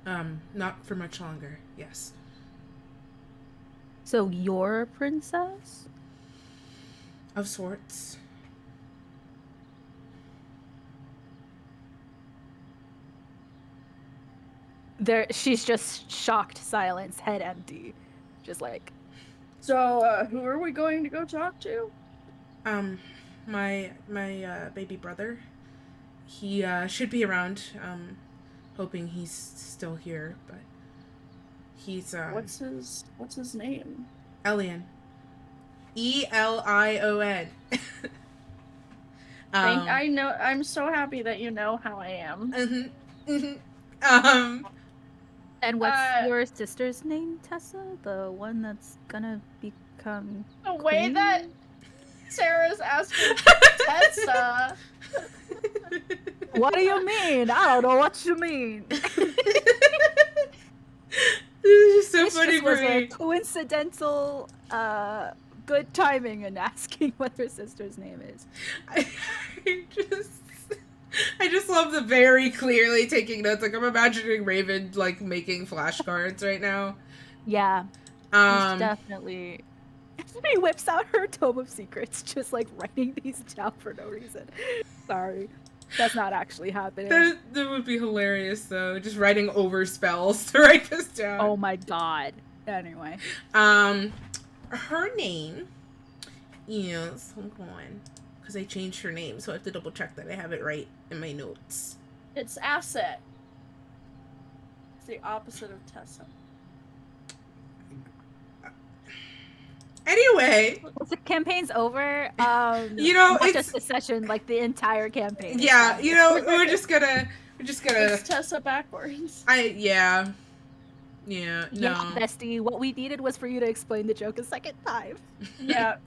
not for much longer. Yes. So you're a princess? Of sorts. She's just shocked silence, head empty. Just like, So, who are we going to go talk to? My baby brother. He should be around. Hoping he's still here, but he's What's his name? Elion. Elion. I know. I'm so happy that you know how I am. and what's your sister's name, Tessa? The one that's gonna become The way queen? that Sarah's asking Tessa. What do you mean? I don't know what you mean. This is just so This funny just for was a me. coincidental, good timing in asking what her sister's name is. I just love the very clearly taking notes. Like I'm imagining Raven like making flashcards right now. Yeah, she's definitely. She whips out her tome of secrets, just like writing these down for no reason. Sorry, that's not actually happening. That would be hilarious though. Just writing over spells to write this down. Oh my god. Anyway. Her name is, hold on, because I changed her name, so I have to double check that I have it right in my notes. It's Asset. It's the opposite of Tessa. Anyway, Once the campaign's over, you know, not it's just the session, like the entire campaign. yeah, you know, we're just gonna. It's Tessa backwards. Yeah, Yeah, no. bestie, what we needed was for you to explain the joke a second time. Yeah.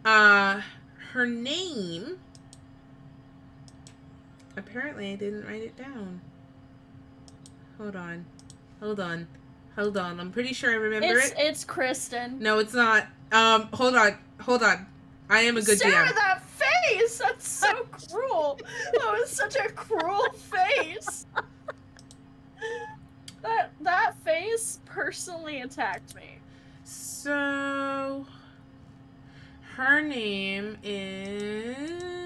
Her name. Apparently, I didn't write it down. Hold on. I'm pretty sure I remember it. It's Kristen. No, it's not. Hold on. I am a good Sarah, DM. that face! That's so cruel. That was such a cruel face. That face personally attacked me. So, her name is.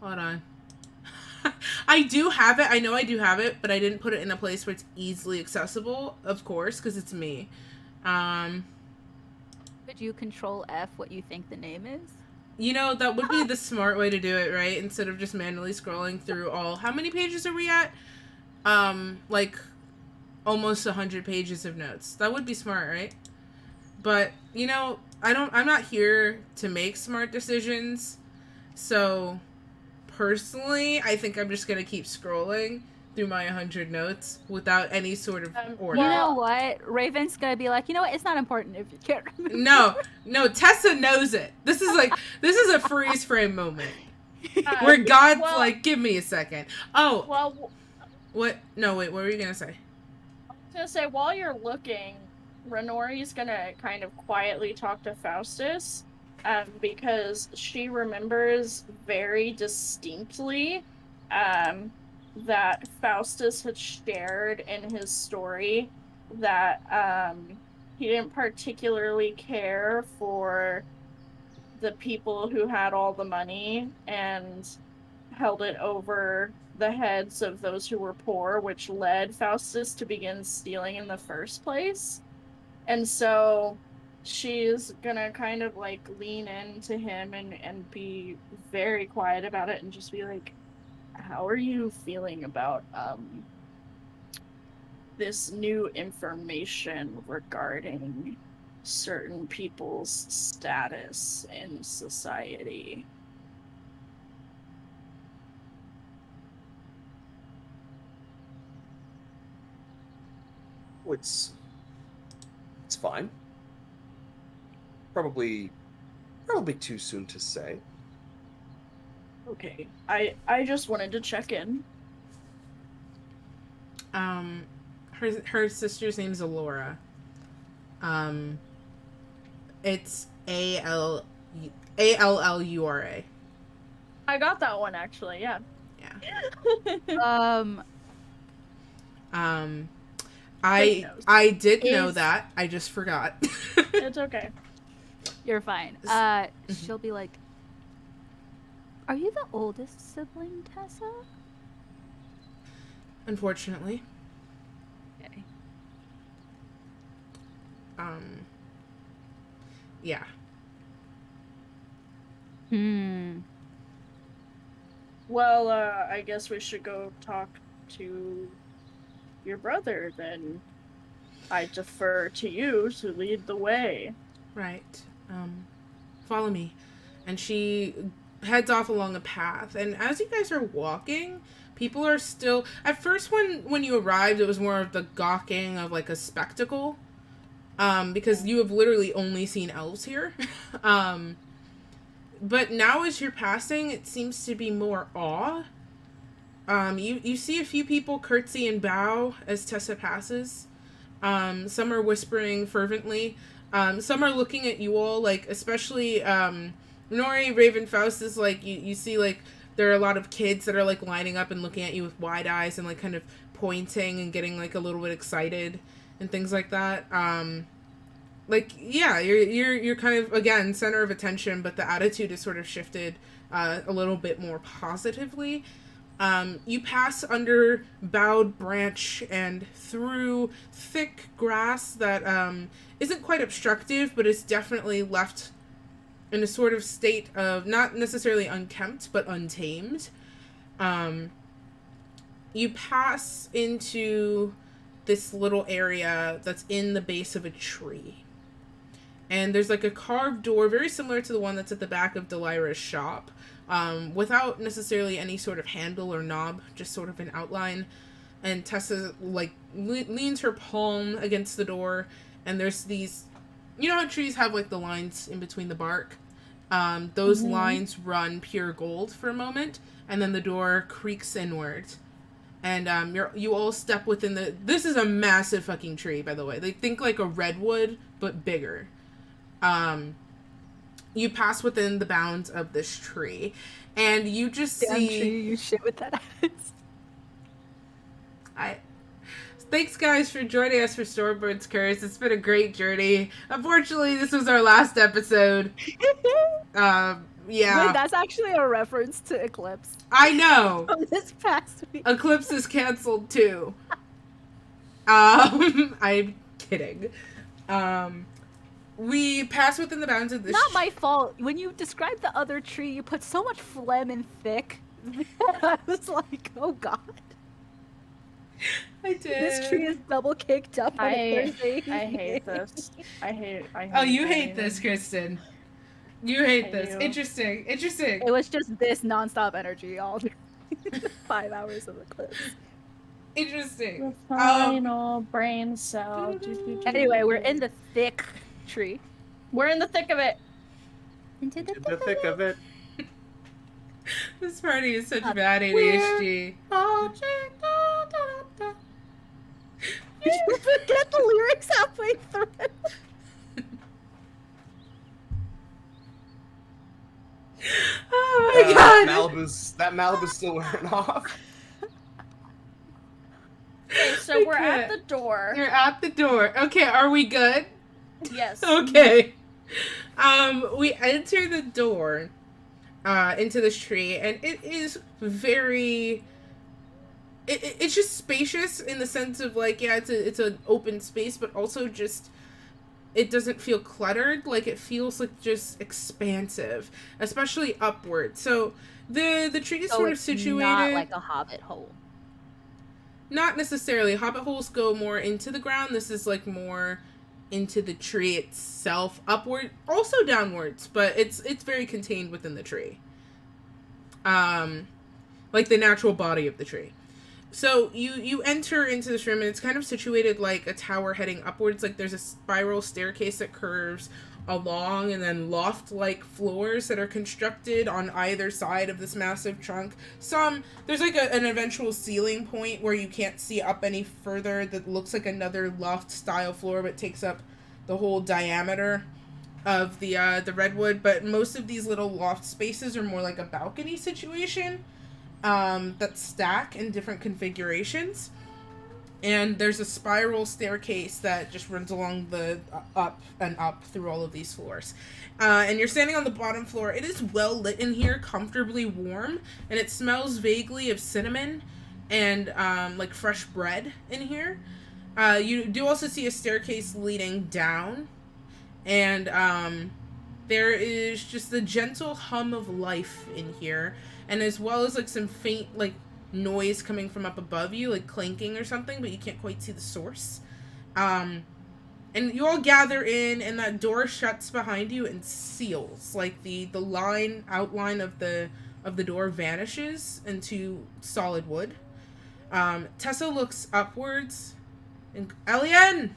Hold on. I do have it. I know I do have it, but I didn't put it in a place where it's easily accessible, of course, because it's me. Could you control F what you think the name is? You know, that would be the smart way to do it, right? Instead of just manually scrolling through all. How many pages are we at? Like almost 100 pages of notes. That would be smart, right? But, you know, I'm not here to make smart decisions. So, personally, I think I'm just going to keep scrolling through my 100 notes without any sort of order. You know what? Raven's gonna be like, you know what? It's not important if you can't remember. No, Tessa knows it. This is a freeze frame moment. Where God's like, give me a second. Oh. Well. What? No, wait, what were you going to say? I was going to say, while you're looking, Renori's going to kind of quietly talk to Faustus, because she remembers very distinctly, that Faustus had shared in his story that he didn't particularly care for the people who had all the money and held it over the heads of those who were poor, which led Faustus to begin stealing in the first place. And so she's gonna kind of like lean into him and be very quiet about it and just be like, how are you feeling about this new information regarding certain people's status in society. It's fine. Probably too soon to say. Okay, I just wanted to check in. Her sister's name's Alora. It's Allura. I got that one actually, yeah. Yeah. Um, I did know Is- that. I just forgot. It's okay. You're fine. She'll be like, "Are you the oldest sibling, Tessa?" Unfortunately. Okay. Yeah. Well, I guess we should go talk to your brother then. I defer to you to lead the way. Right. Follow me. And she heads off along a path. And as you guys are walking, people are still... At first, when you arrived, it was more of the gawking of, like, a spectacle. Because you have literally only seen elves here. But now as you're passing, it seems to be more awe. You see a few people curtsy and bow as Tessa passes. Some are whispering fervently. Some are looking at you all, like, especially, Nori, Raven, Faustus, like, you see, like, there are a lot of kids that are, like, lining up and looking at you with wide eyes and, like, kind of pointing and getting, like, a little bit excited and things like that. Like, yeah, you're kind of, again, center of attention, but the attitude is sort of shifted, a little bit more positively. You pass under bowed branch and through thick grass that isn't quite obstructive, but is definitely left in a sort of state of not necessarily unkempt, but untamed. You pass into this little area that's in the base of a tree. And there's like a carved door, very similar to the one that's at the back of Delira's shop. Without necessarily any sort of handle or knob, just sort of an outline. And Tessa, like, leans her palm against the door, and there's these... You know how trees have, like, the lines in between the bark? Those lines run pure gold for a moment, and then the door creaks inward. And you all step within the... This is a massive fucking tree, by the way. They think like a redwood, but bigger. You pass within the bounds of this tree, and you just see... Tree, you shit with that ass. Thanks, guys, for joining us for Stormborn's Curse. It's been a great journey. Unfortunately, this was our last episode. Yeah. Wait, that's actually a reference to Eclipse. I know. From this past week. Eclipse is canceled, too. I'm kidding. We pass within the bounds of this... Not my fault. When you described the other tree, you put so much phlegm and thick that I was like, oh god. I did. This tree is double kicked up on a Thursday. I hate this. I hate Oh, you hate it. this, Kristen. You hate I this. do. Interesting. It was just this nonstop energy all 5 hours of Eclipse. Interesting. The final brain cell. Anyway, we're in the thick tree. We're in the thick of it. Into the In the thick of it. This party is such bad ADHD. You forget the lyrics halfway through. Oh my god. That Malibu's still wearing off. Okay, so we're at the door. You're at the door. Okay, are we good? Yes. Okay. We enter the door into this tree, and it is very... It's just spacious in the sense of, like, yeah, it's an open space, but also just... It doesn't feel cluttered. Like, it feels, like, just expansive, especially upward. So, the tree is sort of situated... not like a hobbit hole. Not necessarily. Hobbit holes go more into the ground. This is, like, more into the tree itself, upward, also downwards, but it's very contained within the tree. Like the natural body of the tree. So you enter into this room, and it's kind of situated like a tower heading upwards. Like there's a spiral staircase that curves along, and then loft-like floors that are constructed on either side of this massive trunk. There's like an eventual ceiling point where you can't see up any further that looks like another loft-style floor, but takes up the whole diameter of the redwood. But most of these little loft spaces are more like a balcony situation. That stack in different configurations, and there's a spiral staircase that just runs along the up and up through all of these floors. And you're standing on the bottom floor. It is well lit in here, comfortably warm, and it smells vaguely of cinnamon and like fresh bread in here. You do also see a staircase leading down, and there is just the gentle hum of life in here. And as well as like some faint like noise coming from up above you, like clanking or something, but you can't quite see the source. And you all gather in, and that door shuts behind you and seals. Like the outline of the door vanishes into solid wood. Tessa looks upwards, and Elian.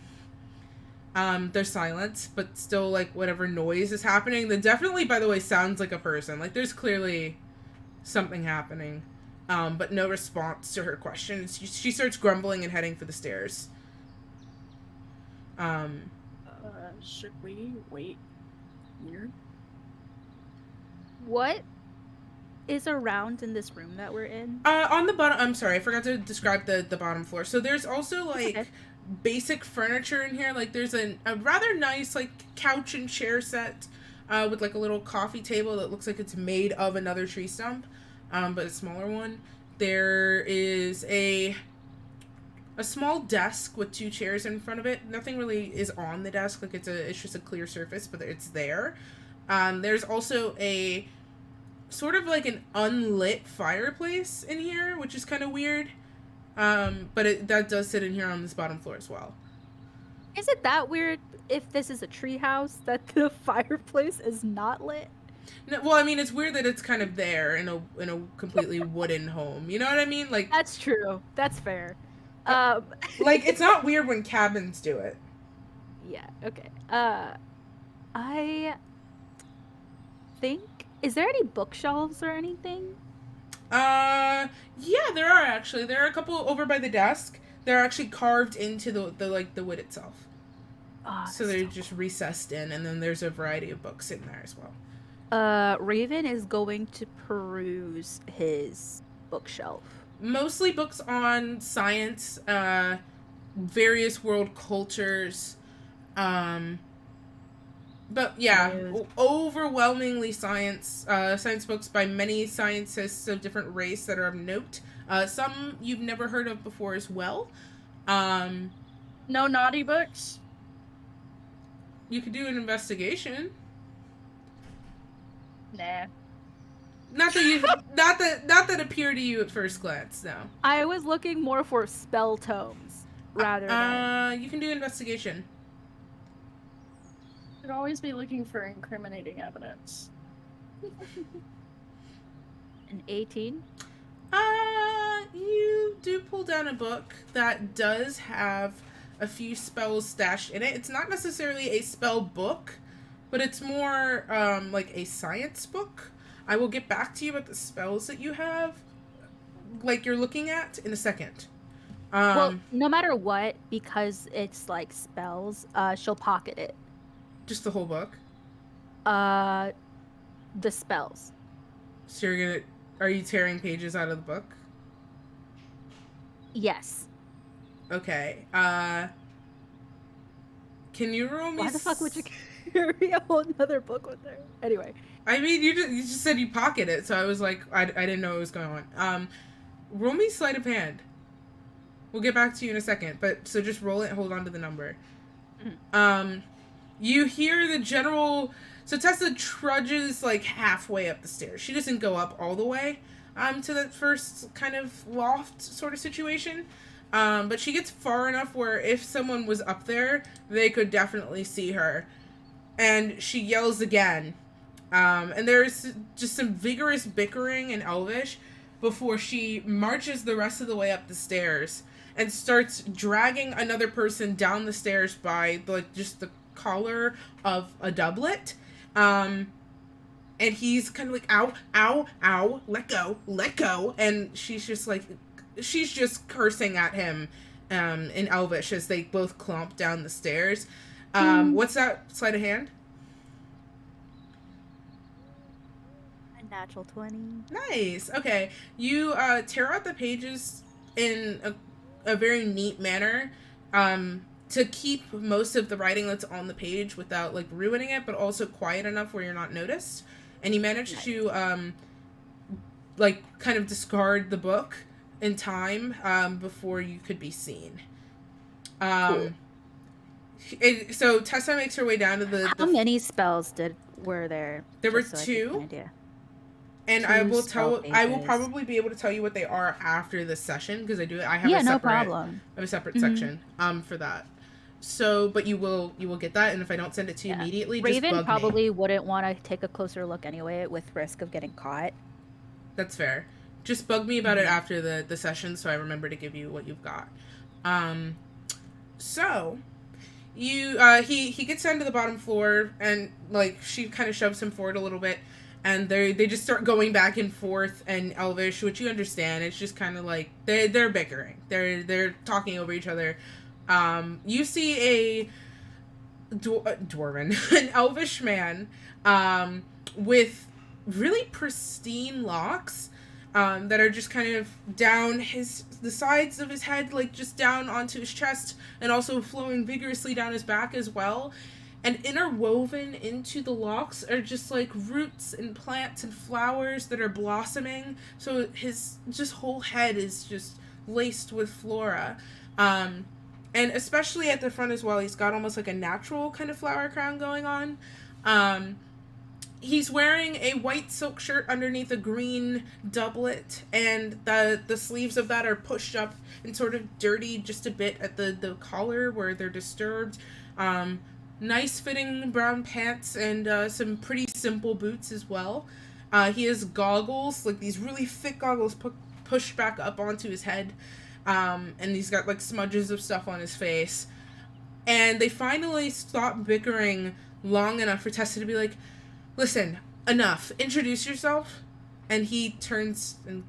There's silence, but still like whatever noise is happening. That definitely, by the way, sounds like a person. Like there's clearly something happening, but no response to her questions. She starts grumbling and heading for the stairs. Should we wait here? What is around in this room that we're in? On the bottom, I'm sorry, I forgot to describe the bottom floor. So there's also like basic furniture in here. Like there's a rather nice like couch and chair set with like a little coffee table that looks like it's made of another tree stump. But a smaller one. There is a small desk with 2 chairs in front of it. Nothing really is on the desk. Like it's just a clear surface, but it's there. There's also a sort of like an unlit fireplace in here, which is kind of weird. But that does sit in here on this bottom floor as well. Is it that weird if this is a tree house that the fireplace is not lit? No, well, I mean, it's weird that it's kind of there in a completely wooden home. You know what I mean? Like That's true. That's fair. like it's not weird when cabins do it. Yeah. Okay. I think, is there any bookshelves or anything? Yeah, there are actually. There are a couple over by the desk. They're actually carved into the wood itself. Oh, So they're just recessed in, and then there's a variety of books in there as well. Raven is going to peruse his bookshelf. Mostly books on science, various world cultures, but yeah, overwhelmingly science books by many scientists of different race that are of note. Some you've never heard of before as well. No naughty books? You could do an investigation. Nah. Not that appear to you at first glance, no. I was looking more for spell tomes rather than. You can do investigation. Should always be looking for incriminating evidence. An 18? You do pull down a book that does have a few spells stashed in it. It's not necessarily a spell book, but it's more like a science book. I will get back to you about the spells that you have, like you're looking at, in a second. Well, no matter what, because it's like spells, she'll pocket it. Just the whole book? The spells. So are you tearing pages out of the book? Yes. Okay. Can you roll me? Why the fuck would you carry a whole nother book with her? Anyway. I mean, you just said you pocket it, so I was like, I didn't know what was going on. Roll me sleight of hand. We'll get back to you in a second, but so just roll it and hold on to the number. Mm-hmm. You hear the general. So Tessa trudges like halfway up the stairs. She doesn't go up all the way to that first kind of loft sort of situation. But she gets far enough where if someone was up there, they could definitely see her. And she yells again. And there's just some vigorous bickering in Elvish before she marches the rest of the way up the stairs and starts dragging another person down the stairs by just the collar of a doublet. And he's kind of like, ow, ow, ow, let go. And she's just cursing at him in Elvish as they both clomp down the stairs. What's that sleight of hand? A natural 20. Nice. Okay. You tear out the pages in a very neat manner to keep most of the writing that's on the page without like ruining it, but also quiet enough where you're not noticed. And you manage to kind of discard the book in time before you could be seen. Cool. So Tessa makes her way down to the... How many spells were there? There were Just so I 2. get an idea. And 2 I will spell probably be able to tell you what they are after this session because I have no problem. I have a separate section for that. So, but you will get that, and if I don't send it to you immediately, just Raven bug probably me. wouldn't want to take a closer look anyway, with risk of getting caught. That's fair. Just bug me about it after the session, so I remember to give you what you've got. So you he gets down to the bottom floor, and like she kind of shoves him forward a little bit, and they just start going back and forth in Elvish, which you understand. It's just kind of like they're bickering. They're talking over each other. You see a dwarven, an elvish man, with really pristine locks, that are just kind of down the sides of his head, like just down onto his chest, and also flowing vigorously down his back as well. And interwoven into the locks are just like roots and plants and flowers that are blossoming. So his just whole head is just laced with flora. And especially at the front as well, he's got almost like a natural kind of flower crown going on. He's wearing a white silk shirt underneath a green doublet, and the sleeves of that are pushed up and sort of dirty just a bit at the collar where they're disturbed. Nice fitting brown pants and some pretty simple boots as well. He has goggles, like these really thick goggles pushed back up onto his head. And he's got like smudges of stuff on his face. And they finally stop bickering long enough for Tessa to be like, listen, enough. Introduce yourself. And he turns and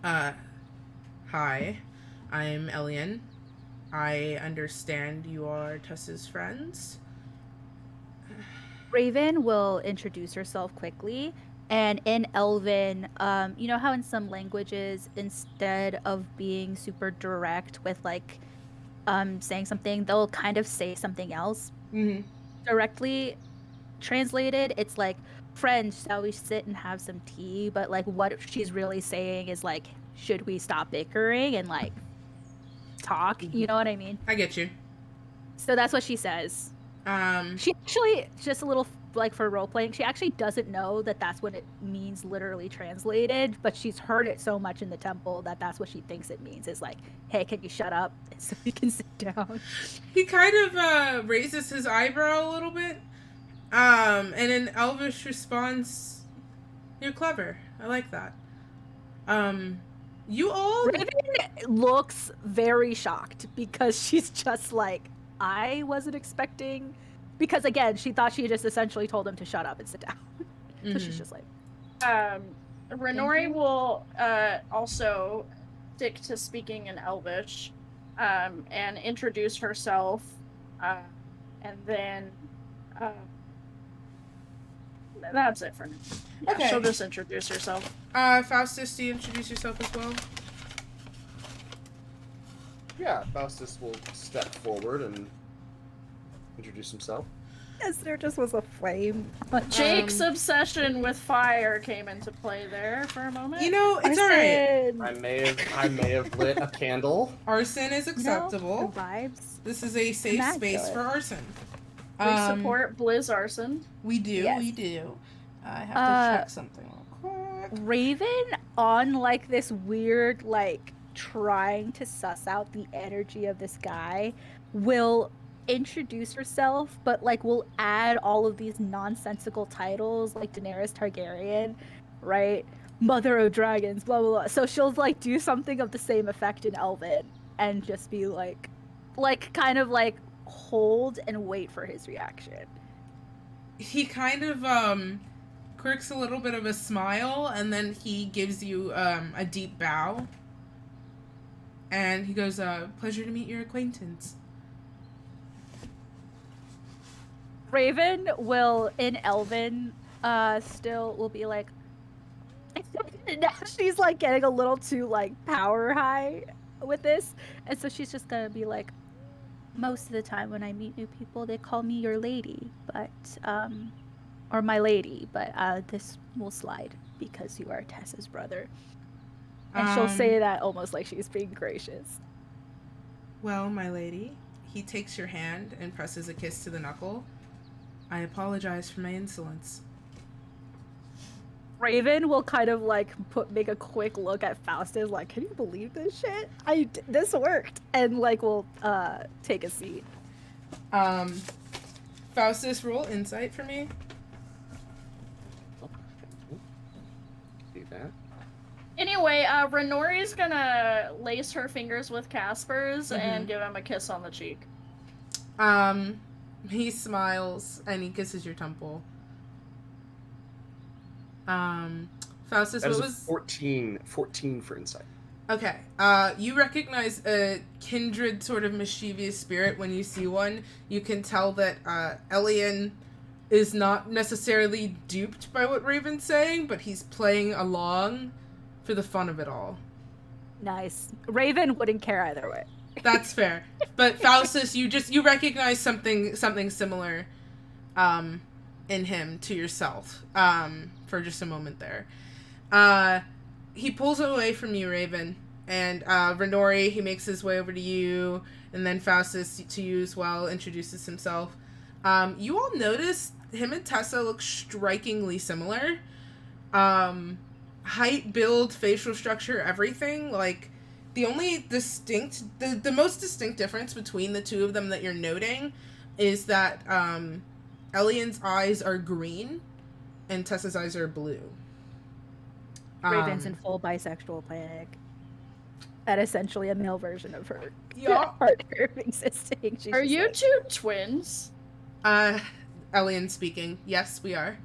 hi, I'm Elian. I understand you are Tessa's friends. Raven will introduce herself quickly. And in Elven, you know how in some languages, instead of being super direct with like saying something, they'll kind of say something else. Mm-hmm. Directly translated, it's like, friends, shall we sit and have some tea? But like what she's really saying is like, should we stop bickering and like talk? You know what I mean? I get you. So that's what she says. She actually, just a little like for role playing, she actually doesn't know that that's what it means literally translated, but she's heard it so much in the temple that that's what she thinks it means, is like, hey, can you shut up so you can sit down? He kind of raises his eyebrow a little bit, and then Elvish responds, you're clever. I like that. You all... Raven looks very shocked because she's just like, I wasn't expecting, because again, she thought she just essentially told him to shut up and sit down. So she's just like, Renori will also stick to speaking in Elvish, and introduce herself, and then that's it for now. Yeah, Okay. she'll just introduce herself. Faustus, do you introduce yourself as well? Yeah, Faustus will step forward and introduce himself. yes, there just was a flame. Jake's obsession with fire came into play there for a moment. You know, it's alright. I may have lit a candle. Arson is acceptable. The vibes. This is a safe space for arson. We support Blizz Arson. We do, Yes. we do. I have to check something real quick. Raven, on like this weird like trying to suss out the energy of this guy, will introduce herself, but like will add all of these nonsensical titles like Daenerys Targaryen, right? Mother of Dragons, blah blah blah. So she'll like do something of the same effect in Elven and just be like kind of like hold and wait for his reaction. He kind of quirks a little bit of a smile, and then he gives you a deep bow. And he goes, pleasure to meet your acquaintance. Raven will, in Elven, still will be like, now she's like getting a little too like power high with this. And so she's just gonna be like, most of the time when I meet new people, they call me your lady, but, or my lady, but this will slide because you are Tessa's brother. And she'll say that almost like she's being gracious. Well, my lady, he takes your hand and presses a kiss to the knuckle. I apologize for my insolence. Raven will kind of like make a quick look at Faustus, like, can you believe this shit? This worked, and like will take a seat. Faustus, roll insight for me. Do that. Anyway, Renori's gonna lace her fingers with Casper's and give him a kiss on the cheek. He smiles and he kisses your temple. Faustus, That what is was 14 for insight. Okay. You recognize a kindred sort of mischievous spirit when you see one. You can tell that Elian is not necessarily duped by what Raven's saying, but he's playing along for the fun of it all. Nice. Raven wouldn't care either way. That's fair. But Faustus, you recognize something similar in him to yourself for just a moment there. He pulls away from you, Raven, and Renori, he makes his way over to you, and then Faustus to you as well, introduces himself. You all notice him and Tessa look strikingly similar. Height, build, facial structure, everything. Like, the only the most distinct difference between the two of them that you're noting is that Elian's eyes are green and Tessa's eyes are blue. Raven's in full bisexual panic. At essentially a male version of her partner existing. Are you like, two twins? Elian speaking. Yes, we are.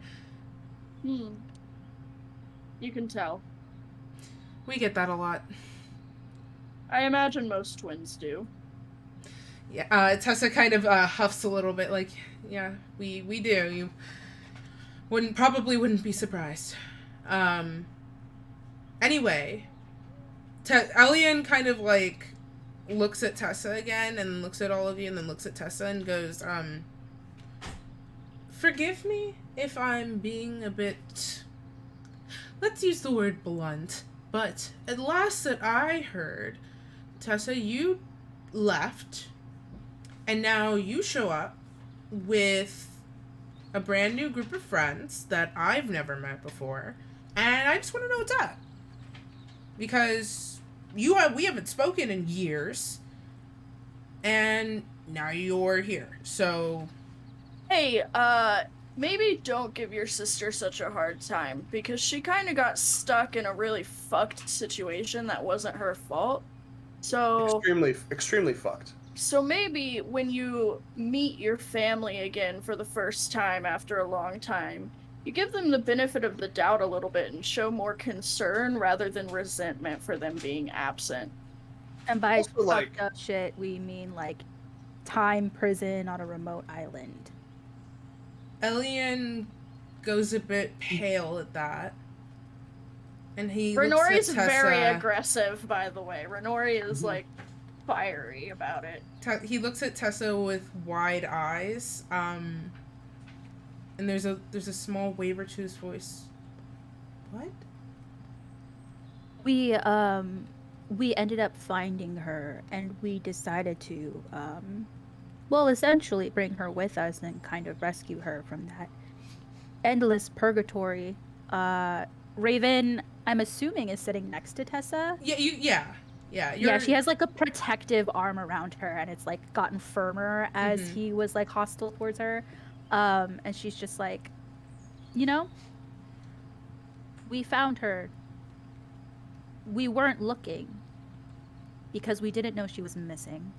You can tell. We get that a lot. I imagine most twins do. Yeah, Tessa kind of huffs a little bit, like, yeah, we do. You wouldn't be surprised. Anyway, Elian kind of like looks at Tessa again and looks at all of you and then looks at Tessa and goes, forgive me if I'm being a bit, let's use the word blunt, but at last that I heard, Tessa, you left, and now you show up with a brand new group of friends that I've never met before, and I just want to know what's up. Because we haven't spoken in years, and now you're here, so... Hey, maybe don't give your sister such a hard time, because she kind of got stuck in a really fucked situation that wasn't her fault. So... Extremely fucked. So maybe when you meet your family again for the first time after a long time, you give them the benefit of the doubt a little bit and show more concern rather than resentment for them being absent. And by Also, like- fucked up shit, we mean like time prison on a remote island. Elian goes a bit pale at that. And he looks Renori's at Tessa. very aggressive, by the way. Renori is, like, fiery about it. He looks at Tessa with wide eyes, and there's a small waver to his voice. What? We ended up finding her, and we decided to essentially bring her with us and kind of rescue her from that endless purgatory. Raven, I'm assuming, is sitting next to Tessa. Yeah, Yeah, she has like a protective arm around her, and it's like gotten firmer as Mhm. he was like hostile towards her. And she's just like, you know, we found her. We weren't looking because we didn't know she was missing.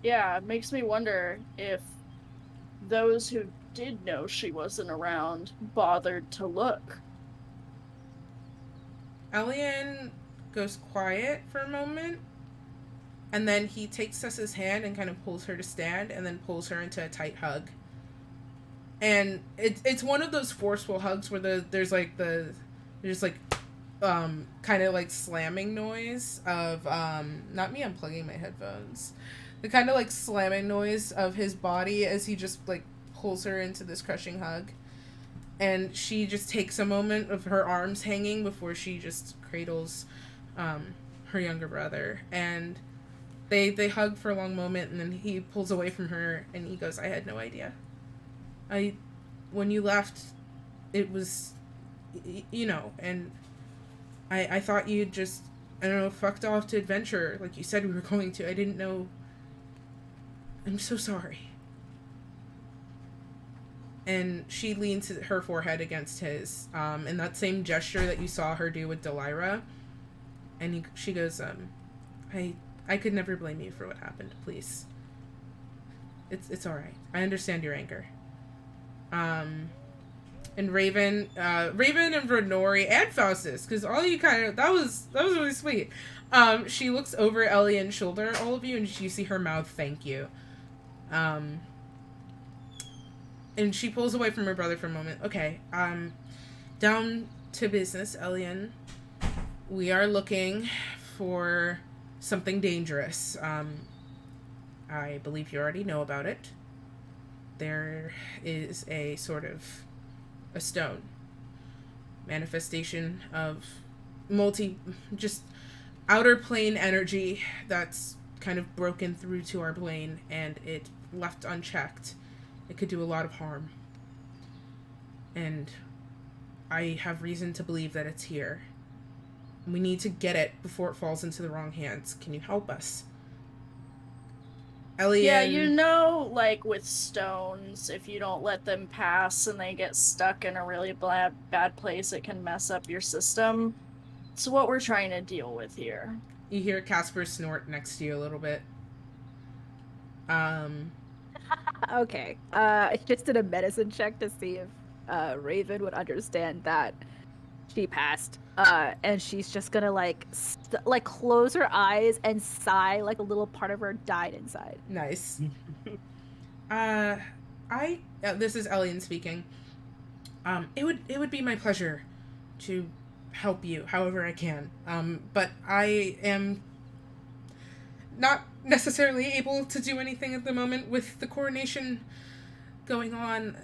Yeah, it makes me wonder if those who did know she wasn't around bothered to look. Elian goes quiet for a moment, and then he takes Tessa's hand and kind of pulls her to stand, and then pulls her into a tight hug. And it's one of those forceful hugs where there's kind of like slamming noise of not me unplugging my headphones, the kind of like slamming noise of his body as he just like pulls her into this crushing hug. And she just takes a moment of her arms hanging before she just cradles her younger brother. And they hug for a long moment, and then he pulls away from her and he goes, I had no idea. When you left, it was, and I thought you'd just, I don't know, fucked off to adventure like you said we were going to. I didn't know. I'm so sorry. And she leans her forehead against his, in that same gesture that you saw her do with Delira. And she goes, I could never blame you for what happened, please. It's alright. I understand your anger. And Raven and Vernori and Faustus, because all you that was really sweet. She looks over Elian's shoulder at all of you, and you see her mouth thank you. And she pulls away from her brother for a moment. Okay, down to business, Elian. We are looking for something dangerous. I believe you already know about it. There is a sort of a stone manifestation of just outer plane energy that's kind of broken through to our plane, and it left unchecked, it could do a lot of harm. And I have reason to believe that it's here. We need to get it before it falls into the wrong hands. Can you help us? Elian... Yeah, like with stones, if you don't let them pass and they get stuck in a really bad place, it can mess up your system. It's what we're trying to deal with here. You hear Casper snort next to you a little bit. Okay. I just did a medicine check to see if Raven would understand that she passed. And she's just gonna like close her eyes and sigh like a little part of her died inside. Nice. This is Elian speaking. It would be my pleasure to help you however I can. But I am not necessarily able to do anything at the moment with the coronation going on.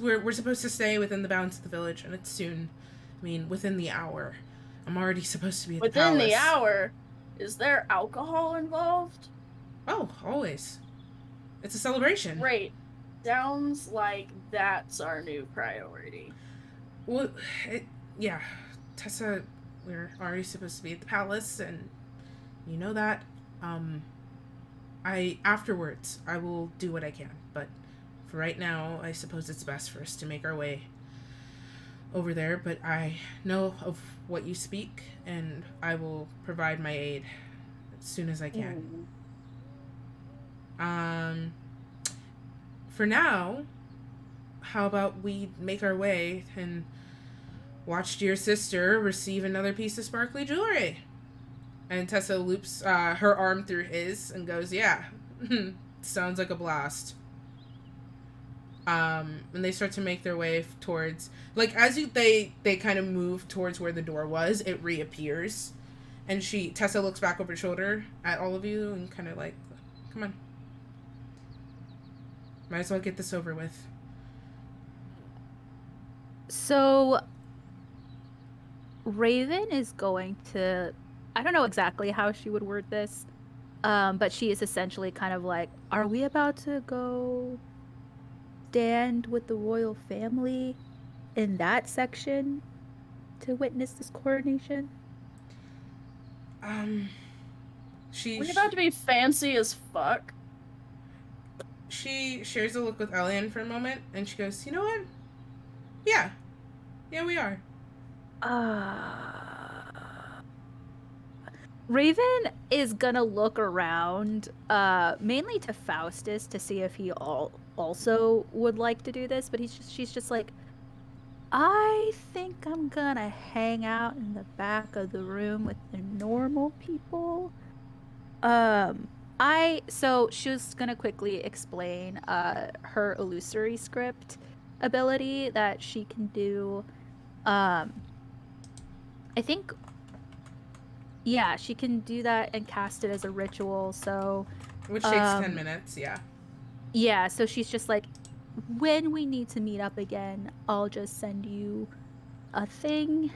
We're supposed to stay within the bounds of the village, and it's soon. I mean, within the hour. I'm already supposed to be at the palace. Within the hour? Is there alcohol involved? Oh, always. It's a celebration. Great. Sounds like that's our new priority. Well, yeah. Tessa, we're already supposed to be at the palace, and you know that. Afterwards, I will do what I can, but for right now, I suppose it's best for us to make our way over there, but I know of what you speak, and I will provide my aid as soon as I can. For now, how about we make our way and watch dear sister receive another piece of sparkly jewelry? And Tessa loops her arm through his and goes, yeah, sounds like a blast. And they start to make their way towards, like, they kind of move towards where the door was, it reappears. And Tessa looks back over her shoulder at all of you and kind of like, come on. Might as well get this over with. So, Raven is going to, I don't know exactly how she would word this, but she is essentially kind of like, are we about to go stand with the royal family in that section? to witness this coronation? She We're about to be fancy as fuck. she shares a look with Elian for a moment, and she goes, "You know what? Yeah, we are." Raven is gonna look around, mainly to Faustus to see if he also would like to do this, but she's just like, I think I'm gonna hang out in the back of the room with the normal people. So she was gonna quickly explain her illusory script ability that she can do. I think, yeah, she can do that and cast it as a ritual. So Which takes 10 minutes, yeah. yeah, so she's just like, when we need to meet up again, I'll just send you a thing,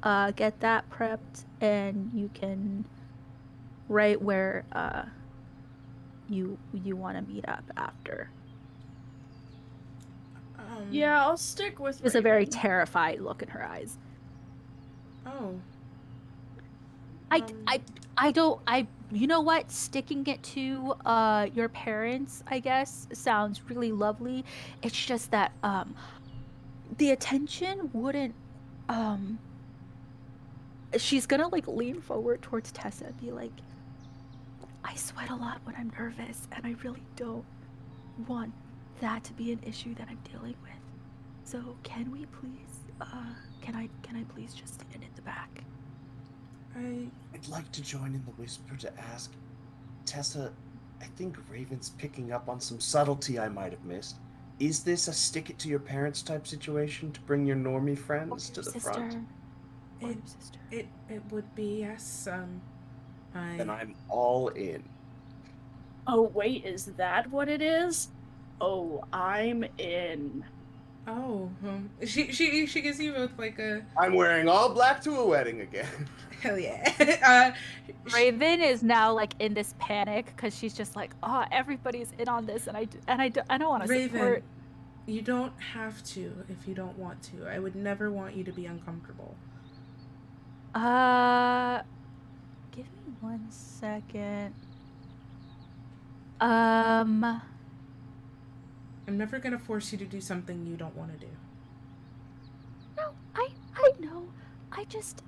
get that prepped, and you can write where you want to meet up after. Yeah, I'll stick with There's a very Raven. terrified look in her eyes. Oh. You know what? Sticking it to your parents, I guess, sounds really lovely. It's just that the attention wouldn't she's gonna like lean forward towards Tessa and be like, I sweat a lot when I'm nervous, and I really don't want that to be an issue that I'm dealing with. So can we please can I please just stand in the back? I'd like to join in the whisper to ask, Tessa, I think Raven's picking up on some subtlety I might have missed. Is this a stick it to your parents type situation to bring your normie friends to the front? It would be, yes. Then I'm all in. Oh, wait, is that what it is? Oh, I'm in. Oh, she gives you both like a I'm wearing all black to a wedding again. hell yeah. Raven is now like in this panic because she's just like, oh, everybody's in on this, and I don't want to support. You don't have to if you don't want to. I would never want you to be uncomfortable. Give me 1 second. I'm never gonna force you to do something you don't want to do. No, I know. I just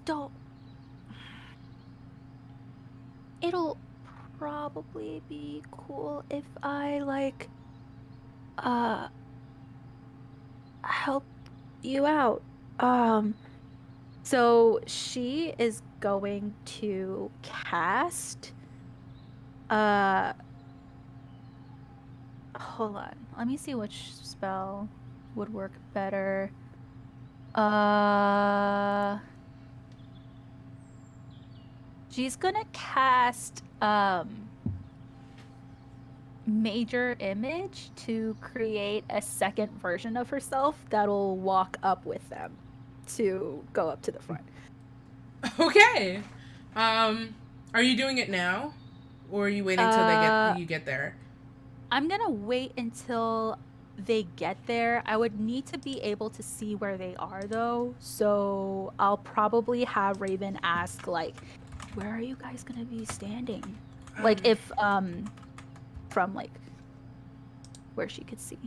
don't. It'll probably be cool if I like help you out. So she is going to cast hold on. Let me see which spell would work better. She's gonna cast Major Image to create a second version of herself that'll walk up with them to go up to the front. Okay. Are you doing it now? Or are you waiting till you get there? I'm gonna wait until they get there. I would need to be able to see where they are though. So I'll probably have Raven ask like, where are you guys gonna be standing? Like if from like where she could see.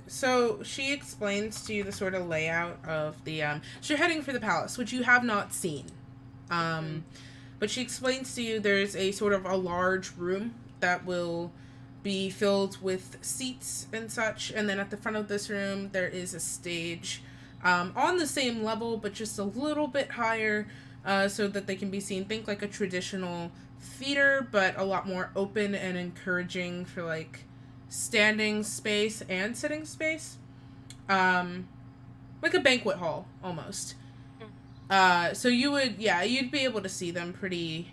So she explains to you the sort of layout of the so you're heading for the palace, which you have not seen. But she explains to you there's a sort of a large room that will be filled with seats and such, and then at the front of this room there is a stage on the same level but just a little bit higher, so that they can be seen. Think like a traditional theater, but a lot more open and encouraging for like standing space and sitting space, like a banquet hall almost. So you'd be able to see them pretty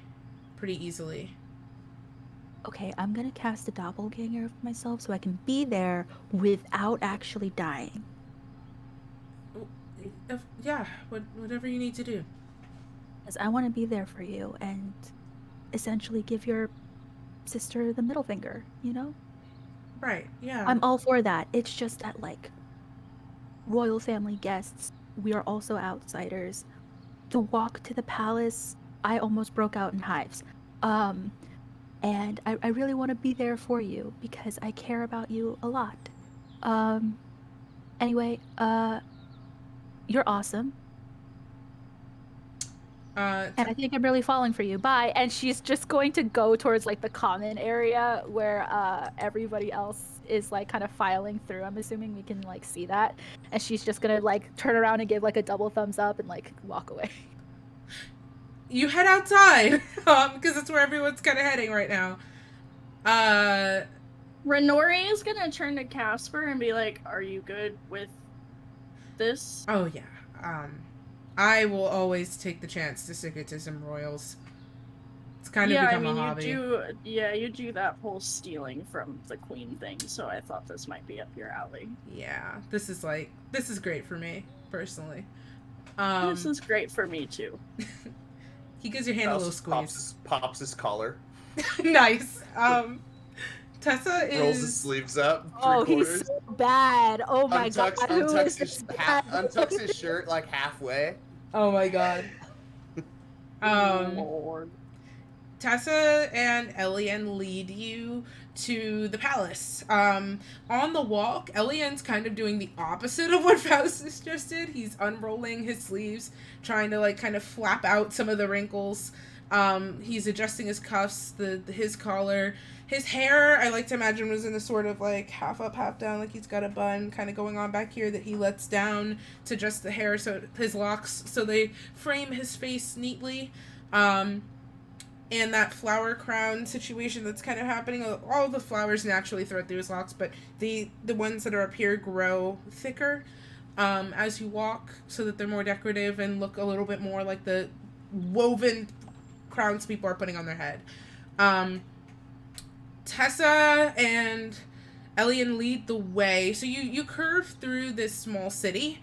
easily. Okay, I'm gonna cast a doppelganger of myself so I can be there without actually dying. Yeah, whatever you need to do. Because I want to be there for you and essentially give your sister the middle finger, you know? Right, yeah. I'm all for that. It's just that, like, royal family guests. We are also outsiders. The walk to the palace, I almost broke out in hives. And I really want to be there for you because I care about you a lot. Um, anyway, you're awesome. And I think I'm really falling for you. Bye. And she's just going to go towards like the common area where everybody else is like kind of filing through. I'm assuming we can like see that. And she's just gonna like turn around and give like a double thumbs up and like walk away. You head outside, because it's where everyone's kind of heading right now. Renori is gonna turn to Casper and be like, "Are you good with this?" Oh yeah. I will always take the chance to stick it to some royals. It's kind of become a hobby. You do that whole stealing from the queen thing, so I thought this might be up your alley. Yeah, this is great for me personally. This is great for me too. He gives your hand a little squeeze. Pops his collar. Nice. Tessa is rolls his sleeves up. Oh, he's so bad. Oh my god. Untucks his shirt like halfway. Oh my god. Lord. Tessa and Elian lead you to the palace. On the walk, Elian's kind of doing the opposite of what Faustus just did. He's unrolling his sleeves, trying to like kind of flap out some of the wrinkles. He's adjusting his cuffs, his collar. His hair, I like to imagine, was in a sort of like half up, half down, like he's got a bun kind of going on back here that he lets down to adjust the hair, so his locks, so they frame his face neatly. And that flower crown situation that's kind of happening, all the flowers naturally throw through his locks, but the ones that are up here grow thicker as you walk, so that they're more decorative and look a little bit more like the woven crowns people are putting on their head. Tessa and Elian lead the way. So you curve through this small city,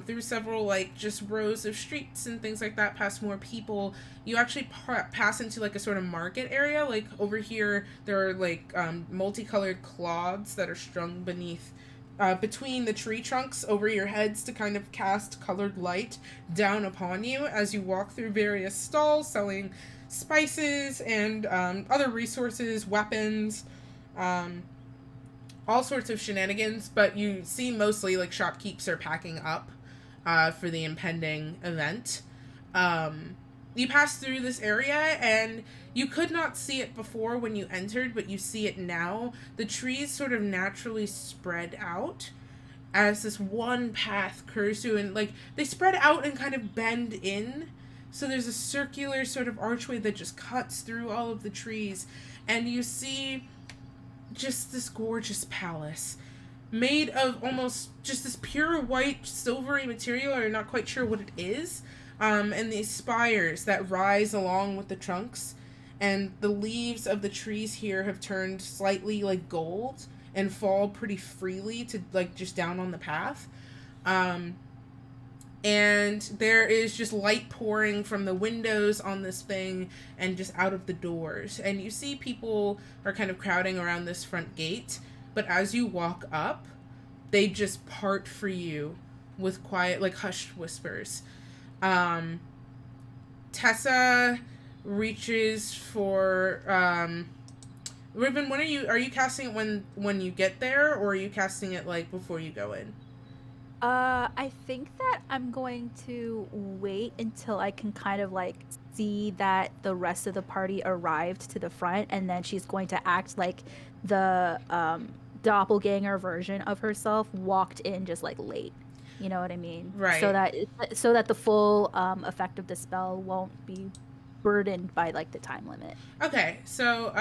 through several like just rows of streets and things like that, past more people. You actually pass into like a sort of market area. Like over here, there are like multicolored cloths that are strung beneath between the tree trunks over your heads to kind of cast colored light down upon you as you walk through various stalls selling spices and other resources, weapons, all sorts of shenanigans, but you see mostly like shopkeepers are packing up for the impending event. You pass through this area and you could not see it before when you entered, but you see it now. The trees sort of naturally spread out as this one path curves through, and like they spread out and kind of bend in. So there's a circular sort of archway that just cuts through all of the trees, and you see just this gorgeous palace made of almost just this pure white silvery material, or you're not quite sure what it is, and these spires that rise along with the trunks, and the leaves of the trees here have turned slightly like gold and fall pretty freely to like just down on the path. And there is just light pouring from the windows on this thing and just out of the doors. And you see people are kind of crowding around this front gate. But as you walk up, they just part for you with quiet, like hushed whispers. Tessa reaches for... Ribbon, when are you casting it when you get there? Or are you casting it like before you go in? I think that I'm going to wait until I can kind of like see that the rest of the party arrived to the front, and then she's going to act like the doppelganger version of herself walked in just like late. You know what I mean? Right. So that the full effect of the spell won't be burdened by like the time limit. Okay, so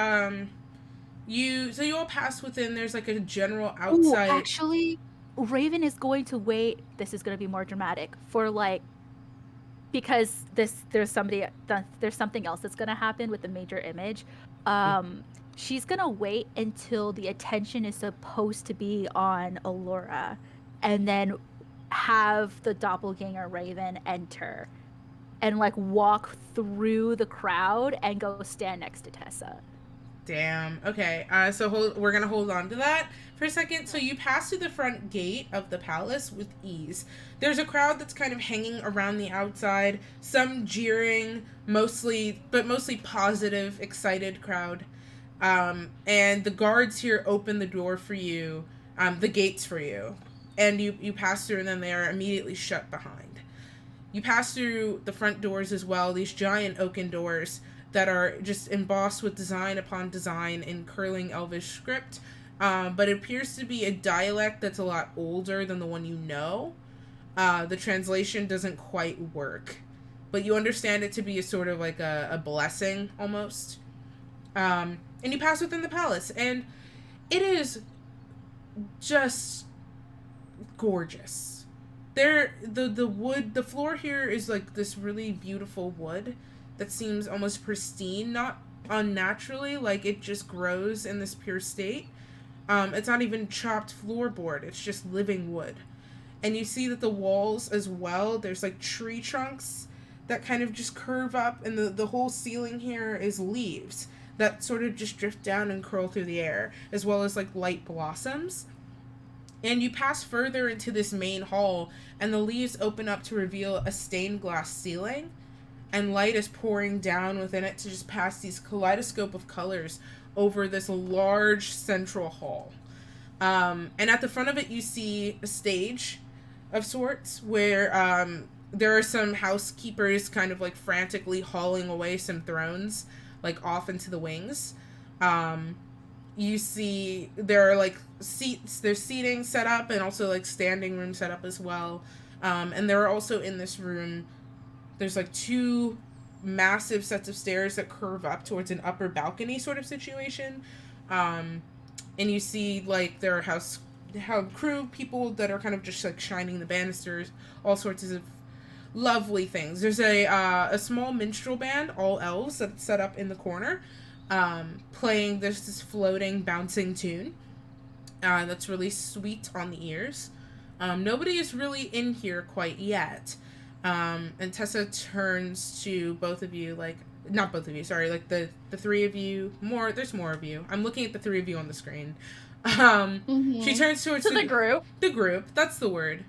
you all pass within. There's like a general outside. Ooh, actually, Raven is going to wait. This is going to be more dramatic for like, because there's something else that's going to happen with the major image. She's going to wait until the attention is supposed to be on Allura, and then have the doppelganger Raven enter and like walk through the crowd and go stand next to Tessa. Damn. Okay. So we're gonna hold on to that for a second. So you pass through the front gate of the palace with ease. There's a crowd that's kind of hanging around the outside. Some jeering, mostly positive, excited crowd. And the guards here open the door for you, the gates for you, and you pass through, and then they are immediately shut behind. You pass through the front doors as well. These giant oaken doors that are just embossed with design upon design in curling Elvish script. But it appears to be a dialect that's a lot older than the one you know. The translation doesn't quite work, but you understand it to be a sort of like a blessing almost. And you pass within the palace, and it is just gorgeous. The floor here is like this really beautiful wood that seems almost pristine, not unnaturally, like it just grows in this pure state. It's not even chopped floorboard, it's just living wood. And you see that the walls as well, there's like tree trunks that kind of just curve up, and the whole ceiling here is leaves that sort of just drift down and curl through the air, as well as like light blossoms. And you pass further into this main hall, and the leaves open up to reveal a stained glass ceiling, and light is pouring down within it to just pass these kaleidoscope of colors over this large central hall. And at the front of it, you see a stage of sorts where there are some housekeepers kind of like frantically hauling away some thrones, like off into the wings. You see there are like seats, there's seating set up, and also like standing room set up as well. And there are also in this room, there's like two massive sets of stairs that curve up towards an upper balcony sort of situation. And you see like there are crew people that are kind of just like shining the banisters, all sorts of lovely things. There's a small minstrel band, all elves, that's set up in the corner, playing this floating, bouncing tune that's really sweet on the ears. Nobody is really in here quite yet. And Tessa turns to both of you, like, not both of you, sorry, like the three of you, there's more of you. I'm looking at the three of you on the screen. She turns towards the group. The group, that's the word.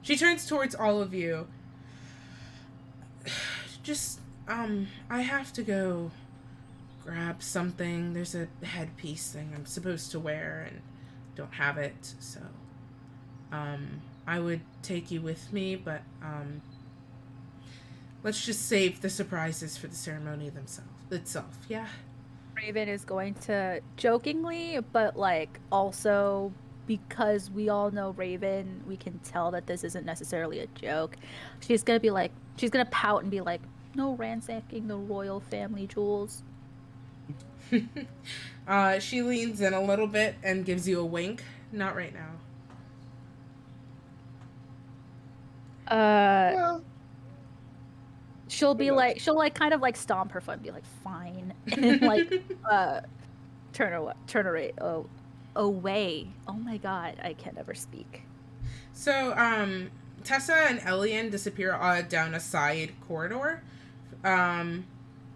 She turns towards all of you. Just, I have to go grab something. There's a headpiece thing I'm supposed to wear and don't have it, so, I would take you with me, but, let's just save the surprises for the ceremony itself, yeah? Raven is going to jokingly, but like also because we all know Raven, we can tell that this isn't necessarily a joke. She's gonna pout and be like, no ransacking the royal family jewels. She leans in a little bit and gives you a wink. Not right now. Well, She'll kind of like stomp her foot and be like, fine. And like, turn away. Away. Oh my god, I can't ever speak. So, Tessa and Elian disappear down a side corridor. And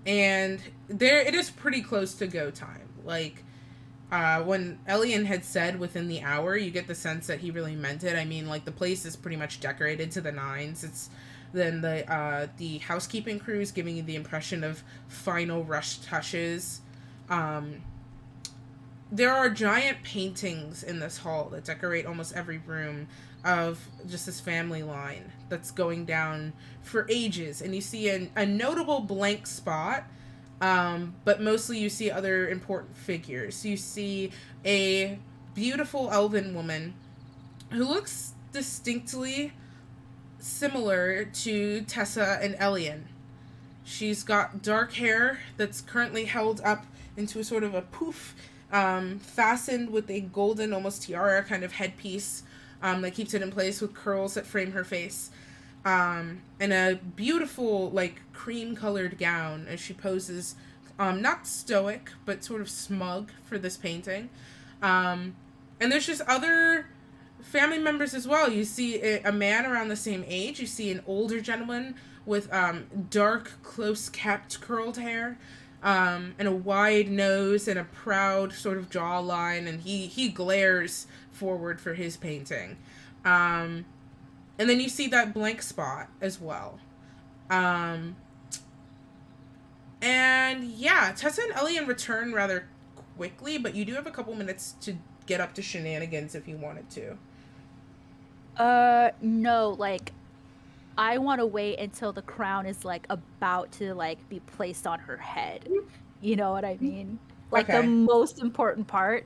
it is pretty close to go time. Like, when Elian had said within the hour, you get the sense that he really meant it. I mean, like, the place is pretty much decorated to the nines. Then the housekeeping crew is giving you the impression of final rush touches. There are giant paintings in this hall that decorate almost every room of just this family line that's going down for ages. And you see a notable blank spot, but mostly you see other important figures. You see a beautiful elven woman who looks distinctly similar to Tessa and Elian. She's got dark hair that's currently held up into a sort of a poof, fastened with a golden, almost tiara kind of headpiece that keeps it in place with curls that frame her face. And a beautiful, like, cream-colored gown as she poses, not stoic, but sort of smug for this painting. And there's just other family members as well. You see a man around the same age. You see an older gentleman with dark, close-kept, curled hair. and a wide nose and a proud sort of jawline, and he glares forward for his painting. And then you see that blank spot as well. And yeah, Tessa and Elian return rather quickly, but you do have a couple minutes to get up to shenanigans if you wanted to. No, like, I want to wait until the crown is, like, about to, like, be placed on her head. You know what I mean? Like, the Okay. most important part.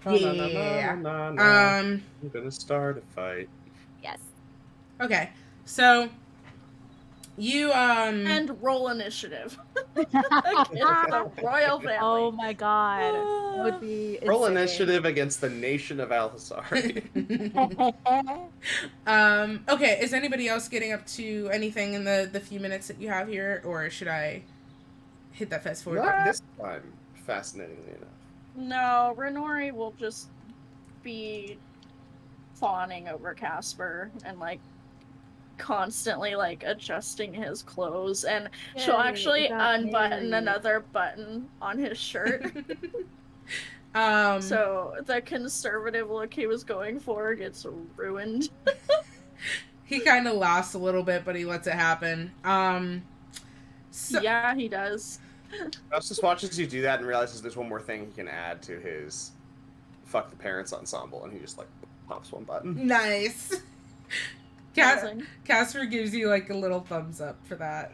Yeah. I'm gonna start a fight. Yes. Okay. So you And roll initiative against the royal family. Oh my god. That would be Roll insane. initiative against the nation of Althasari. Okay, is anybody else getting up to anything in the few minutes that you have here, or should I hit that fast forward? Not this time, fascinatingly enough. No, Renori will just be fawning over Casper and like constantly like adjusting his clothes, and she'll Yay, actually we got unbutton married. another button on his shirt. So So the conservative look he was going for gets ruined. he kind of laughs a little bit, but he lets it happen. So, Yeah, he does. Mouse just watches you do that and realizes there's one more thing he can add to his fuck the parents ensemble, and he just like pops one button. nice. Amazing. Casper gives you like a little thumbs up for that.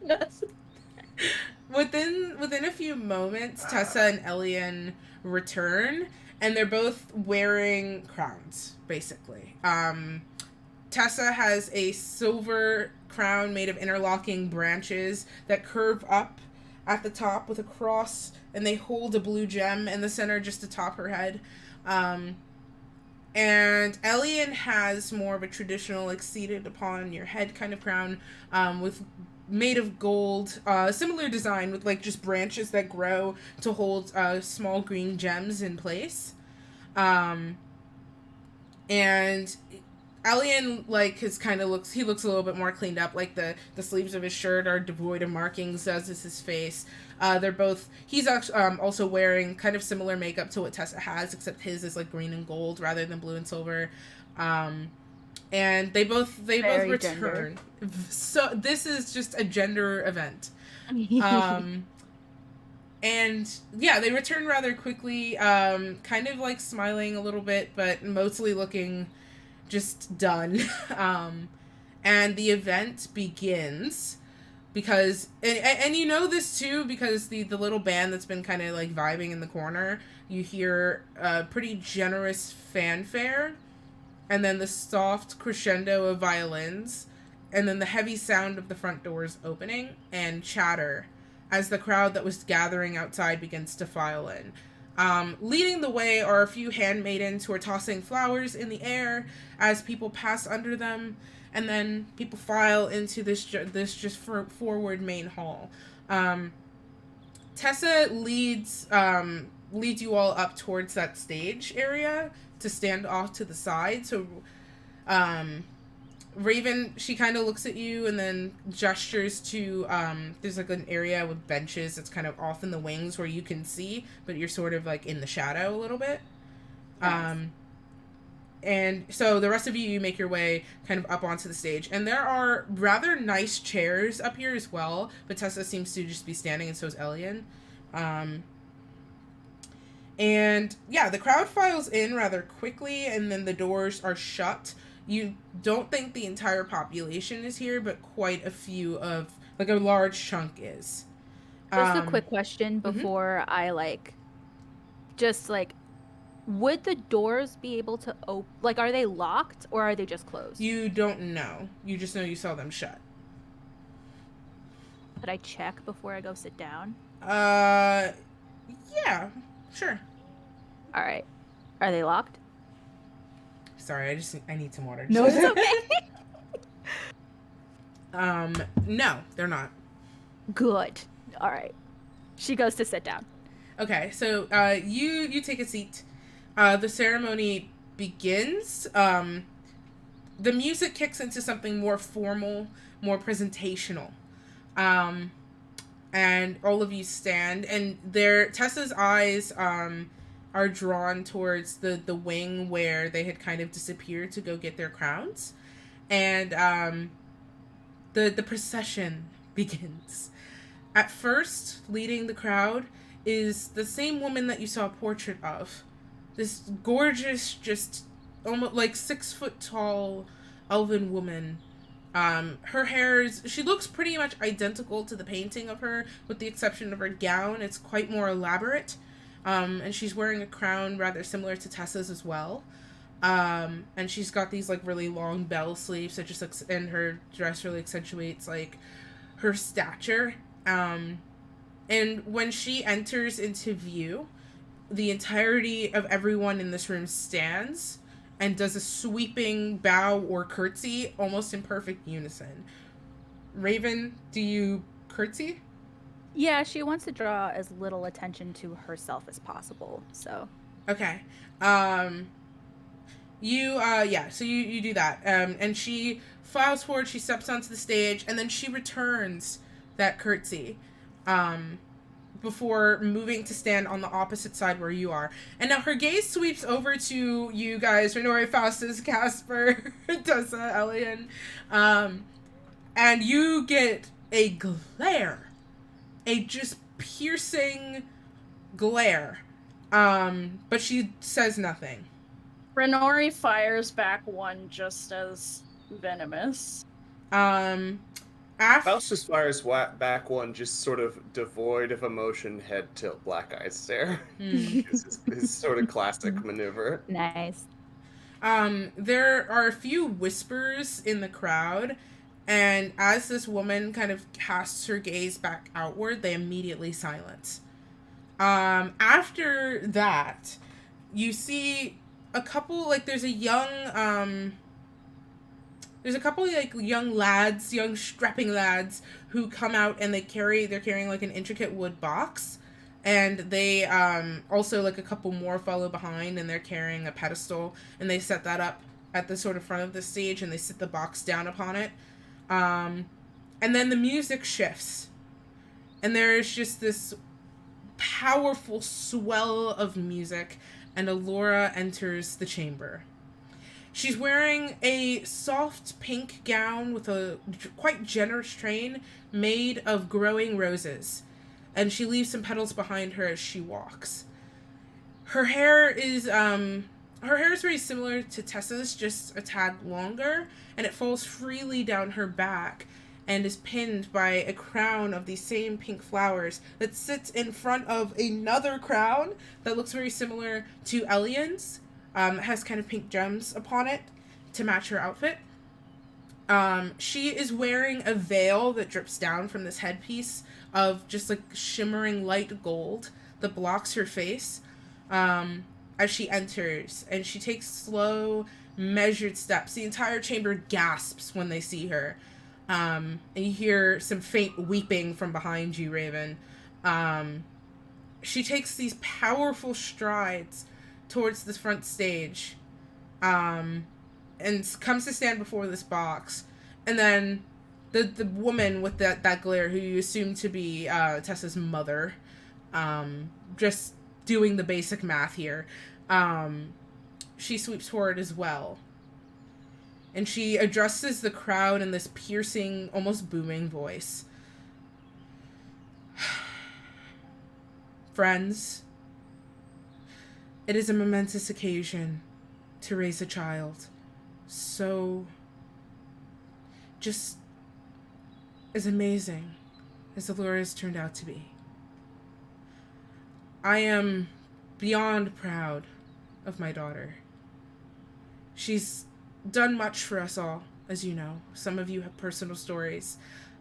Yes. Within a few moments, Tessa and Elian return, and they're both wearing crowns, basically. Tessa has a silver crown made of interlocking branches that curve up at the top with a cross, and they hold a blue gem in the center just to top her head. And Elian has more of a traditional, like, seated upon your head kind of crown, with made of gold, similar design with like just branches that grow to hold small green gems in place. And Elian like his kind of looks a little bit more cleaned up. Like the sleeves of his shirt are devoid of markings, as is his face. He's actually also wearing kind of similar makeup to what Tessa has, except his is like green and gold rather than blue and silver. And they both Very return. gender. So this is just a gender event. And yeah, they return rather quickly, kind of like smiling a little bit, but mostly looking just done. And the event begins because, and you know this too, because the little band that's been kind of like vibing in the corner, you hear a pretty generous fanfare, and then the soft crescendo of violins, and then the heavy sound of the front doors opening and chatter as the crowd that was gathering outside begins to file in. Leading the way are a few handmaidens who are tossing flowers in the air as people pass under them, and then people file into this just forward main hall. Tessa leads you all up towards that stage area to stand off to the side. So Raven, she kind of looks at you and then gestures to, there's like an area with benches that's kind of off in the wings where you can see, but you're sort of like in the shadow a little bit. Yes. And so the rest of you make your way kind of up onto the stage. And there are rather nice chairs up here as well, but Tessa seems to just be standing, and so is Elian. And yeah, the crowd files in rather quickly, and then the doors are shut. You don't think the entire population is here, but quite a few of, like, a large chunk is. Just a quick question before I would the doors be able to open? Like, are they locked or are they just closed? You don't know. You just know you saw them shut. Could I check before I go sit down? Yeah, sure. All right. Are they locked? Sorry, I need some water. No, it's okay. No, they're not. Good. All right. She goes to sit down. Okay, so you take a seat. The ceremony begins. The music kicks into something more formal, more presentational. and all of you stand, and Tessa's eyes are drawn towards the wing where they had kind of disappeared to go get their crowns, and the procession begins. At first, leading the crowd is the same woman that you saw a portrait of. This gorgeous, just almost like 6 foot tall elven woman. Her she looks pretty much identical to the painting of her, with the exception of her gown. It's quite more elaborate. And she's wearing a crown rather similar to Tessa's as well. And she's got these like really long bell sleeves that just and her dress really accentuates like her stature. And when she enters into view, the entirety of everyone in this room stands and does a sweeping bow or curtsy, almost in perfect unison. Raven, do you curtsy? Yeah, she wants to draw as little attention to herself as possible, so. Okay. So you do that. And she files forward, she steps onto the stage, and then she returns that curtsy. Before moving to stand on the opposite side where you are. And now her gaze sweeps over to you guys, Renori, Faustus, Casper, Tessa, Elian. And you get a glare. A just piercing glare. But she says nothing. Renori fires back one just as venomous. Faustus fires back one just sort of devoid of emotion, head tilt, black eye stare. His sort of classic maneuver. Nice. There are a few whispers in the crowd, and as this woman kind of casts her gaze back outward, they immediately silence. After that, you see a couple, like there's a couple like young lads, young strapping lads who come out, and they're carrying like an intricate wood box, and they also like a couple more follow behind, and they're carrying a pedestal, and they set that up at the sort of front of the stage, and they sit the box down upon it. And then the music shifts, and there's just this powerful swell of music, and Allura enters the chamber. She's wearing a soft pink gown with a quite generous train made of growing roses, and she leaves some petals behind her as she walks. Her hair is very similar to Tessa's, just a tad longer, and it falls freely down her back and is pinned by a crown of these same pink flowers that sits in front of another crown that looks very similar to Elian's. Has kind of pink gems upon it to match her outfit. She is wearing a veil that drips down from this headpiece of just like shimmering light gold that blocks her face as she enters, and she takes slow, measured steps. The entire chamber gasps when they see her, and you hear some faint weeping from behind you, Raven. She takes these powerful strides towards the front stage, and comes to stand before this box, and then the woman with that glare, who you assume to be Tessa's mother, just doing the basic math here, she sweeps forward as well, and she addresses the crowd in this piercing, almost booming voice. Friends, it is a momentous occasion to raise a child. So, just as amazing as Allura has turned out to be. I am beyond proud of my daughter. She's done much for us all, as you know. Some of you have personal stories.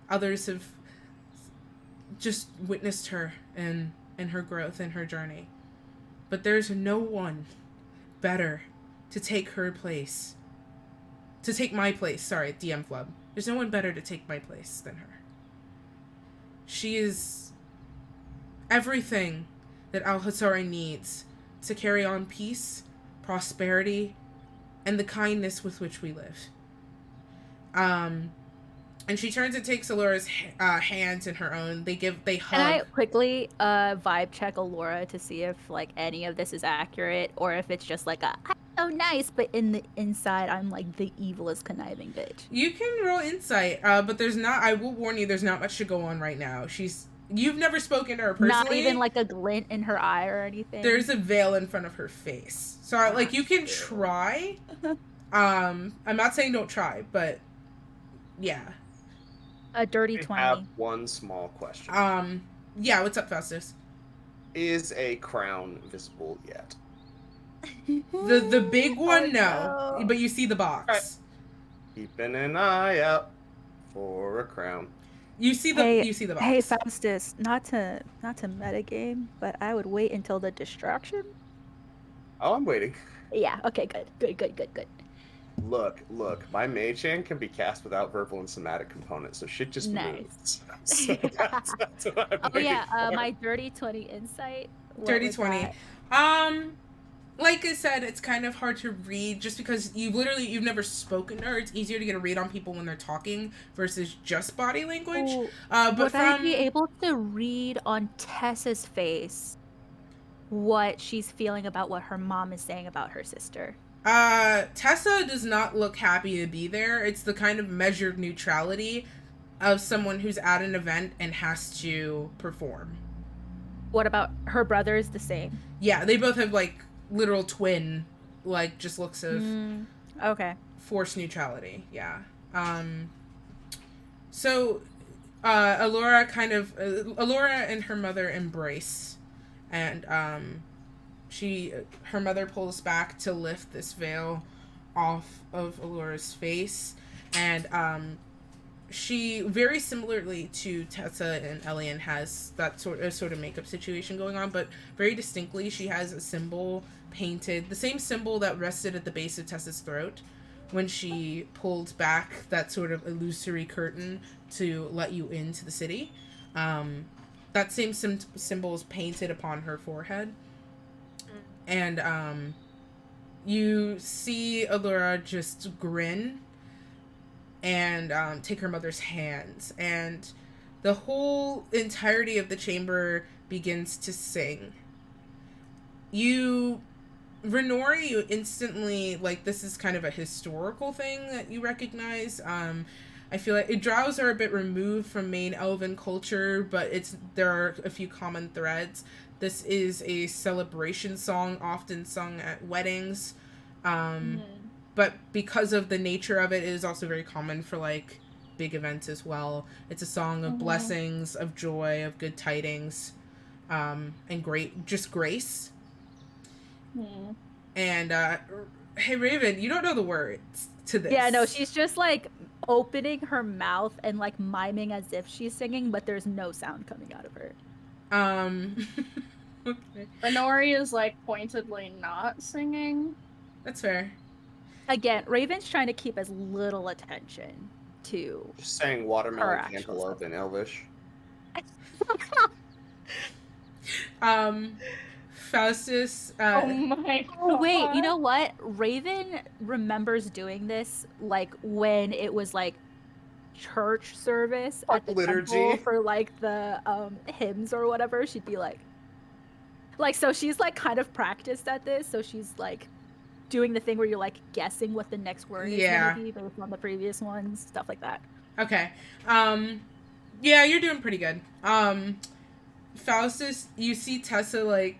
Others have just witnessed her and her growth and her journey. But there's no one better to take her place. To take my place, sorry, DM Flub. There's no one better to take my place than her. She is everything that Al-Hasari needs to carry on peace, prosperity, and the kindness with which we live. And she turns and takes Alora's hands in her own. They hug. Can I quickly vibe check Alora to see if like any of this is accurate or if it's just like a I'm so nice, but in the inside I'm like the evilest conniving bitch. You can roll insight, but there's not. I will warn you, there's not much to go on right now. You've never spoken to her personally. Not even like a glint in her eye or anything. There's a veil in front of her face, so like you can try. I'm not saying don't try, but yeah. A dirty I 20. have one small question. Yeah, what's up, Faustus? Is a crown visible yet? The big one, no. But you see the box. Right. Keeping an eye out for a crown. You see the box. Hey, Faustus, not to metagame, but I would wait until the distraction. Oh, I'm waiting. Yeah, okay, good. Look, my mage hand can be cast without verbal and somatic components, so shit just Nice. moves. So that's what I'm waiting for. My dirty 20 insight. Dirty 20. Like I said, it's kind of hard to read just because you've never spoken to her. It's easier to get a read on people when they're talking versus just body language. Ooh, But would I be able to read on Tessa's face what she's feeling about what her mom is saying about her sister? Tessa does not look happy to be there. It's the kind of measured neutrality of someone who's at an event and has to perform. What about her brother is the same? Yeah, they both have like literal twin, like just looks of okay. Forced neutrality. Yeah. So Alora and her mother embrace, and her mother pulls back to lift this veil off of Alora's face, and she, very similarly to Tessa and Elian, has that sort of makeup situation going on, but very distinctly she has a symbol painted, the same symbol that rested at the base of Tessa's throat when she pulled back that sort of illusory curtain to let you into the city. That same symbol is painted upon her forehead. And you see Allura just grin and take her mother's hands, and the whole entirety of the chamber begins to sing. Renori, you instantly, like, this is kind of a historical thing that you recognize. I feel like drows are a bit removed from main elven culture, but there are a few common threads. This is a celebration song often sung at weddings. But because of the nature of it, it is also very common for, like, big events as well. It's a song of blessings, of joy, of good tidings, and grace. And, hey, Raven, you don't know the words to this. Yeah, no, she's just, like, opening her mouth and, like, miming as if she's singing, but there's no sound coming out of her. Okay. Renori is, like, pointedly not singing. That's fair. Again, Raven's trying to keep as little attention to Just saying watermelon cantaloupe in Elvish. Faustus. Oh my god. Oh, wait, you know what? Raven remembers doing this, like, when it was, like, church service at the liturgy temple for, like, the hymns or whatever. She'd be like, so she's, like, kind of practiced at this, so she's, like, doing the thing where you're, like, guessing what the next word is gonna be based on the previous ones, stuff like that. Okay. Yeah, you're doing pretty good. Faustus, you see Tessa, like,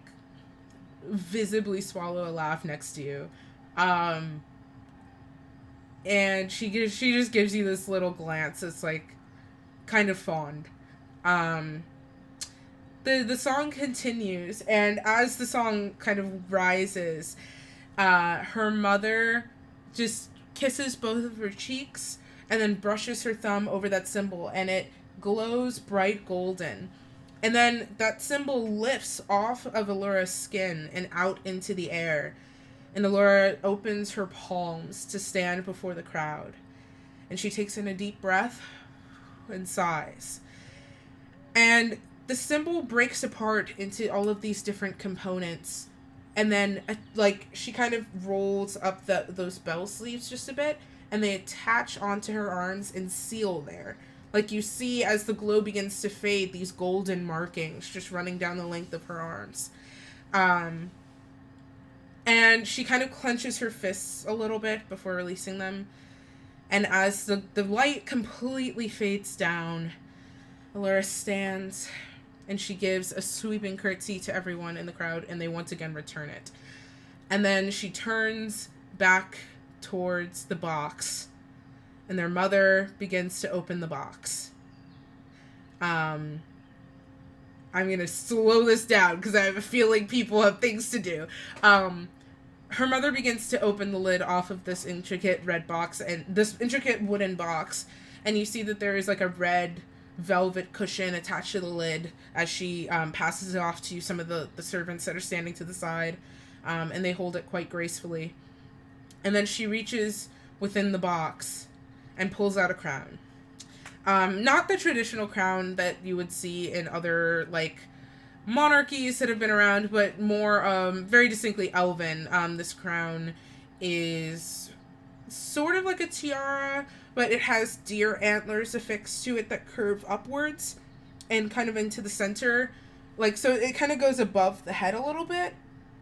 visibly swallow a laugh next to you. And she just gives you this little glance that's, like, kind of fond. The song continues, and as the song kind of rises, her mother just kisses both of her cheeks and then brushes her thumb over that symbol, and it glows bright golden. And then that symbol lifts off of Allura's skin and out into the air. And Allura opens her palms to stand before the crowd. And she takes in a deep breath and sighs. And the symbol breaks apart into all of these different components. And then, like, she kind of rolls up those bell sleeves just a bit. and they attach onto her arms and seal there. Like you see as the glow begins to fade, these golden markings just running down the length of her arms. And she kind of clenches her fists a little bit before releasing them. And as the light completely fades down, Allura stands and she gives a sweeping curtsy to everyone in the crowd, and they once again return it. And then she turns back towards the box, and their mother begins to open the box. I'm going to slow this down because I have a feeling people have things to do. Her mother begins to open the lid off of this intricate red box, and this intricate wooden box, and you see that there is like a red velvet cushion attached to the lid as she passes it off to some of the servants that are standing to the side, and they hold it quite gracefully. And then she reaches within the box and pulls out a crown. Not the traditional crown that you would see in other, like, monarchies that have been around, but more, very distinctly elven. This crown is sort of like a tiara, but it has deer antlers affixed to it that curve upwards and kind of into the center. Like, so it kind of goes above the head a little bit.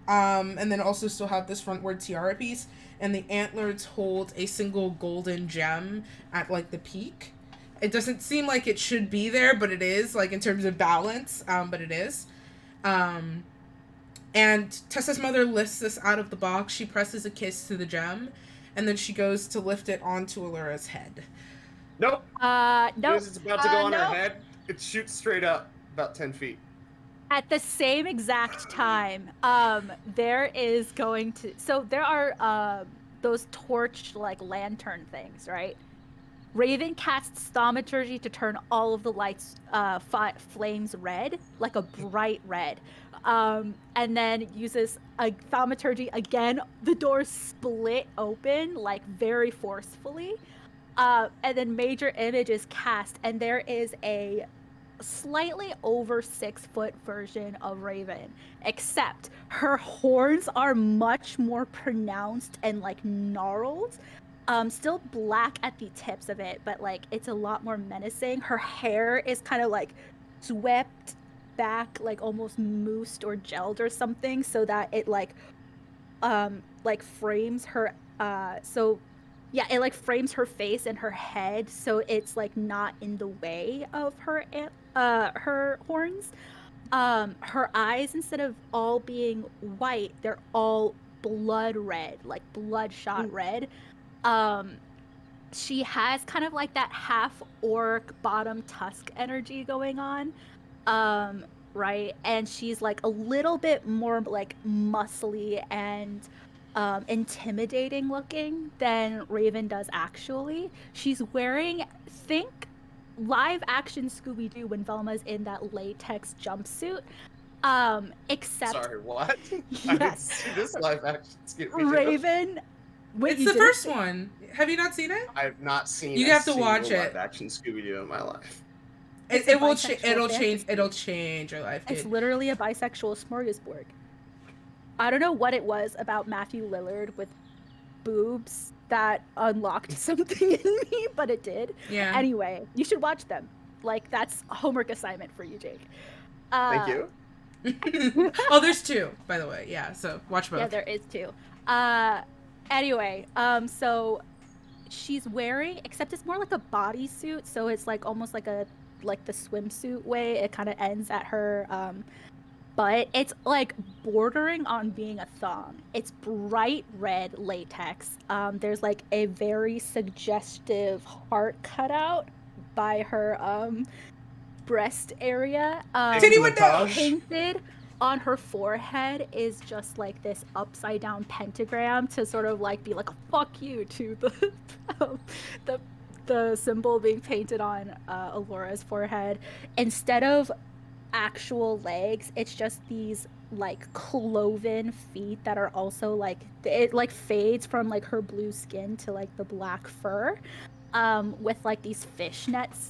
And then also still have this frontward tiara piece, and the antlers hold a single golden gem at, like, the peak. It doesn't seem like it should be there, but it is, like, in terms of balance, but it is. And Tessa's mother lifts this out of the box. She presses a kiss to the gem, and then she goes to lift it onto Allura's head. Nope. No. As it's about to go on her head, it shoots straight up about 10 feet. At the same exact time, there is going to... So there are those torch, like, lantern things, right? Raven casts thaumaturgy to turn all of the lights, flames red, like a bright red. And then uses a thaumaturgy again. The doors split open, like, very forcefully. And then Major Image is cast, and there is a slightly over 6-foot version of Raven, except her horns are much more pronounced and, like, gnarled. Still black at the tips of it, but, like, it's a lot more menacing. Her hair is kind of, like, swept back, like, almost moosed or gelled or something, so that it, like, frames her, it, like, frames her face and her head, so it's, like, not in the way of her horns. Her eyes, instead of all being white, they're all blood red, like bloodshot red. She has kind of like that half orc bottom tusk energy going on, right? And she's like a little bit more like muscly and intimidating looking than Raven does actually. She's wearing, think live action Scooby-Doo when Velma's in that latex jumpsuit. Except... Sorry, what? Yes. I didn't see this live action Scooby-Doo. Raven... Wait, it's the first one. Have you not seen it? I have not seen. You have to watch it. Live action Scooby-Doo in my life. It will it'll change your life, kid. It's literally a bisexual smorgasbord. I don't know what it was about Matthew Lillard with boobs that unlocked something in me, but it did. Yeah. Anyway, you should watch them. Like, that's a homework assignment for you, Jake. Thank you. Oh, there's 2, by the way. Yeah, so watch both. Yeah, there is 2. Anyway, so she's wearing, except it's more like a bodysuit, so it's like almost like the swimsuit way. It kind of ends at her butt. It's like bordering on being a thong. It's bright red latex. There's like a very suggestive heart cutout by her breast area. Painted on her forehead is just like this upside down pentagram to sort of like be like a fuck you to the symbol being painted on Allura's forehead. Instead of actual legs, it's just these like cloven feet that are also like, it like fades from like her blue skin to like the black fur, with like these fishnets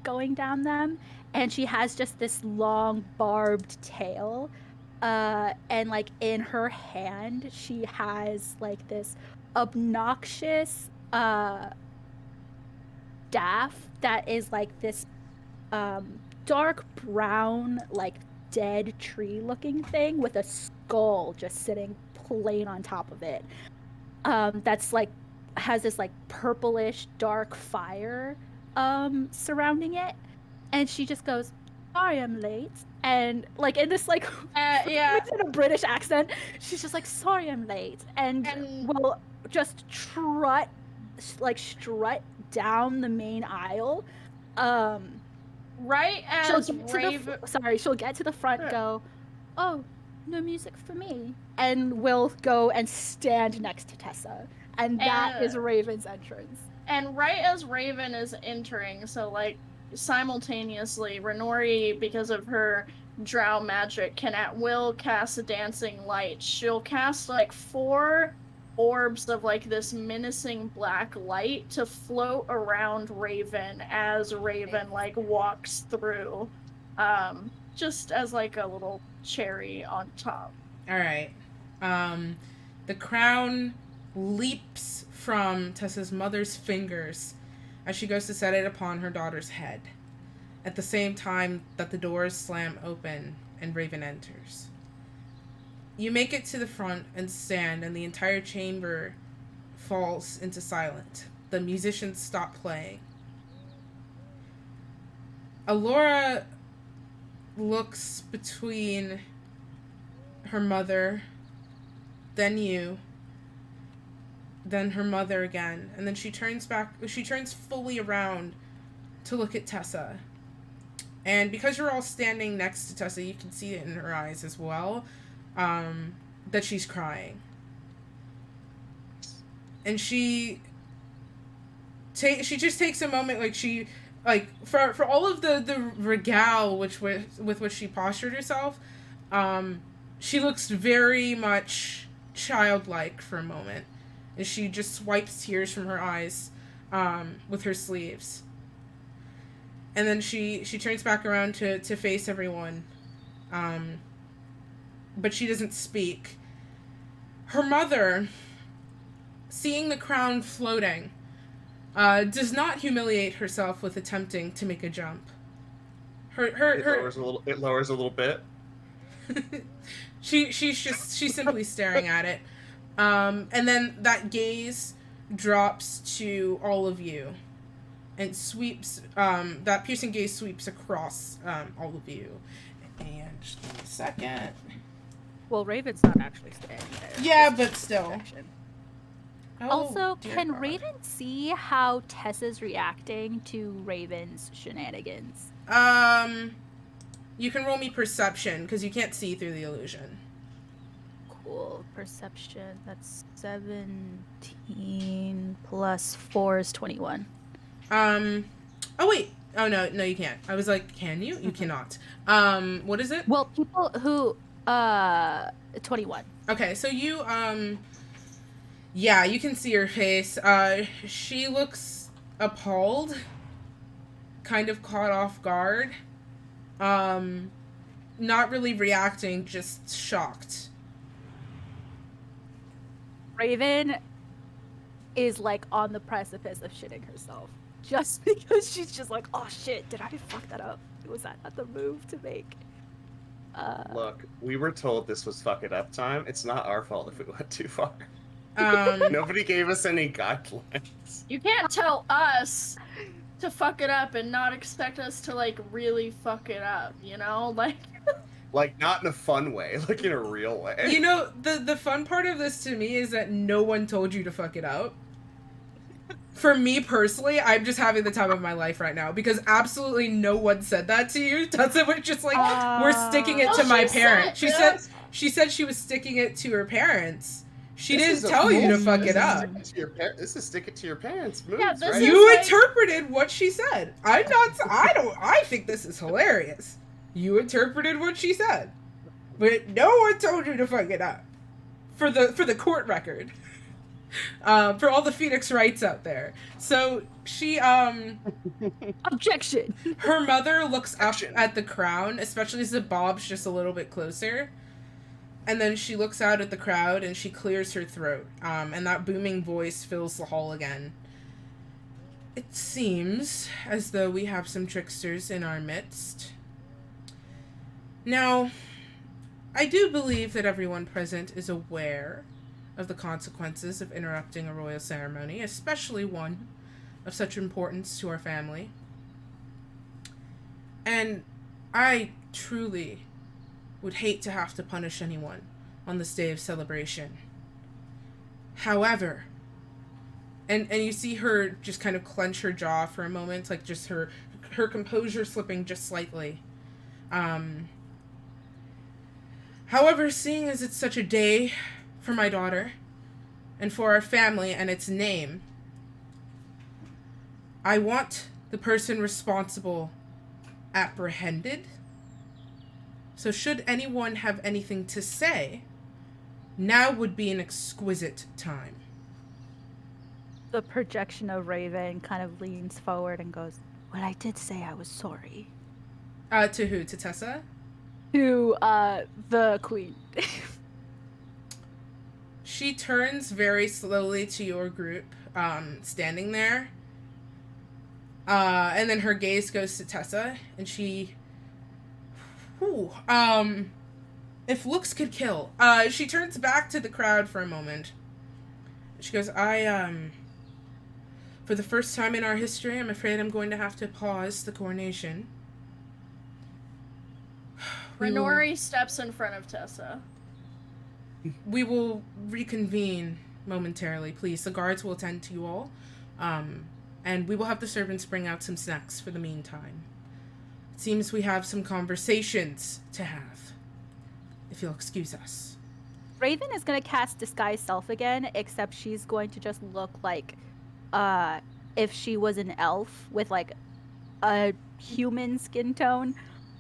going down them. And she has just this long barbed tail, and like in her hand she has like this obnoxious staff that is like this dark brown, like dead tree looking thing with a skull just sitting plain on top of it. That's like has this like purplish dark fire surrounding it. And she just goes, "Sorry I'm late." And like in this like Yeah. in a British accent, she's just like, "Sorry I'm late." And will just strut down the main aisle. Right She'll as get to Raven. she'll get to the front, go, "Oh, no music for me," and will go and stand next to Tessa. And that is Raven's entrance. And right as Raven is entering, so like simultaneously, Renori, because of her drow magic, can at will cast a dancing light. She'll cast like 4 orbs of like this menacing black light to float around Raven as Raven like walks through. Just as like a little cherry on top. All right. The crown leaps from Tessa's mother's fingers as she goes to set it upon her daughter's head, at the same time that the doors slam open and Raven enters. You make it to the front and stand, and the entire chamber falls into silence. The musicians stop playing. Alora looks between her mother, then you, then her mother again, and then she turns fully around to look at Tessa. And because you're all standing next to Tessa, you can see it in her eyes as well, that she's crying. And she just takes a moment, for all of the regale with which she postured herself, she looks very much childlike for a moment. And she just wipes tears from her eyes with her sleeves. And then she turns back around to face everyone. But she doesn't speak. Her mother, seeing the crown floating, does not humiliate herself with attempting to make a jump. It lowers a little bit. She's simply staring at it. And then that gaze drops to all of you and sweeps, that piercing gaze sweeps across all of you. And just give me a second. Well, Raven's not actually standing there. Yeah, but still. Oh, also, can God. Raven see how Tessa's reacting to Raven's shenanigans? You can roll me perception, because you can't see through the illusion. Cool. Perception. That's 17 plus 4 is 21. Oh, wait. Oh, no, you can't. I was like, can you? You cannot. What is it? Well, people who, 21. Okay, so you, yeah, you can see her face. She looks appalled, kind of caught off guard. Not really reacting, just shocked. Raven is like on the precipice of shitting herself. Just because she's just like, oh shit, did I fuck that up? Was that not the move to make? Look, we were told this was fuck it up time. It's not our fault if we went too far. Nobody gave us any guidelines. You can't tell us to fuck it up and not expect us to like really fuck it up, you know? Like not in a fun way, like in a real way. You know, the fun part of this to me is that no one told you to fuck it up. For me personally, I'm just having the time of my life right now because absolutely no one said that to you. Tessa was just like, we're sticking it to my parents. She said she was sticking it to her parents. She didn't tell you to fuck it up. This is stick it to your parents moves, Yeah, this right? is You like- interpreted what she said. I think this is hilarious. You interpreted what she said. But no one told you to fuck it up. For the court record. For all the Phoenix Wrights out there. So she Objection. her mother looks up at the crown, especially as the bob's just a little bit closer. And then she looks out at the crowd and she clears her throat. And that booming voice fills the hall again. It seems as though we have some tricksters in our midst. Now, I do believe that everyone present is aware of the consequences of interrupting a royal ceremony, especially one of such importance to our family. And I truly would hate to have to punish anyone on this day of celebration. However, and you see her just kind of clench her jaw for a moment, like just her composure slipping just slightly. However, seeing as it's such a day for my daughter and for our family and its name, I want the person responsible apprehended. So should anyone have anything to say, now would be an exquisite time. The projection of Raven kind of leans forward and goes, "Well, I did say I was sorry." To who? To Tessa? To, the queen. She turns very slowly to your group, standing there. And then her gaze goes to Tessa, and she... Whew, if looks could kill. She turns back to the crowd for a moment. She goes, for the first time in our history, I'm afraid I'm going to have to pause the coronation. Renori steps in front of Tessa. We will reconvene momentarily, please. The guards will attend to you all. And we will have the servants bring out some snacks for the meantime. It seems we have some conversations to have, if you'll excuse us. Raven is going to cast Disguise Self again, except she's going to just look like if she was an elf with like a human skin tone,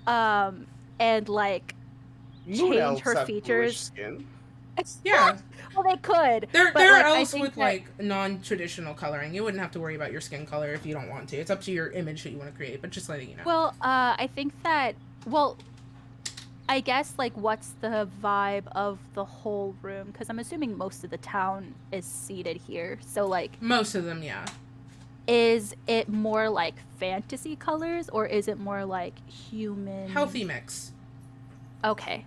and like change her features. Skin. Yeah. Well, they could. There but, are like, elves with like non-traditional coloring. You wouldn't have to worry about your skin color if you don't want to. It's up to your image that you want to create, but just letting you know. Well, I think that, well, I guess, like, what's the vibe of the whole room? Because I'm assuming most of the town is seated here. So, like... Most of them, yeah. Is it more, like, fantasy colors, or is it more, like, human... Healthy mix. Okay.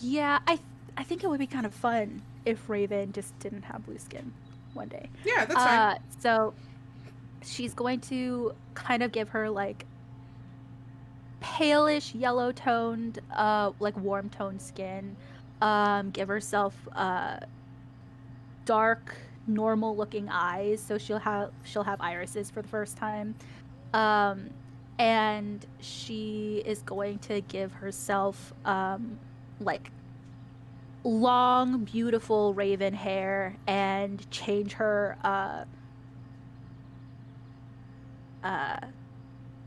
Yeah, I think it would be kind of fun if Raven just didn't have blue skin one day. Yeah, that's fine. So, she's going to kind of give her, like... palish yellow toned like warm toned skin, give herself dark normal looking eyes, so she'll have irises for the first time, and she is going to give herself like long beautiful raven hair and change her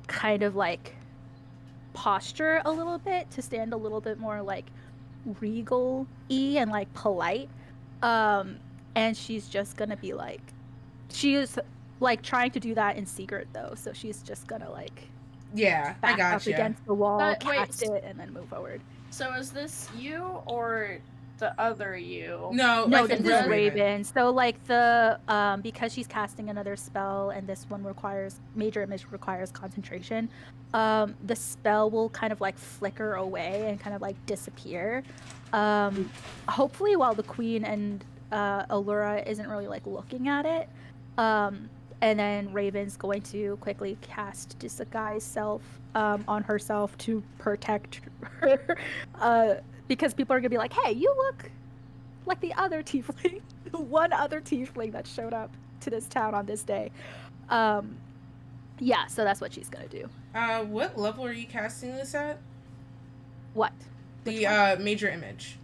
kind of like posture a little bit to stand a little bit more like regal-y and like polite, and she's just gonna be like, she is like trying to do that in secret though, so she's just gonna like I back got up you. against the wall, But cast wait, it, and then move forward. So is this you or the other you? No, No, I think this is we're Raven. So like the because she's casting another spell, and this one requires major image requires concentration. The spell will kind of like flicker away and kind of like disappear. Hopefully while the queen and Allura isn't really like looking at it. And then Raven's going to quickly cast Disguise Self on herself to protect her. Because people are gonna be like, "Hey, you look like the other tiefling, the one other tiefling that showed up to this town on this day." Yeah, so that's what she's gonna do. What level are you casting this at? What? The major image.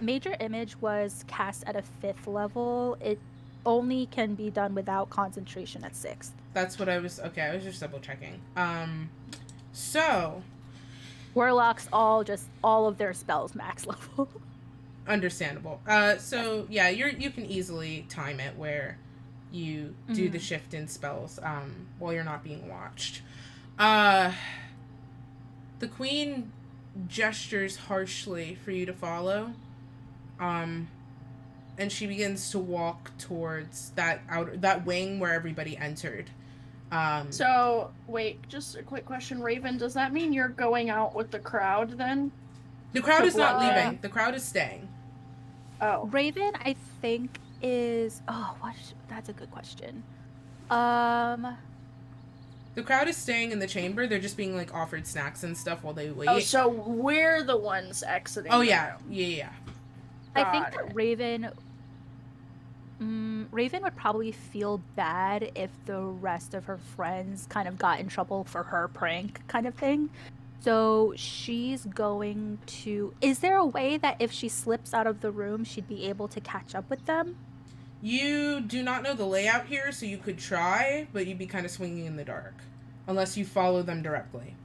Major image was cast at a 5th level. It only can be done without concentration at 6th. That's what I was. Okay, I was just double checking. So. Warlocks all of their spells max level. Understandable. So yeah, you can easily time it where you do the shift in spells while you're not being watched. The queen gestures harshly for you to follow. And she begins to walk towards that wing where everybody entered. So, wait, just a quick question, Raven. Does that mean you're going out with the crowd then? The crowd is not block- leaving. The crowd is staying. Oh. Raven, I think, is... Oh, that's a good question. The crowd is staying in the chamber. They're just being, like, offered snacks and stuff while they wait. Oh, so we're the ones exiting. Oh, the yeah. room. Yeah. I think Got that it. Raven would probably feel bad if the rest of her friends kind of got in trouble for her prank kind of thing. So she's going to... Is there a way that if she slips out of the room, she'd be able to catch up with them? You do not know the layout here, so you could try, but you'd be kind of swinging in the dark. Unless you follow them directly.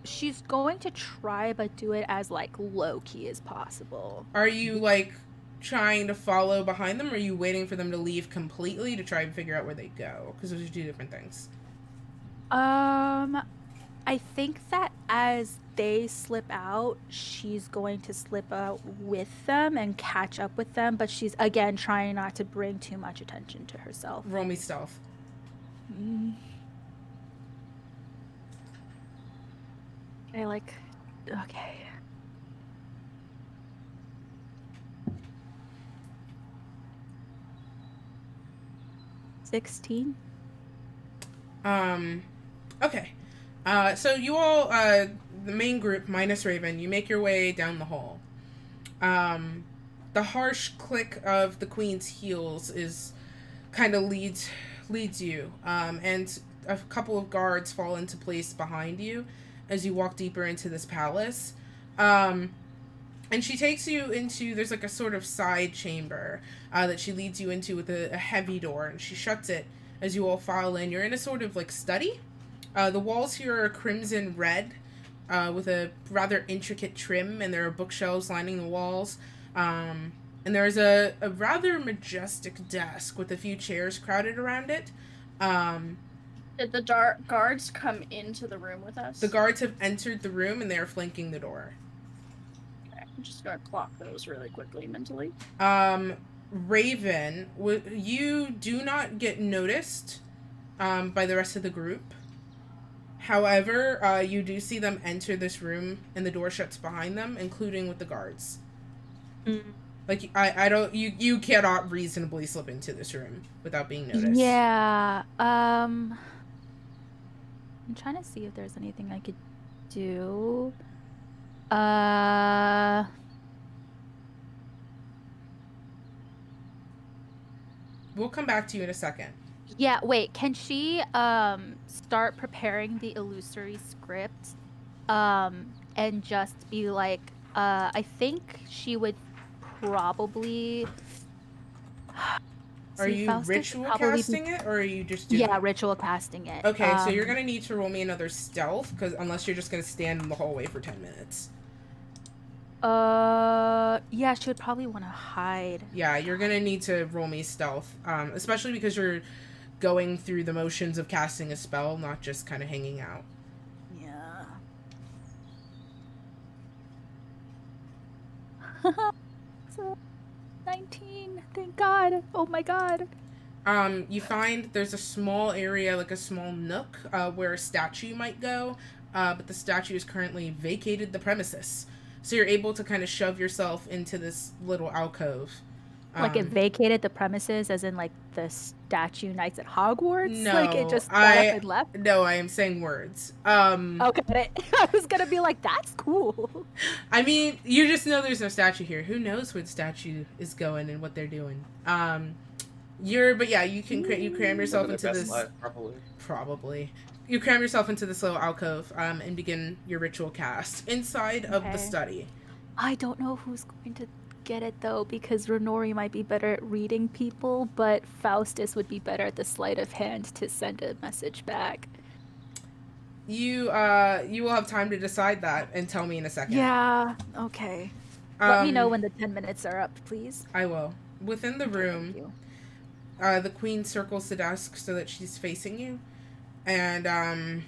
She's going to try, but do it as, like, low-key as possible. Are you, like, trying to follow behind them, or are you waiting for them to leave completely to try and figure out where they go? Because those are two different things. I think that as they slip out, she's going to slip out with them and catch up with them, but she's, again, trying not to bring too much attention to herself. Roll me stealth. Okay. 16? Okay. So you all, the main group, minus Raven, you make your way down the hall. The harsh click of the queen's heels kind of leads you, and a couple of guards fall into place behind you as you walk deeper into this palace. And she takes you into, there's like a sort of side chamber that she leads you into with a heavy door, and she shuts it as you all file in. You're in a sort of like study. The walls here are crimson red with a rather intricate trim, and there are bookshelves lining the walls. And there's a rather majestic desk with a few chairs crowded around it. Did the guards come into the room with us? The guards have entered the room, and they are flanking the door. Okay, I'm just gonna clock those really quickly mentally. Raven, you do not get noticed by the rest of the group. However, you do see them enter this room, and the door shuts behind them, including with the guards. Like, I don't, you cannot reasonably slip into this room without being noticed. Yeah, I'm trying to see if there's anything I could do. We'll come back to you in a second. Yeah, wait, can she start preparing the illusory script and just be like, I think she would probably... Are you ritual casting it, or are you just doing Yeah, ritual casting it. Okay, so you're gonna need to roll me another stealth, because unless you're just gonna stand in the hallway for 10 minutes. Yeah, she would probably want to hide. Yeah, you're gonna need to roll me stealth, especially because you're going through the motions of casting a spell, not just kind of hanging out. Yeah. So, 19. Thank God. Oh my God. You find there's a small area, like a small nook, where a statue might go, but the statue is currently vacated the premises. So you're able to kind of shove yourself into this little alcove. Like it vacated the premises, as in like the statue knights at Hogwarts? No, Like it just got up and left? No, I am saying words. Okay, I was gonna be like, that's cool. I mean, you just know there's no statue here. Who knows where the statue is going and what they're doing? But yeah, you can you cram yourself into this. Life, probably. You cram yourself into this little alcove and begin your ritual cast inside of the Okay. study. I don't know who's going to get it though, because Renori might be better at reading people, but Faustus would be better at the sleight of hand to send a message back. You will have time to decide that and tell me in a second. Yeah, okay. Let me know when the 10 minutes are up, please. I will. Within the Thank room, you. the queen circles the desk so that she's facing you, and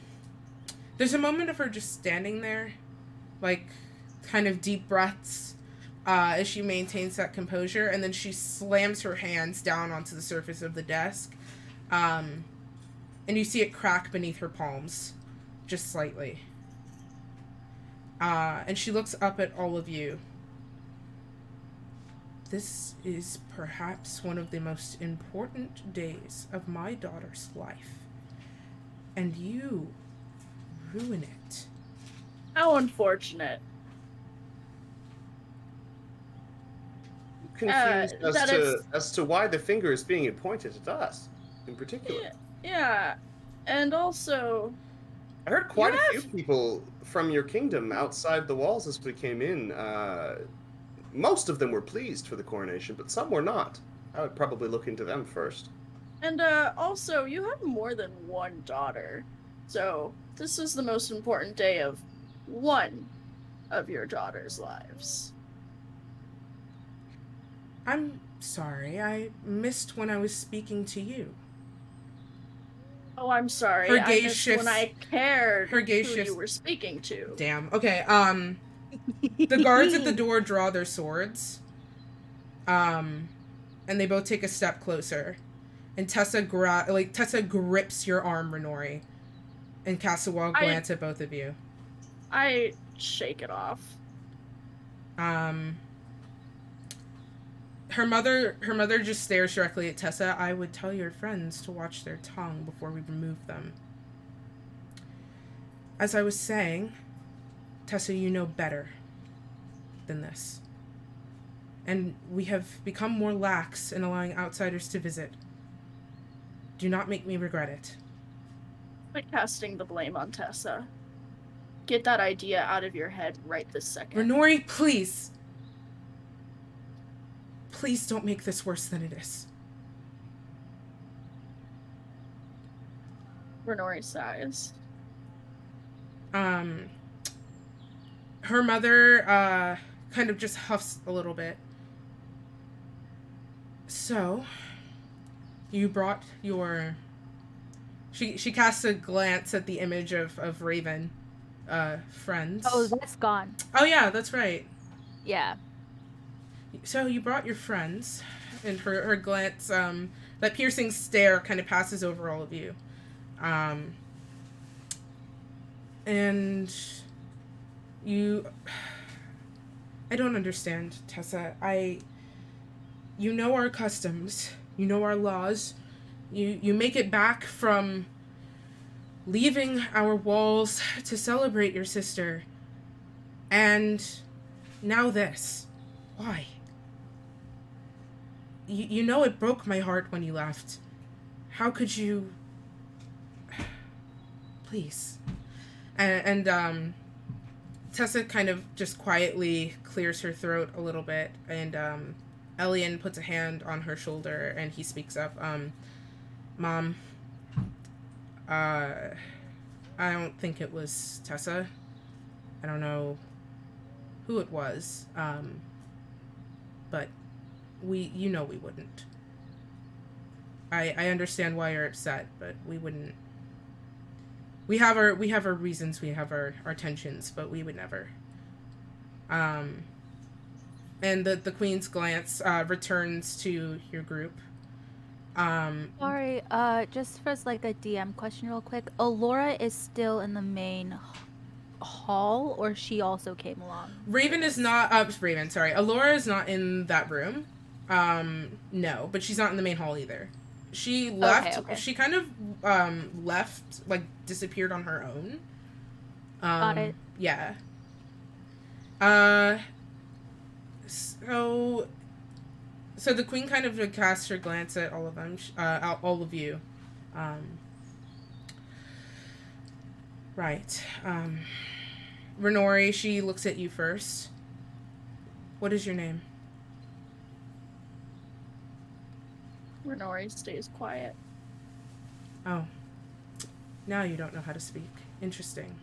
There's a moment of her just standing there, like, kind of deep breaths, as she maintains that composure, and then she slams her hands down onto the surface of the desk, and you see it crack beneath her palms, just slightly. And she looks up at all of you. This is perhaps one of the most important days of my daughter's life, and you ruin it. How unfortunate. Confused that as to why the finger is being pointed at us, in particular. Yeah, and also, I heard quite a few people from your kingdom outside the walls as we came in. Most of them were pleased for the coronation, but some were not. I would probably look into them first. and also, you have more than one daughter, so this is the most important day of one of your daughter's lives. I'm sorry, I missed when I was speaking to you. Oh, I'm sorry. Her I gaze missed shifts. when I cared Her gaze who shifts. you were speaking to. Damn. Okay, the guards at the door draw their swords. And they both take a step closer. And Tessa grips your arm, Renori, and casts a wild glance at both of you. I shake it off. Her mother just stares directly at Tessa. I would tell your friends to watch their tongue before we remove them. As I was saying, Tessa, you know better than this. And we have become more lax in allowing outsiders to visit. Do not make me regret it. Like casting the blame on Tessa. Get that idea out of your head right this second. Renori, please. Please don't make this worse than it is. Renori sighs. Her mother, kind of just huffs a little bit. So, you brought your... She casts a glance at the image of Raven, friends. Oh, that's gone. Oh yeah, that's right. Yeah. So you brought your friends, and her glance, that piercing stare kind of passes over all of you. And you... I don't understand, Tessa. You know our customs. You know our laws. You make it back from leaving our walls to celebrate your sister. And now this. Why? You know it broke my heart when you left. How could you... Please. And Tessa kind of just quietly clears her throat a little bit, and Elian puts a hand on her shoulder, and he speaks up. Mom, I don't think it was Tessa. I don't know who it was, but you know we wouldn't. I understand why you're upset, but we wouldn't. We have our reasons, we have our tensions, but we would never. And the Queen's glance returns to your group. Sorry, just for like a DM question real quick. Alora is still in the main hall, or she also came along? Raven is not, sorry. Alora is not in that room. No, but she's not in the main hall either. She left, Okay. she kind of, left, like, disappeared on her own. Got it. Yeah. So the Queen kind of casts her glance at all of them, all of you. Right. Renori, she looks at you first. What is your name? Renori stays quiet. Oh. Now you don't know how to speak. Interesting.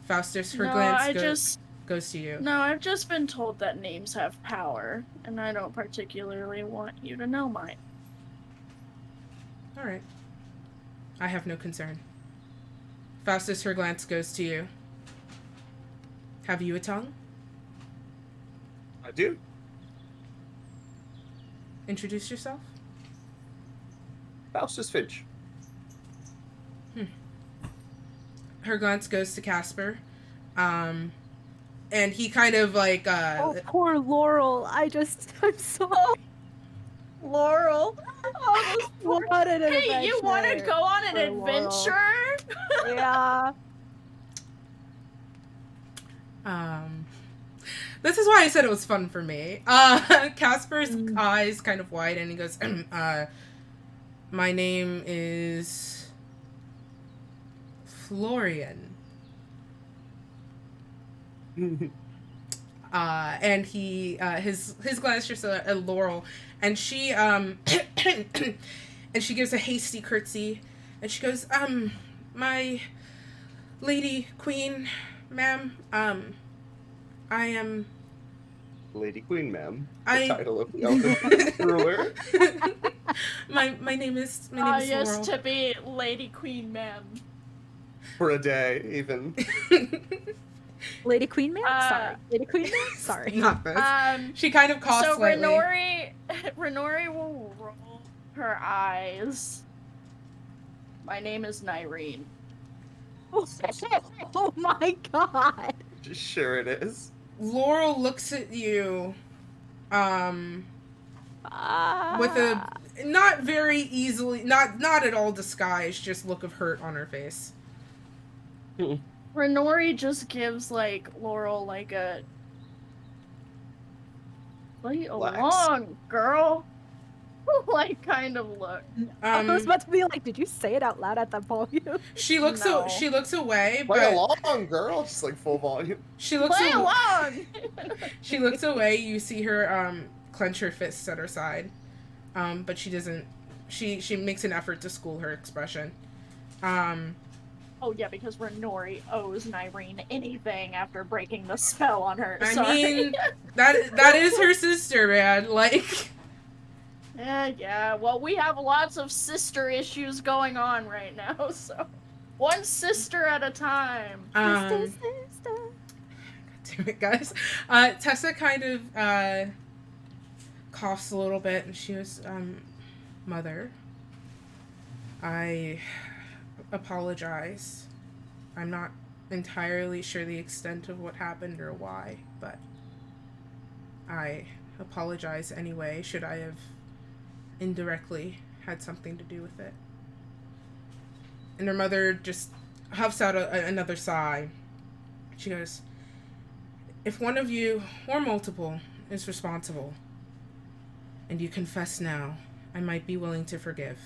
Faustus, her No, glance goes to you. No, I've just been told that names have power, and I don't particularly want you to know mine. All right. I have no concern. Faustus, her glance goes to you. Have you a tongue? I do. Introduce yourself. Faustus Finch. Her glance goes to Casper. And he kind of like, Oh, poor Laurel. I'm so... Laurel. Oh, those poor... What an Hey, you want to adventure go on an for Laurel. adventure? Yeah. This is why I said it was fun for me. Casper's eyes kind of wide, and he goes, my name is Florian. And he, his glance just at Laurel, and she, and she gives a hasty curtsy, and she goes, my lady queen, ma'am, I am... Lady Queen, ma'am. I- The title of the Elven ruler. my name is Yes, Laurel. to be Lady Queen, ma'am. For a day, even. Lady Queen Man? Sorry. Lady Queen Man? Sorry. Not this. She kind of coughs So slightly. Renori will roll her eyes. My name is Nyreen. Oh my god. Sure it is. Laurel looks at you, with a not very easily, not at all disguised, just look of hurt on her face. Renori just gives like Laurel like a play along, girl. Like kind of look. I was about to be like, did you say it out loud at that volume? She looks No. she looks away, Play but along, girl. Just like full volume. she looks Play along. She looks away. You see her clench her fists at her side, but she doesn't. She makes an effort to school her expression. Oh yeah, because Renori owes Nyreen anything after breaking the spell on her. I Sorry. mean, that is her sister, man. Like. Yeah. Well, we have lots of sister issues going on right now, so one sister at a time. Sister. Damn it, guys. Tessa kind of coughs a little bit, and she goes, Mother, I apologize. I'm not entirely sure the extent of what happened or why, but I apologize anyway, should I have indirectly had something to do with it. And her mother just huffs out another sigh. She goes, if one of you, or multiple, is responsible, and you confess now, I might be willing to forgive,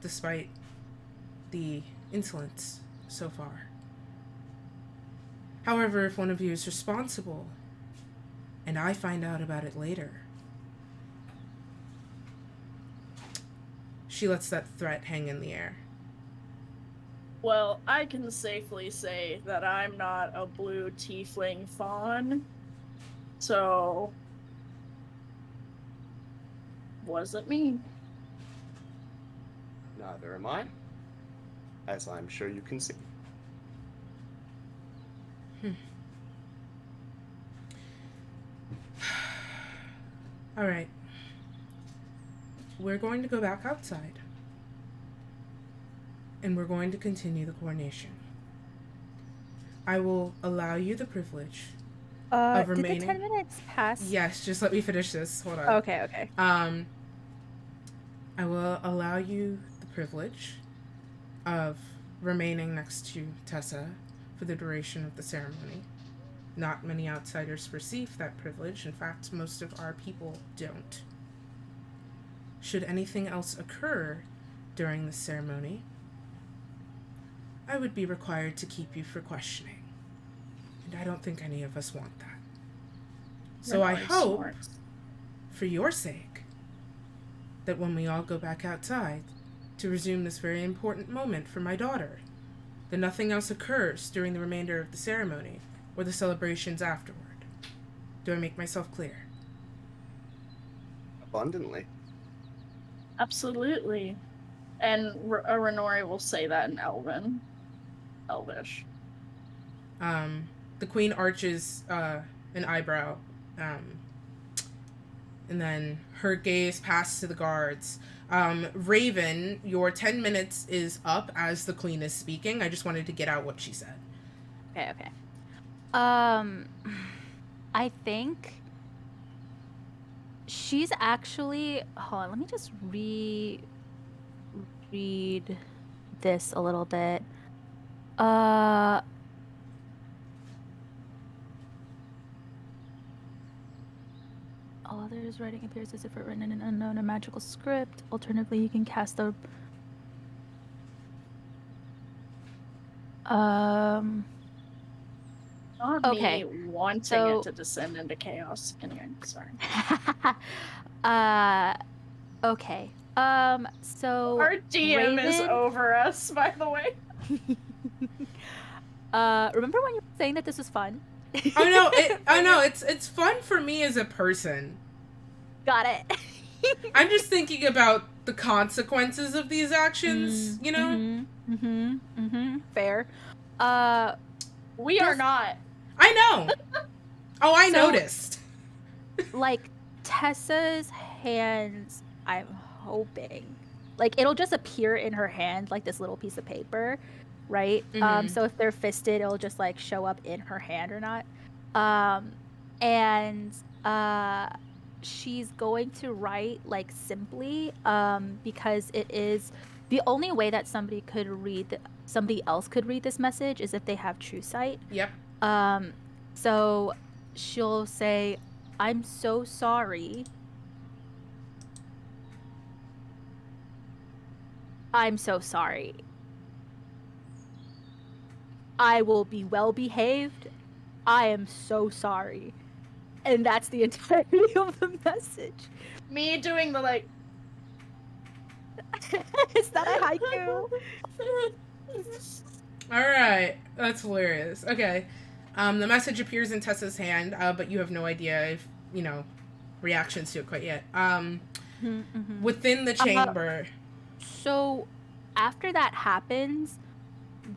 despite the insolence so far. However, if one of you is responsible, and I find out about it later, she lets that threat hang in the air. Well, I can safely say that I'm not a blue tiefling fawn. So, what does it mean? Neither am I. As I'm sure you can see. All right. We're going to go back outside. And we're going to continue the coronation. I will allow you the privilege of Did remaining. the 10 minutes pass? Yes, just let me finish this. Hold on. Okay. I will allow you the privilege of remaining next to Tessa for the duration of the ceremony. Not many outsiders receive that privilege. In fact, most of our people don't. Should anything else occur during the ceremony, I would be required to keep you for questioning. And I don't think any of us want that. So I hope, for your sake, that when we all go back outside to resume this very important moment for my daughter, that nothing else occurs during the remainder of the ceremony or the celebrations afterward. Do I make myself clear? Abundantly. Absolutely. And Renori will say that in Elvish. The queen arches an eyebrow, and then her gaze passes to the guards. Raven, your 10 minutes is up as the queen is speaking. I just wanted to get out what she said. Okay. I think she's actually... Hold on, let me just read this a little bit. All others writing appears as if it written in an unknown or magical script. Alternatively, you can cast the... Not Okay, me wanting so- it to descend into chaos. Anyway, sorry. Okay. So Our DM is Raven- over us, by the way. Remember when you were saying that this was fun? It's fun for me as a person. Got it. I'm just thinking about the consequences of these actions, you know? Fair. We are not. I know. Oh, I So- noticed. Like, Tessa's hands, I'm hoping, like, it'll just appear in her hand like this little piece of paper, right? Mhm. So if they're fisted, it'll just like show up in her hand or not. And she's going to write like simply, because it is the only way that somebody else could read this message is if they have true sight. Yep. So she'll say, "I'm so sorry. I'm so sorry. I will be well behaved. I am so sorry." And that's the entirety of the message. Me doing the like. Is that a haiku? Alright. That's hilarious. Okay. The message appears in Tessa's hand, but you have no idea if, reactions to it quite yet. Within the chamber. So after that happens,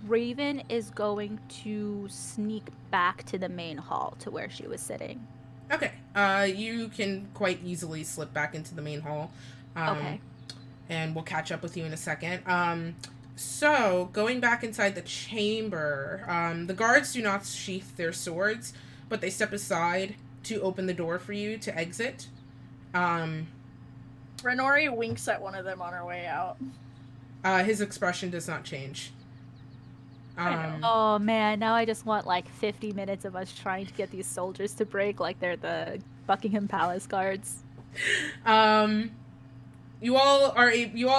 Raven is going to sneak back to the main hall to where she was sitting. Okay. You can quite easily slip back into the main hall. Okay. And we'll catch up with you in a second. So, going back inside the chamber, the guards do not sheath their swords, but they step aside to open the door for you to exit. Renori winks at one of them on her way out. His expression does not change. I know. Oh man, now I just want like 50 minutes of us trying to get these soldiers to break like they're the Buckingham Palace guards. You all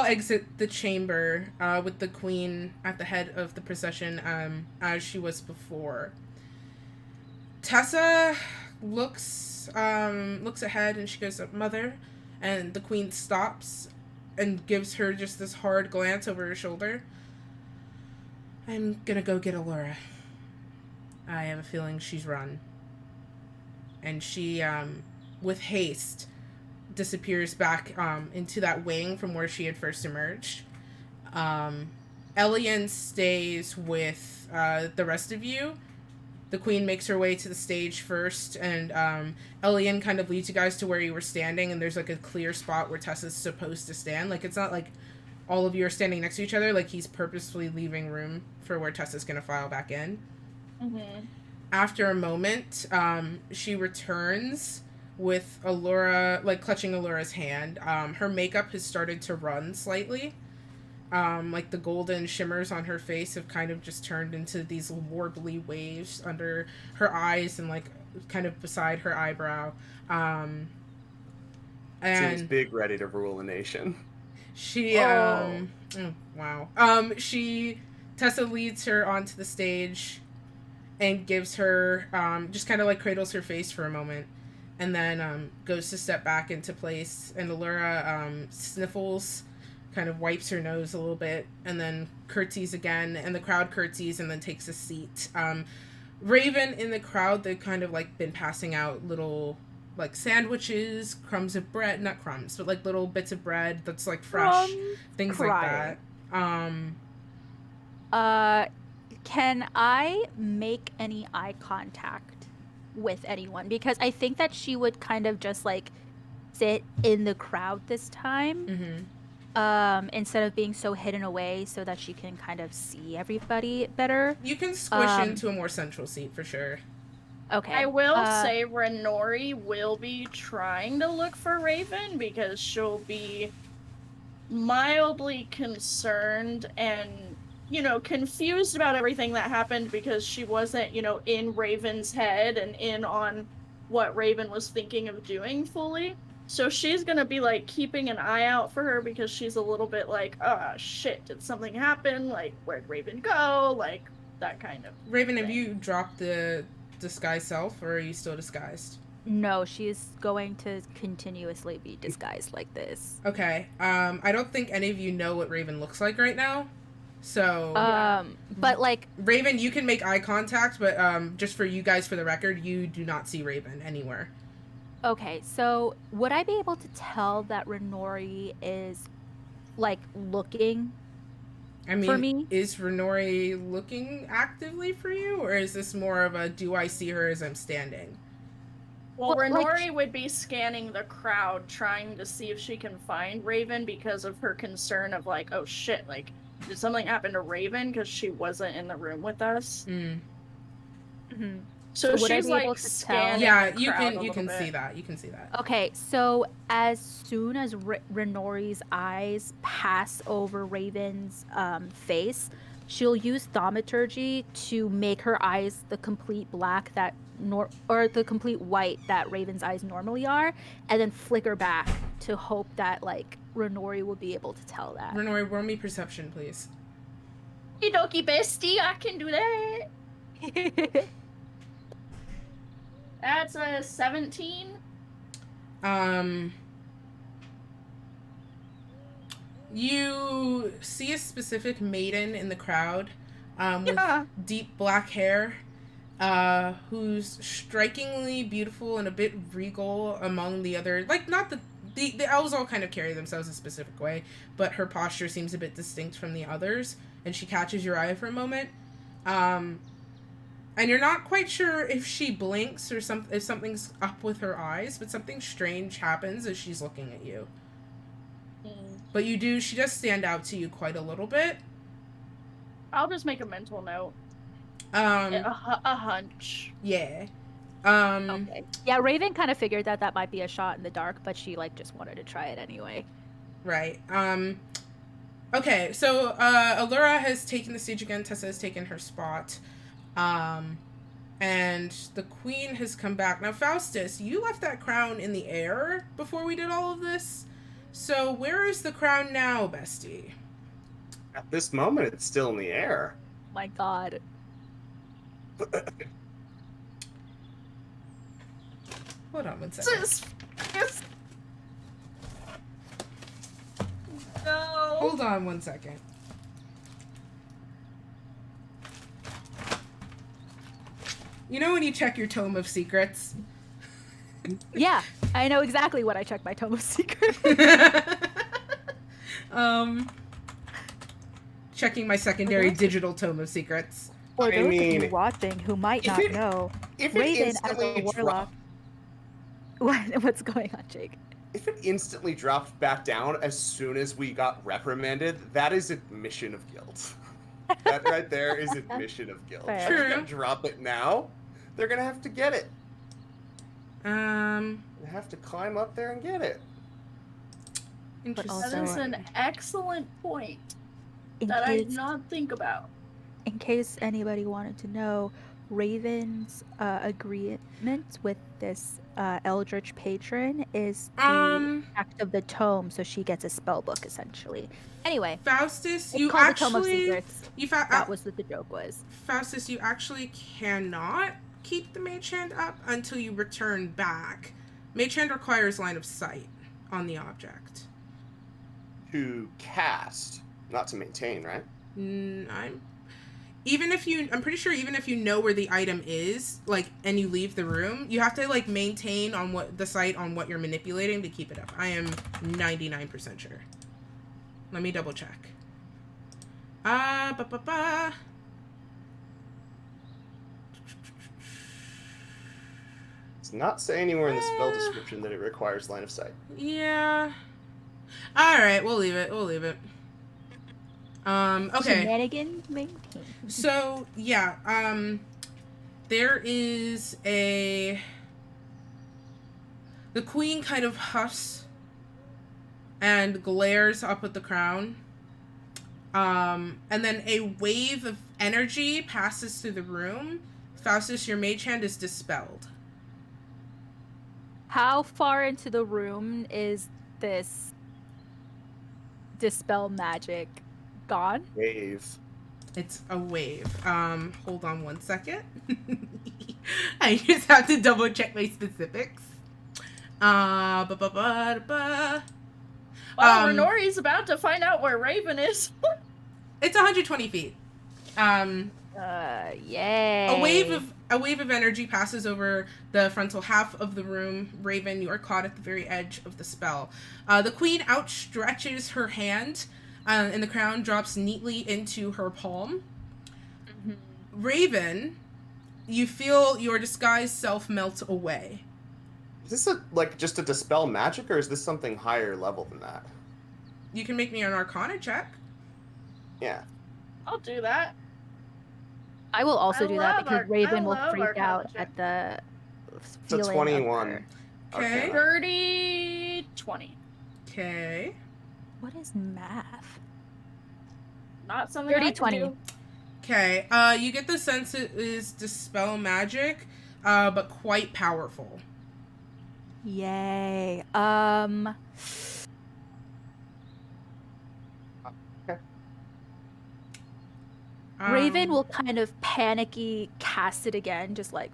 exit the chamber with the queen at the head of the procession, as she was before. Tessa looks ahead and she goes, "Mother," and the queen stops and gives her just this hard glance over her shoulder. "I'm gonna go get Allura. I have a feeling she's run." And she, with haste, disappears back into that wing from where she had first emerged. Elian stays with the rest of you. The queen makes her way to the stage first, and Elian kind of leads you guys to where you were standing, and there's like a clear spot where Tessa's supposed to stand. Like, it's not like all of you are standing next to each other. Like, he's purposefully leaving room for where Tessa's gonna file back in. Mm-hmm. After a moment, she returns with Allura, like, clutching Allura's hand. Her makeup has started to run slightly. Like, the golden shimmers on her face have kind of just turned into these warbly waves under her eyes and, like, kind of beside her eyebrow. Seems big, ready to rule a nation. Tessa leads her onto the stage and gives her, just kind of like cradles her face for a moment, and then goes to step back into place, and Allura sniffles, kind of wipes her nose a little bit, and then curtsies again, and the crowd curtsies and then takes a seat. Raven in the crowd, they've kind of like been passing out little like sandwiches, crumbs of bread, not crumbs, but like little bits of bread that's like fresh, things crying. like that. Can I make any eye contact with anyone? Because I think that she would kind of just like sit in the crowd this time. Instead of being so hidden away so that she can kind of see everybody better. You can squish into a more central seat for sure. Okay. I will say Renori will be trying to look for Raven because she'll be mildly concerned and, you know, confused about everything that happened because she wasn't, you know, in Raven's head and in on what Raven was thinking of doing fully. So she's gonna be, like, keeping an eye out for her because she's a little bit like, oh, shit, did something happen? Like, where'd Raven go? Like, that kind of Raven, thing. have you dropped the disguise self, or are you still disguised? No, she's going to continuously be disguised like this. Okay. I don't think any of you know what Raven looks like right now. So but like Raven, you can make eye contact, but just for you guys, for the record, you do not see Raven anywhere. okay, so would I be able to tell that Renori is like looking I mean, for me? is Renori looking actively for you, or is this more of a do I see her as I'm standing? Well, Well, like, Renori would be scanning the crowd, trying to see if she can find Raven because of her concern of, like, oh shit, like, did something happen to Raven because she wasn't in the room with us? Mhm. So would I she's be like able to tell? scanning Yeah, the you crowd can a you can little see bit. that. You can see that. Okay, so as soon as Renori's eyes pass over Raven's face, she'll use thaumaturgy to make her eyes the complete black that or the complete white that Raven's eyes normally are, and then flicker back to hope that like Renori will be able to tell that. Renori, roll me perception, please. Hey, Doki bestie, I can do that. That's a 17. You see a specific maiden in the crowd, with Yeah. deep black hair, who's strikingly beautiful and a bit regal among the other. Like, not the elves all kind of carry themselves a specific way, but her posture seems a bit distinct from the others, and she catches your eye for a moment. And you're not quite sure if she blinks or if something's up with her eyes, but something strange happens as she's looking at you. But she does stand out to you quite a little bit. I'll just make a mental note. A hunch. Yeah. Okay. Yeah, Raven kind of figured that might be a shot in the dark, but she like just wanted to try it anyway. Right. Okay, so Allura has taken the stage again. Tessa has taken her spot. And the queen has come back. Now, Faustus, you left that crown in the air before we did all of this. So where is the crown now, bestie? At this moment, it's still in the air. My God. Hold on one second. No. Hold on one second. You know when you check your Tome of Secrets? Yeah, I know exactly what I checked my Tome of Secrets. Checking my secondary digital Tome of Secrets. For I those of mean, you watching who might if not it- know, If it Raven as instantly a warlock. What's going on, Jake? If it instantly dropped back down as soon as we got reprimanded, that is admission of guilt. That right there is admission of guilt. Fair. If you True. drop it now, they're gonna have to get it. They have to climb up there and get it. Interesting. That is Also- an excellent point In that I case, did not think about. in case anybody wanted to know, Raven's agreement with this Eldritch patron is the act of the tome, so she gets a spell book essentially. Anyway, Faustus, it's you called the Tome of actually, Secrets. That was what the joke was. Faustus, you actually cannot keep the mage hand up until you return back. Mage hand requires line of sight on the object. To cast, not to maintain, right? I'm pretty sure even if you know where the item is, like, and you leave the room, you have to, like, maintain on what you're manipulating to keep it up. I am 99% sure. Let me double check. It's not say anywhere in the spell description that it requires line of sight. Yeah. Alright, we'll leave it. Okay. Shenanigans maintained. So, yeah, there is the queen kind of huffs and glares up at the crown. And then a wave of energy passes through the room. Faustus, your mage hand is dispelled. How far into the room is this dispel magic gone? Wave. It's a wave. Hold on one second. I just have to double check my specifics. Wow, Renori's about to find out where Raven is. It's 120 feet. Yay. A wave of energy passes over the frontal half of the room. Raven, you are caught at the very edge of the spell. The queen outstretches her hand, and the crown drops neatly into her palm. Mm-hmm. Raven, you feel your disguised self melt away. Is this just a dispel magic, or is this something higher level than that? You can make me an Arcana check. Yeah. I'll do that. I will also do that because Raven will love freak Arcana out check. at the It's a feeling 21. of her. Okay. 30, 20. Okay. What is math? Not something 30, I can 20. do. Okay. You get the sense it is dispel magic, but quite powerful. Yay. Raven will kind of panicky cast it again, just like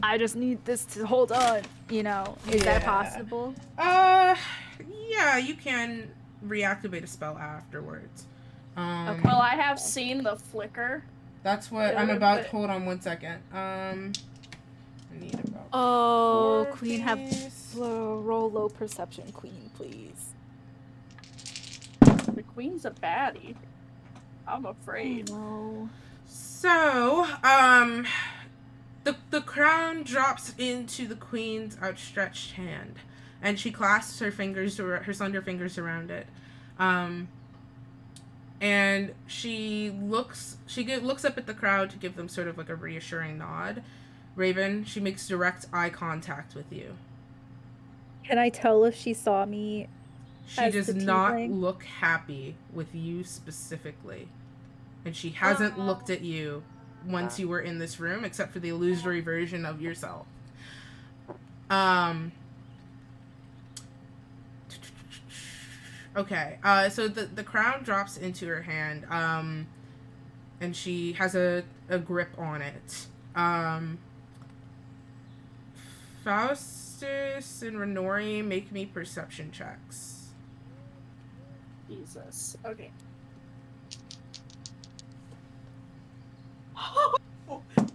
I just need this to hold on, you know. Is that possible? Yeah, you can reactivate a spell afterwards. Okay. Well, I have seen the flicker. That's what I'm about. Hold on one second. I need about. Oh, 4 queen, have piece. roll low perception, queen, please. The queen's a baddie. I'm afraid. No. So, the crown drops into the queen's outstretched hand, and she clasps her slender fingers around it. And she looks up at the crowd to give them sort of like a reassuring nod. Raven, she makes direct eye contact with you. Can I tell if she saw me? She does not look happy with you specifically. And she hasn't looked at you once you were in this room, except for the illusory version of yourself. Okay, so the crown drops into her hand, and she has a grip on it. Faustus and Renori, make me perception checks. Jesus. Okay.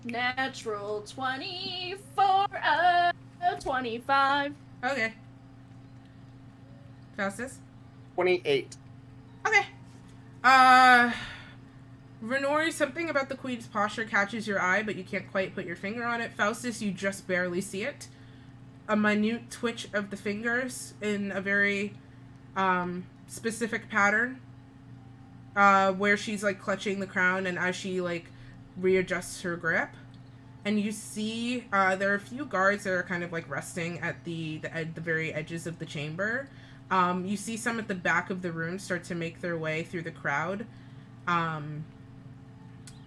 Natural 24, 25. Okay. Faustus? 28. Okay. Renori, something about the queen's posture catches your eye, but you can't quite put your finger on it. Faustus, you just barely see it. A minute twitch of the fingers in a very specific pattern, where she's like clutching the crown, and as she like readjusts her grip, and you see there are a few guards that are kind of like resting at the very edges of the chamber. You see some at the back of the room start to make their way through the crowd, and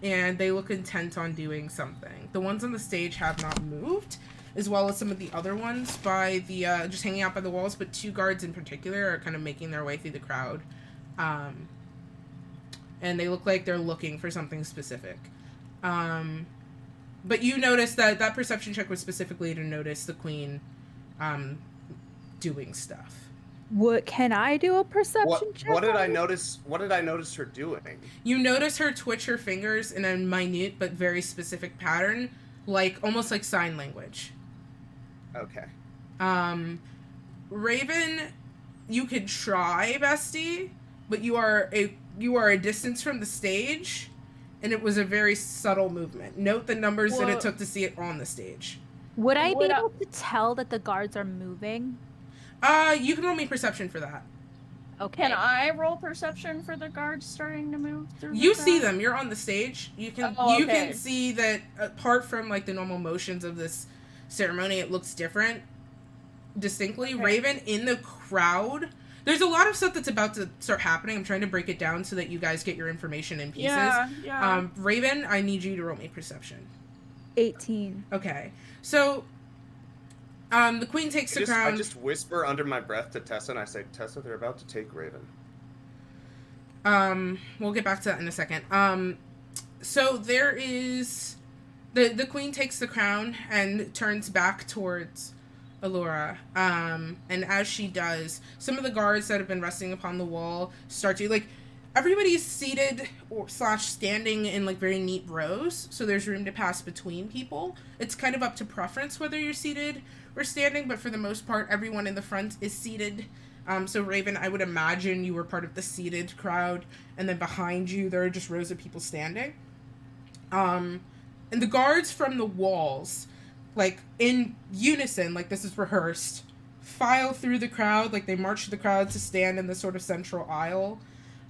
they look intent on doing something. The ones on the stage have not moved, as well as some of the other ones by the just hanging out by the walls, but 2 guards in particular are kind of making their way through the crowd, and they look like they're looking for something specific. But you notice that perception check was specifically to notice the queen doing stuff. What can I do a perception check? What did I on this? notice? What did I notice her doing? You notice her twitch her fingers in a minute but very specific pattern, like almost like sign language. Okay. Raven, you could try, bestie, but you are a distance from the stage, and it was a very subtle movement. Note the numbers that it took to see it on the stage. Would I be Would I- able to tell that the guards are moving? You can roll me perception for that. Okay. Can I roll perception for the guards starting to move through? You the see crowd? them. You're on the stage. You can Oh, you okay. can see that apart from like the normal motions of this ceremony, it looks different distinctly. Okay. Raven in the crowd. There's a lot of stuff that's about to start happening. I'm trying to break it down so that you guys get your information in pieces. Yeah. Raven, I need you to roll me perception. 18. Okay. So the queen takes the crown. I just whisper under my breath to Tessa, and I say, Tessa, they're about to take Raven. We'll get back to that in a second. So there is the queen takes the crown and turns back towards Allura. And as she does, some of the guards that have been resting upon the wall start to everybody's seated or / standing in like very neat rows, so there's room to pass between people. It's kind of up to preference whether you're seated or standing, but for the most part, everyone in the front is seated. So Raven, I would imagine you were part of the seated crowd, and then behind you there are just rows of people standing. And the guards from the walls, like in unison, like this is rehearsed, file through the crowd, like they march the crowd to stand in the sort of central aisle.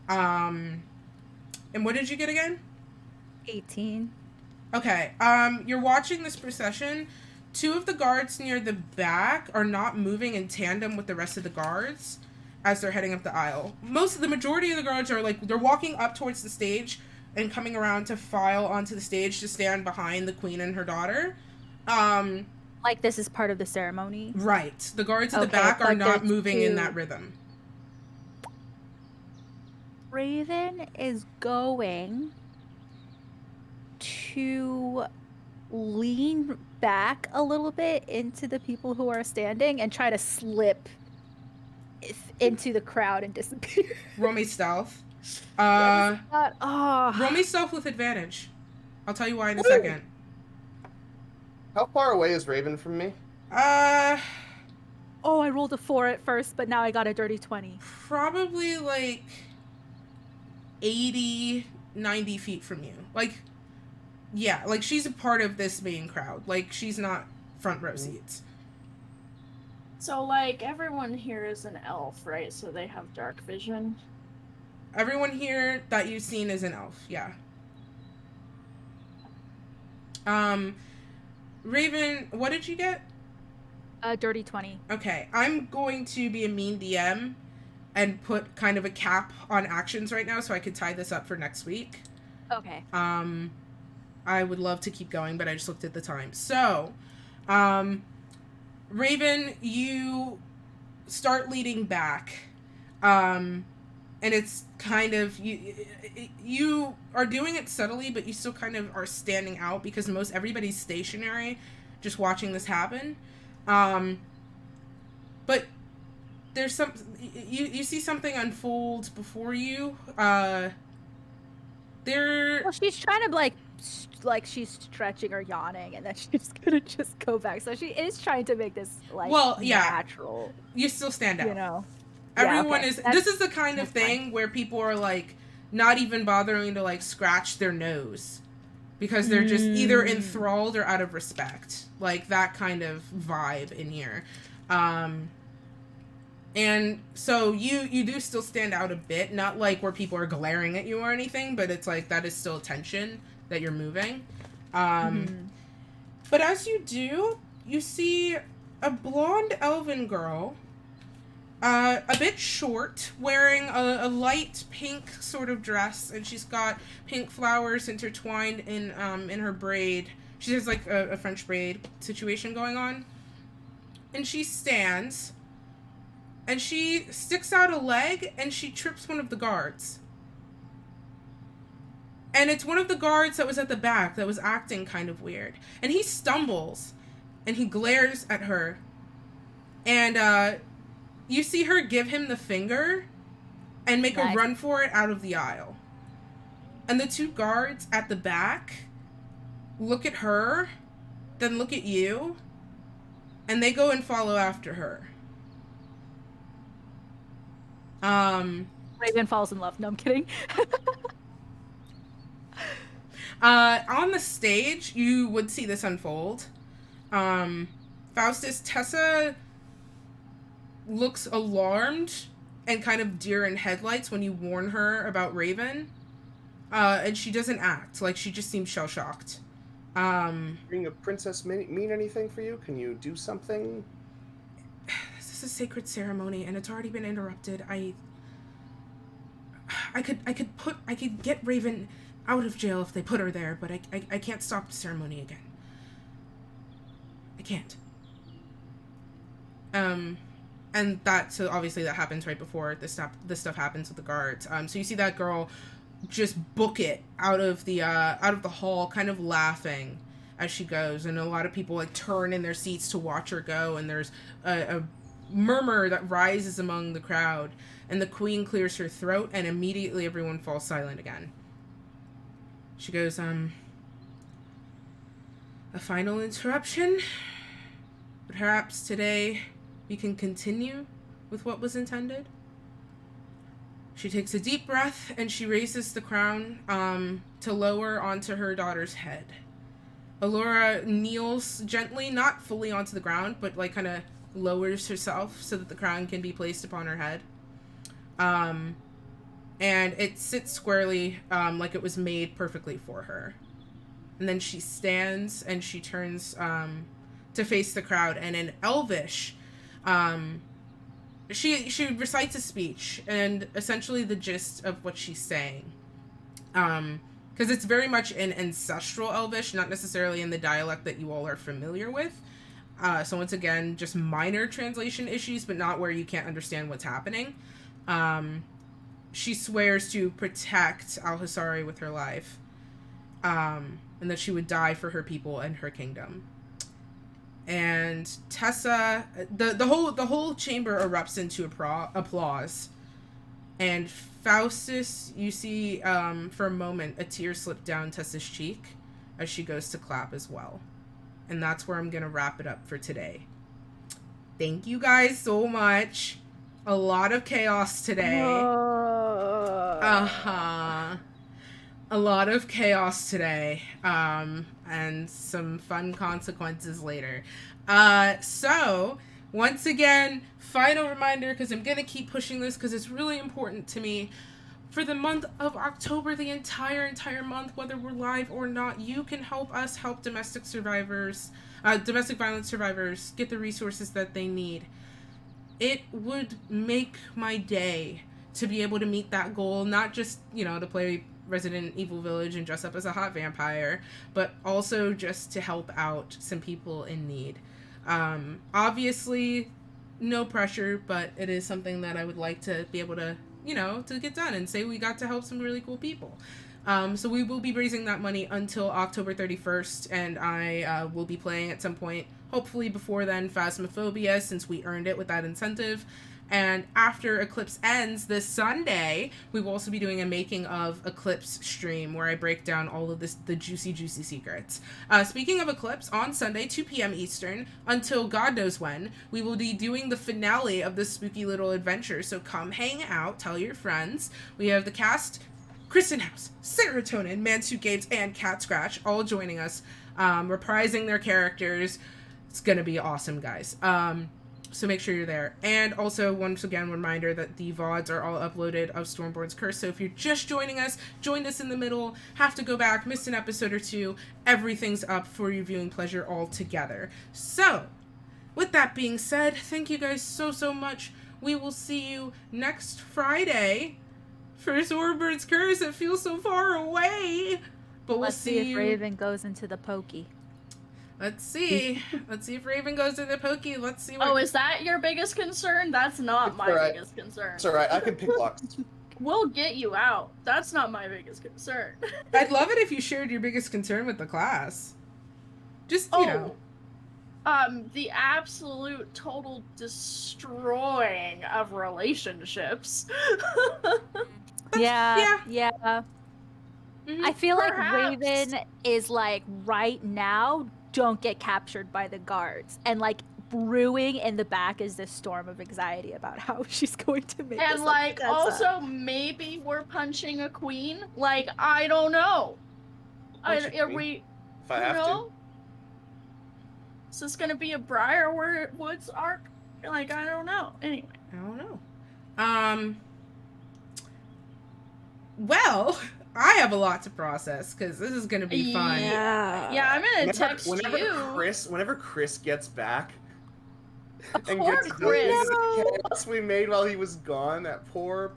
And what did you get again? 18. Okay. You're watching this procession. 2 of the guards near the back are not moving in tandem with the rest of the guards as they're heading up the aisle. The majority of the guards are they're walking up towards the stage and coming around to file onto the stage to stand behind the queen and her daughter. Like this is part of the ceremony? Right. The guards at the Okay, back are but not there's moving in 2. that rhythm. Raven is going to lean back a little bit into the people who are standing and try to slip into the crowd and disappear. Roll me stealth. Oh. Roll me stealth with advantage. I'll tell you why in a second. How far away is Raven from me? Oh, I rolled a 4 at first, but now I got a dirty 20. Probably like 80, 90 feet from you. Yeah, she's a part of this main crowd. She's not front row seats. So, everyone here is an elf, right? So they have dark vision. Everyone here that you've seen is an elf, yeah. Raven, what did you get? A dirty 20. Okay, I'm going to be a mean DM and put kind of a cap on actions right now so I could tie this up for next week. Okay. I would love to keep going, but I just looked at the time. So, Raven, you start leading back. And it's kind of, you are doing it subtly, but you still kind of are standing out because everybody's stationary just watching this happen. But there's you see something unfold before you. Well, she's trying to she's stretching or yawning, and then she's gonna just go back. So she is trying to make this natural. You still stand out. You know, everyone okay. is. This is the kind of thing where people are not even bothering to like their nose because they're just either enthralled or out of respect. Like that kind of vibe in here. And so you do still stand out a bit, not like where people are glaring at you or anything, but it's like that is still attention that you're moving. But as you do, you see a blonde elven girl, a bit short, wearing a light pink sort of dress, and she's got pink flowers intertwined in her braid. She has like a French braid situation going on. And she stands, and she sticks out a leg, and she trips one of the guards. And it's one of the guards that was at the back that was acting kind of weird. And he stumbles, and he glares at her. And You see her give him the finger and make a Nice. run for it out of the aisle. And the 2 guards at the back look at her, then look at you, and they go and follow after her. Raven falls in love. No, I'm kidding. On the stage, you would see this unfold. Faustus, Tessa looks alarmed and kind of deer in headlights when you warn her about Raven. And she doesn't act. Like, she just seems shell-shocked. Being a princess mean anything for you? Can you do something? This is a sacred ceremony, and it's already been interrupted. I could get Raven out of jail if they put her there, but I can't stop the ceremony again. I can't. And so obviously that happens right before this stuff happens with the guards. So you see that girl just book it out of the hall, kind of laughing as she goes, and a lot of people like turn in their seats to watch her go, and there's a murmur that rises among the crowd, and the queen clears her throat, and immediately everyone falls silent again. She goes, a final interruption? Perhaps today we can continue with what was intended? She takes a deep breath, and she raises the crown to lower onto her daughter's head. Allura kneels gently, not fully onto the ground, but like kind of lowers herself so that the crown can be placed upon her head. And it sits squarely, like it was made perfectly for her. And then she stands and she turns to face the crowd, and in Elvish, she recites a speech, and essentially the gist of what she's saying. Because it's very much in ancestral Elvish, not necessarily in the dialect that you all are familiar with. So once again, just minor translation issues, but not where you can't understand what's happening. She swears to protect Alhisari with her life, and that she would die for her people and her kingdom. And Tessa, the whole chamber erupts into applause. And Faustus, you see, for a moment, a tear slip down Tessa's cheek as she goes to clap as well. And that's where I'm gonna wrap it up for today. Thank you guys so much. A lot of chaos today. A lot of chaos today. And some fun consequences later. So, once again, final reminder, because I'm going to keep pushing this because it's really important to me. For the month of October, the entire month, whether we're live or not, you can help us help domestic violence survivors get the resources that they need. It would make my day to be able to meet that goal, not just, to play Resident Evil Village and dress up as a hot vampire, but also just to help out some people in need. Obviously, no pressure, but it is something that I would like to be able to, to get done and say we got to help some really cool people. So we will be raising that money until October 31st, and I will be playing at some point, hopefully before then, Phasmophobia, since we earned it with that incentive. And after Eclipse ends this Sunday, we will also be doing a making of Eclipse stream where I break down all of the juicy secrets. Speaking of Eclipse, on Sunday, 2 p.m. Eastern, until God knows when, we will be doing the finale of this spooky little adventure. So come hang out, tell your friends. We have the cast, Kristen House, Serotonin, Mansu Gates, and Cat Scratch all joining us, reprising their characters. It's gonna be awesome, guys. So make sure you're there. And also, once again, reminder that the VODs are all uploaded of Stormborn's Curse. So if you're just joined us in the middle, have to go back, missed an episode or two, everything's up for your viewing pleasure all together. So, with that being said, thank you guys so much. We will see you next Friday for Stormborn's Curse. It feels so far away. But we'll see if you. Raven goes into the pokey. Let's see. Let's see if Raven goes to the pokey. Let's see what... Oh, is that your biggest concern? That's not my biggest concern. It's alright, I can pick locks. We'll get you out. That's not my biggest concern. I'd love it if you shared your biggest concern with the class. Just, the absolute total destroying of relationships. Yeah. Mhm. I feel like Perhaps. Raven is like right now, don't get captured by the guards. And like brewing in the back is this storm of anxiety about how she's going to make And this like up. also maybe we're punching a queen. Like I don't know. Punch a Are queen? we? If I You have know? Is this gonna be a Briarwoods arc? Like I don't know. Anyway. I don't know. Well, I have a lot to process because this is gonna be fun. Yeah, I'm gonna text whenever you. Whenever Chris gets back and Poor gets Chris. into the chaos we made while he was gone, that poor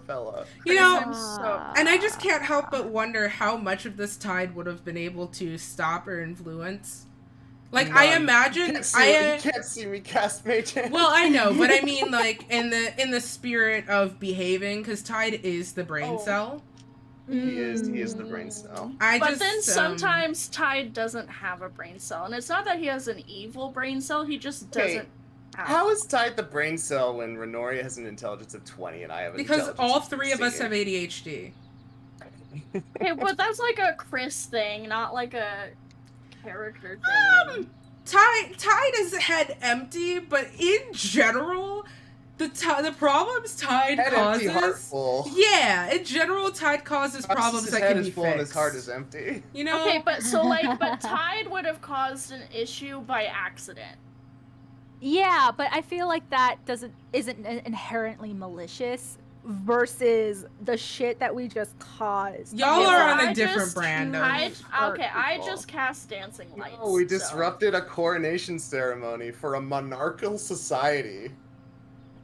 fella. You Chris, know, I'm so and I just can't help but wonder how much of this tide would have been able to stop or influence. Like, I None. imagine You can't see me cast Mage Hand. Well, I know, but I mean, like, in the spirit of behaving, because Tide is the brain cell. He is the brain cell. But then sometimes Tide doesn't have a brain cell, and it's not that he has an evil brain cell. He just doesn't. How is Tide the brain cell when Renoria has an intelligence of 20 and I have an Because intelligence all of three of us 16? have ADHD. Okay, but that's like a Chris thing, not like a character thing. Tide is head empty, but in general, the problems Tide Head causes. empty, heart full. Yeah, in general, Tide causes problems His that head can is be full fixed. and his heart is empty. You know. Okay, but but Tide would have caused an issue by accident. Yeah, but I feel like that isn't inherently malicious versus the shit that we just caused. Y'all Okay, are well, on a I different just- brand of. I just cast Dancing Lights. No, we so- disrupted a coronation ceremony for a monarchical society.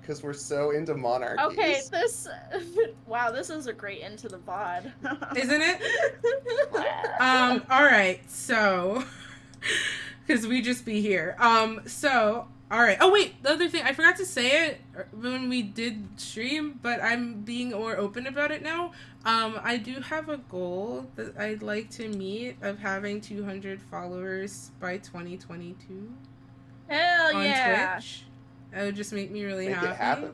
Because we're so into monarchies. Okay, wow, this is a great end to the VOD. Isn't it? Alright, so because we just be here. So alright. Oh wait, the other thing, I forgot to say it when we did stream, but I'm being more open about it now. I do have a goal that I'd like to meet of having 200 followers by 2022 Hell on yeah! Twitch. That would just make me really Make it happy. happen.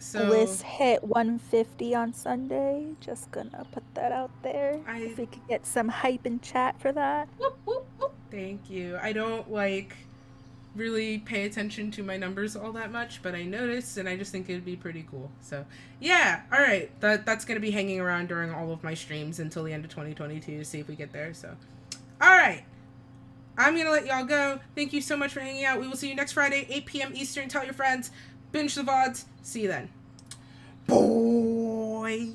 So Bliss hit 150 on Sunday. Just gonna put that out there. If we could get some hype in chat for that. Whoop, whoop, whoop. Thank you. I don't really pay attention to my numbers all that much, but I noticed and I just think it'd be pretty cool. So yeah, alright. That's gonna be hanging around during all of my streams until the end of 2022 to see if we get there. So alright. I'm gonna let y'all go. Thank you so much for hanging out. We will see you next Friday, 8 p.m. Eastern. Tell your friends. Binge the VODs. See you then. Boy.